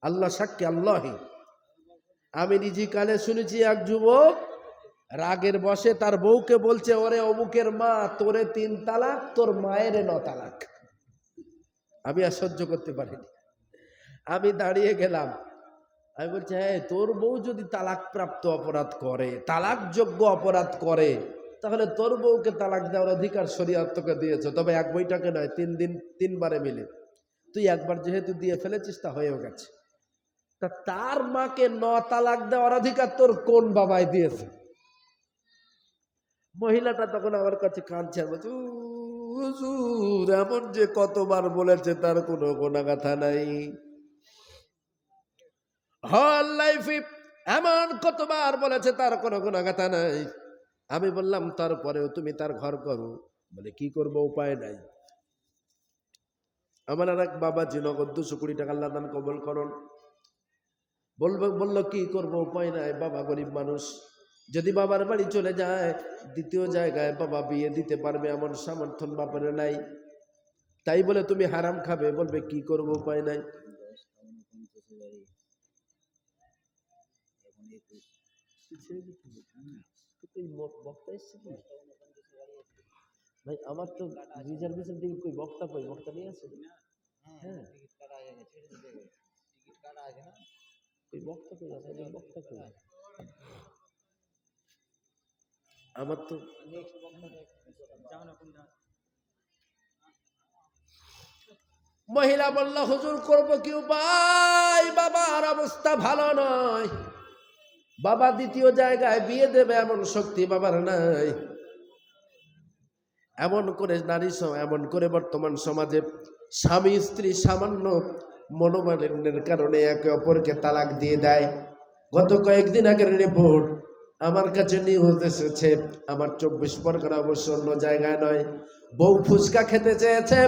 আল্লাহ সাক্ষী, আল্লাহি, আমি নিজি কানে শুনেছি এক যুবক রাগের বশে তার বউকে বলছে, ওরে অমুকের মা তোরে 3 তালাক, তোর মায়ের 9 তালাক। আমি আর সহ্য করতে পারিনি, আমি দাঁড়িয়ে গেলাম। আমি বলছি, হ্যাঁ, তোর বউ যদি তালাক প্রাপ্ত অপরাধ করে, তালাকযোগ্য অপরাধ করে, তাহলে তোর বউকে তালাক দেওয়ার অধিকার শরীয়ত তোকে দিয়েছে, তবে 1 বৈঠকে নয়, 3 দিন 3 বারে মিলে। তুই একবার যেহেতু দিয়ে ফেলেছিস তা হয়েও গেছে। তা তার মাকে 9 তালাক দেওয়ার অধিকার তোর কোন বাবাই দিয়েছে? মহিলাটা তখন আমার কাছে কাঁদছে আর বলছে, হুজুর এমন যে কতবার বলেছে তার কোনো গোনাগাথা নাই। হল লাইফে এমন কতবার বলেছে তার কোনো গুণাগাথা নাই। আমি বললাম তারপরেও তুমি তার ঘর করো। বলে কি করব, উপায় নাই। আমার আর এক বাবাজি নগদ 200 কোটি টাকা আল্লাহ দান কবুল করুন। বললো কি করব, উপায় নাই, বাবা গরিব মানুষ, যদি বাবার বাড়ি চলে যায় দ্বিতীয় জায়গায় বাবা বিয়ে দিতে পারবে এমন সামর্থ্য বাবার নাই, তাই বলে তুমি হারাম খাবে, বলবে কি করব, উপায় নাই। ভাই আমার তো রিজার্ভেশন টিকিট কই, বক্তা কই, বক্তা নিয়ে আসে? হ্যাঁ ওই বক্তা কই আছে, বক্তা কই আমার তো। মহিলা বলল হুজুর করবো কি উপায়, বাবার অবস্থা ভালো নয়, বাবা দ্বিতীয় জায়গায় বিয়ে দেবে এমন শক্তি বাবার নাই। এমন করে এমন করে বর্তমান সমাজে স্বামী স্ত্রী সামান্য মনোমালিন্যের কারণে একে অপরকে তালাক দিয়ে দেয়। গত কয়েকদিন আগের রিপোর্ট আমার কাছে নিউজ এসেছে, আমার 24 পরগনা, অবশ্য অন্য জায়গায় নয়। বউ ফুচকা খেতে চেয়েছে,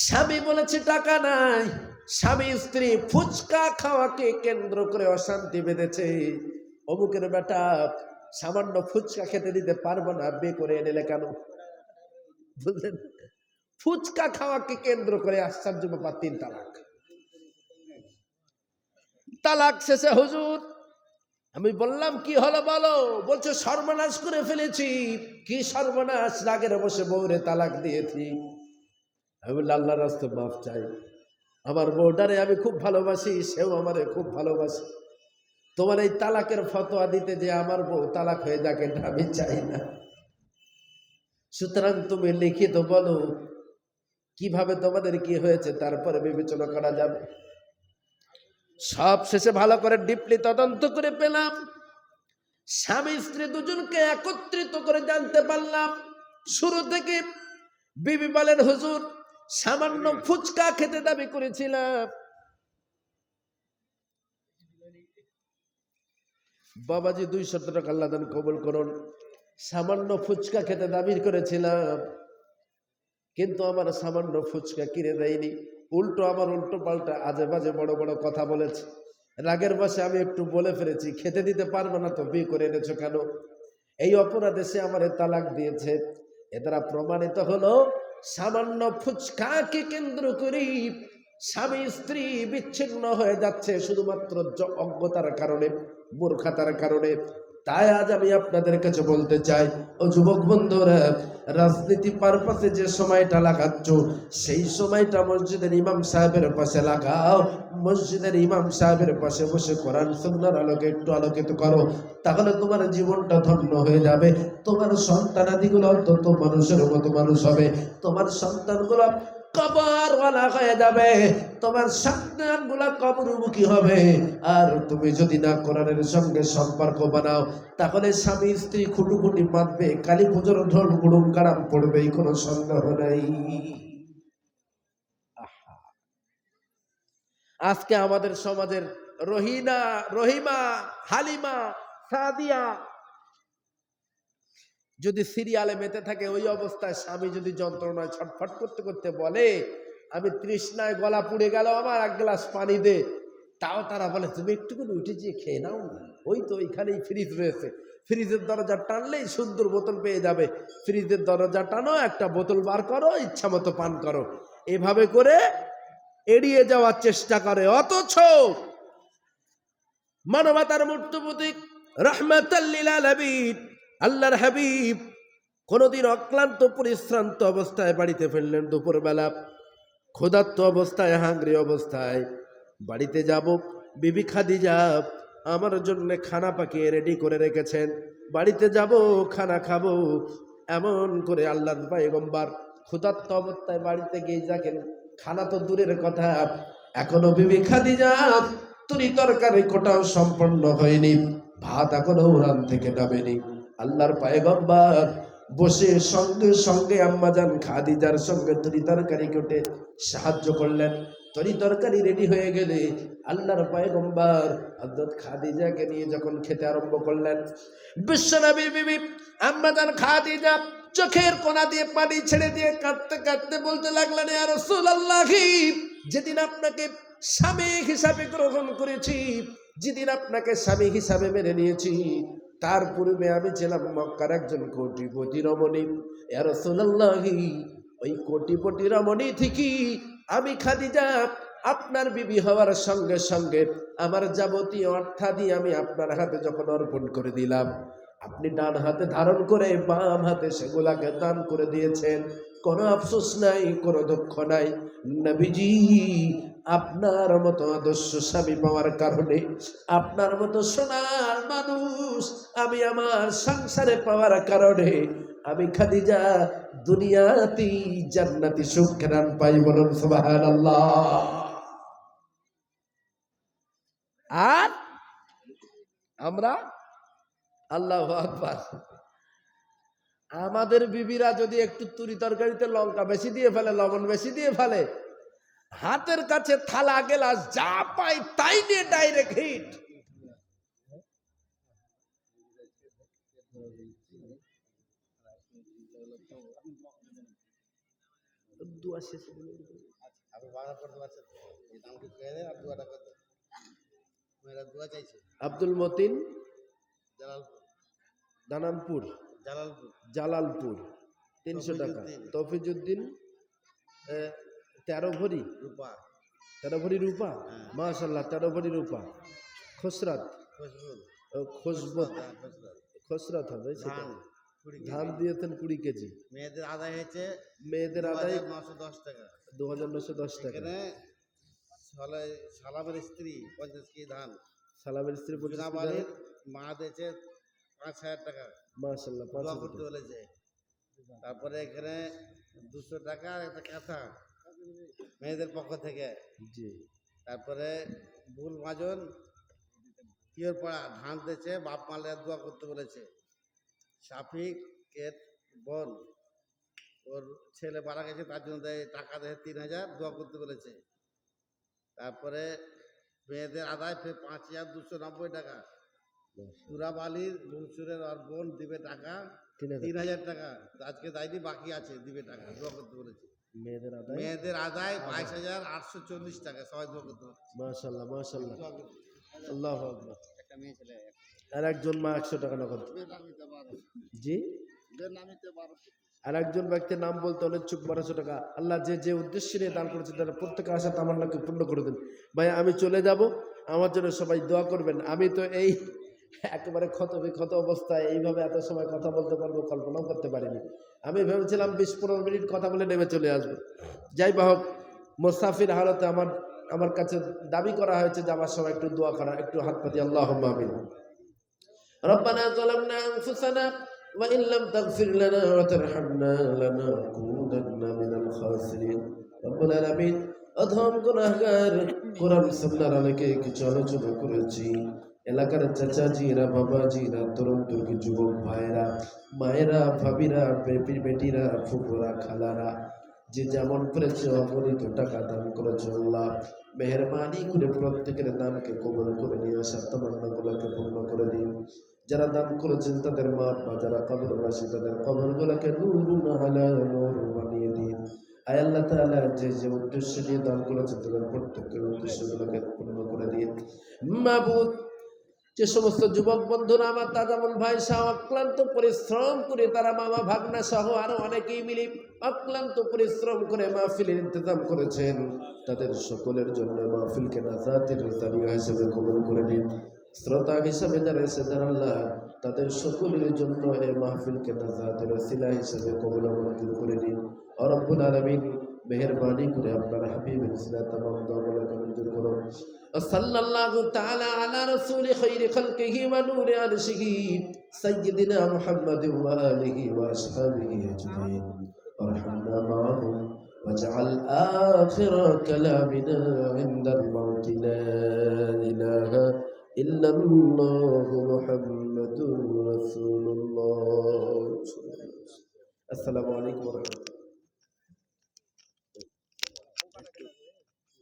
স্বামী বলেছে টাকা নাই, স্বামী স্ত্রী ফুচকা খাওয়াকে কেন্দ্র করে অশান্তি বেঁধেছে। অমুকের বেটা সামান্য ফুচকা খেতে দিতে পারবো না, বিয়ে করে এনেলে কেন? বুঝলেন, ফুচকা খাওয়াকে কেন্দ্র করে আশ্চর্য ব্যাপার, 3 তালাক। তালাক শেষে হুজুর আমি বললাম কি হলো বলো, বলছে সর্বনাশ করে ফেলেছি। কি সর্বনাশ? রাগের বসে বউরে তালাক দিয়েছি। আমি বললাম আল্লাহর রাস্তায় মাফ চাই, আমার বউটারে আমি খুব ভালোবাসি, সেও আমারে খুব ভালোবাসে, তোমার এই তালাকের ফতোয়া দিতে যে আমার বউ তালাক হয়ে যাক এটা আমি চাই না, সুতরাং তুমি লিখিত বলো কিভাবে তোমাদের কি হয়েছে, তারপরে বিবেচনা করা যাবে। সব শেষে ভালো করে ডিপলি তদন্ত করে পেলাম, স্বামী স্ত্রী দুজনকে একত্রিত করে জানতে পারলাম। শুরু থেকে বিবি বলেন হুজুর সামান্য ফুচকা খেতে দাবি করেছিলাম, বাবাজি 200 টাকা আল্লাহ দান কবুল করুন, সামান্য ফুচকা খেতে দাবি করেছিলাম, কিন্তু আমার সামান্য ফুচকা কিনে দেয়নি, উল্টো আমার উল্টো পাল্টা আজে বাজে বড় বড় কথা বলেছে। রাগের বশে আমি একটু বলে ফেলেছি খেতে দিতে পারবো না তো বিয়ে করে এনেছো কেন, এই অপরাধে সে আমারে তালাক দিয়েছে। এ দ্বারা প্রমাণিত হলো সামান্য ফুচকাকে কেন্দ্র করে স্বামী স্ত্রী বিচ্ছিন্ন হয়ে যাচ্ছে শুধুমাত্র অজ্ঞতার কারণে, মূর্খতার কারণে। তাই আজ আমি আপনাদের কাছে বলতে চাই, ও যুবক বন্ধুরা, রাজনীতি পারপাসে যে সময়টা লাগাচ্ছ সেই সময়টা মসজিদের ইমাম সাহেবের পাশে লাগাও, মসজিদের ইমাম সাহেবের পাশে বসে কোরআন সুন্নাহর আলোকে একটু আলোকিত করো, তাহলে তোমার জীবনটা ধন্য হয়ে যাবে। তোমার সন্তানাদিগুলো অন্তত মানুষের মতো মানুষ হবে, তোমার সন্তানগুলো কবরওয়ালা হয়ে যাবে, তোমার সন্তানগুলা কবরমুখী হবে। আর তুমি যদি না কোরআনের সঙ্গে সম্পর্ক বানাও তাহলে স্বামী স্ত্রী খুঁটুখুটি বাঁধবে, কালী পুজোর ঢোল গুড়ুম কারাম পড়বে, কোনো সন্দেহ নাই। আজকে আমাদের সমাজের রহিমা, হালিমা, সাদিয়া যদি সিরিয়ালে মেতে থাকে, ওই অবস্থায় স্বামী যদি যন্ত্রণায় ছটফট করতে করতে বলে আমি তৃষ্ণায় গলা পুড়ে গেল, আমার 1 গ্লাস পানি দে, তাও তারা বলে তুমি একটুকুনি উঠে যেয়ে খেয়ে নাও না, ওই তো ওইখানেই ফ্রিজ রয়েছে, ফ্রিজের দরজা টানলেই সুন্দর বোতল পেয়ে যাবে, ফ্রিজের দরজা টানো, একটা বোতল বার করো, ইচ্ছা মতো পান করো, এভাবে করে এড়িয়ে যাওয়ার চেষ্টা করে। অথচ মানবতার মূর্তিপতি রাহমাতাল লিল আলামিন আল্লাহর হাবিব কোনদিন অক্লান্ত পরিশ্রান্ত অবস্থায় বাড়িতে ফিরলেন দুপুরবেলা, ক্ষুধার্ত অবস্থায়, হাঙ্গরি অবস্থায়, বাড়িতে যাব, বিবি খাদিজা আমার জন্য খানা পাকিয়ে রেডি করে রেখেছেন, বাড়িতে যাব খানা খাবো, এমন করে আল্লাহর পয়গম্বর ক্ষুধার্ত অবস্থায় বাড়িতে গিয়ে দেখেন খানা তো দূরের কথা, এখনো বিবি খাদিজা তরি তরকারি কোটাও সম্পন্ন হয়নি, ভাত এখনো উড়ান থেকে নামেনি। আল্লাহর পয়গম্বর বসে সঙ্গে সঙ্গে আম্মাজান খাদিজার সঙ্গে তরি তরকারি কেটে সাহায্য করলেন। তরি তরকারি রেডি হয়ে গেলে আল্লাহর পয়গম্বর হযরত খাদিজাকে নিয়ে যখন খেতে আরম্ভ করলেন, বিশ্বনবী বিবি আম্মাজান খাদিজা চোখের কোনা দিয়ে পানি ছেড়ে দিয়ে কাঁদতে কাঁদতে বলতে লাগলেন, ইয়া রাসূলুল্লাহ, যেদিন আপনাকে স্বামী হিসাবে গ্রহণ করেছি, যেদিন আপনাকে স্বামী হিসাবে মেনে নিয়েছি, তার পূর্বে আমি ছিলাম মক্কার একজন কোটিপতি রমণী। ইয়া রাসূলুল্লাহ, ওই কোটিপতি রমণী থেকে আমি খাদিজা আপনার বিবি হওয়ার সঙ্গে সঙ্গে আমার যাবতীয় অর্থাদি আমি আপনার হাতে যখন অর্পণ করে দিলাম, আপনি ডান হাতে ধারণ করে বাম হাতে সেগুলাকে দান করে দিয়েছেন। কোনো আফসোস নাই, কোনো দুঃখ নাই। নবীজি, আপনার মতো আদর্শ স্বামী পাওয়ার কারণে, আপনার মতো সোনার মানুষ আমি আমার সংসারে পাওয়ার কারণে আমি খাদিজা দুনিয়াতে জান্নাতি সুখ ঘ্রাণ পাই। বলুন সুবহানাল্লাহ। আর আমরা, আল্লাহু আকবার, আমাদের বিবিরা যদি একটু তুরি তরকারিতে লঙ্কা বেশি দিয়ে ফেলে, লবণ বেশি দিয়ে ফেলে, হাতের কাছে থালা গেলাস যা পাই তাই নিয়ে ডাইরেক্ট হিট। আব্দুল মতিন, দানানপুর, জালালপুর 300 টাকা। তৌফিজউদ্দিন 13 ভরি রূপা, 13 ভরি রূপা, মাশাআল্লাহ 13 ভরি রূপা। খসরাত, খসরাত হবে সেটা। ধান দিয়েছেন 20 কেজি। মেয়েদের আদায় হয়েছে, মেয়েদের আদায় 910 টাকা, 2910 টাকা। সালামের স্ত্রী 50 কেজি ধান, সালামের স্ত্রী জুনাবাড়ির মা দিয়েছে 5000 টাকা, মাশাআল্লাহ 5000 করতে বলেছে। তারপরে এখানে 200 টাকা আর একটা কাঁথা মেয়েদের পক্ষ থেকে। জি। তারপরে বুল মাজন কিওর পাড়া ধান দিয়েছে, বাপ মালে দোয়া করতে বলেছে। শাফিকের বোন, ওর ছেলে মারা গেছে, তার জন্য টাকা দেয় 3000, দোয়া করতে বলেছে। তারপরে মেয়েদের আদায় 5290 টাকা। সুরাব আলীর বংশুরের আর বোন দিবে টাকা 3000 টাকা, আজকে দেয়নি, বাকি আছে, দিবে টাকা, দোয়া করতে বলেছে। মেয়েদের আদায় 22840 টাকা, সবাই দোয়া করতে বলেছে। মাশাআল্লাহ মাশাআল্লাহ, আল্লাহু আকবার। একটা মেয়ে ছেলে, আর একজন মা 100 টাকা নগদ। জি। আর একজন ব্যক্তির নাম বলতে অনেক চুপ, 1200 টাকা। আল্লাহ যে যে উদ্দেশ্যে নিয়ে দান করেছে তারা প্রত্যেকের আশা তামান্নাকে পূর্ণ করে দেন। ভাই আমি চলে যাব, আমার জন্য সবাই দোয়া করবেন। আমি তো এই একেবারে ক্ষত অবস্থায় এইভাবে এত সময় কথা বলতে পারবো কল্পনাও করতে পারিনি। আমি ভেবেছিলাম 20-15 মিনিট কথা বলে নেমে চলে আসবো। যাই বা হোক, মুসাফির হালতে আমার কাছে দাবি করা হয়েছে যে আমার সবাই একটু দোয়া করা, একটু হাত পাতি। আল্লাহুম্মা আমিন। ربنا ظلمنا أنفسنا وإن لم تغفر لنا وترحمنا لنكونن من الخاسرين رب العالمين। অধম গুনাহগার, কোরআন সুন্নাহর আলোকে কিছু আলোচনা করেছি। এলাকার চাচাজিরা, বাবাজিরা, তরুণ তুর্কি যুবক ভাইরা, মায়েরা, ভাবিরা, বেটিরা, ফুফুরা, খালারা, যে যেমন পেরেছে অগণিত টাকা দান করেছে। আল্লাহ মেহেরবানি করে প্রত্যেকের দানকে কবুল করে নিয়ে আসা তামান্নাগুলোকে পূর্ণ করে দিন। যারা দান করেছেন তাদের মা বা যারা কবরবাসী তাদের কবরগুলোকে নূরুন আলা নূর বানিয়ে দিন। আয় আল্লাহ তাআলা যে যে উদ্দেশ্য নিয়ে দান করেছেন তাদের প্রত্যেকের উদ্দেশ্যগুলোকে পূর্ণ করে দিন। মাবুদ, যে সমস্ত যুবক বন্ধুরা আমার তাজামুল ভাই সহ অক্লান্ত পরিশ্রম করে, তারা মামা ভাগনা সহ আরো অনেকেই মিলে অক্লান্ত পরিশ্রম করে মাহফিলের ইন্তজাম করেছেন, তাদের সকলের জন্য মাহফিলকে নাজাতের জারিয়া হিসেবে কবুল করে নিন। শ্রোতা হিসেবে যারা এসেছেন আল্লাহ, তাদের সকলের জন্য এই মাহফিলকে নাজাতের ওসিলা হিসেবে কবুল মঞ্জুর করে নিন। রব্বুল আলামিন মেহেরবানি করে আপনার হাবিবের সিরাত তামাম দোয়াগুলোকে মঞ্জুর করুন। সাল্লাল্লাহু তাআলা আলা রাসূলি খায়রি খালকিহি ওয়া নূরি আরশিহি সাইয়্যিদিনা মুহাম্মাদিন ওয়া আলিহি ওয়া আসহাবিহি আজমাইন ওয়ারহামনা মা'হুম ওয়াজআল আখিরা কালামিনা ইনদাল মাউতি লা ইলাহা ইল্লাল্লাহু মুহাম্মাদুর রাসূলুল্লাহ। আসসালামু আলাইকুম ওয়া রাহমাতুল্লাহ।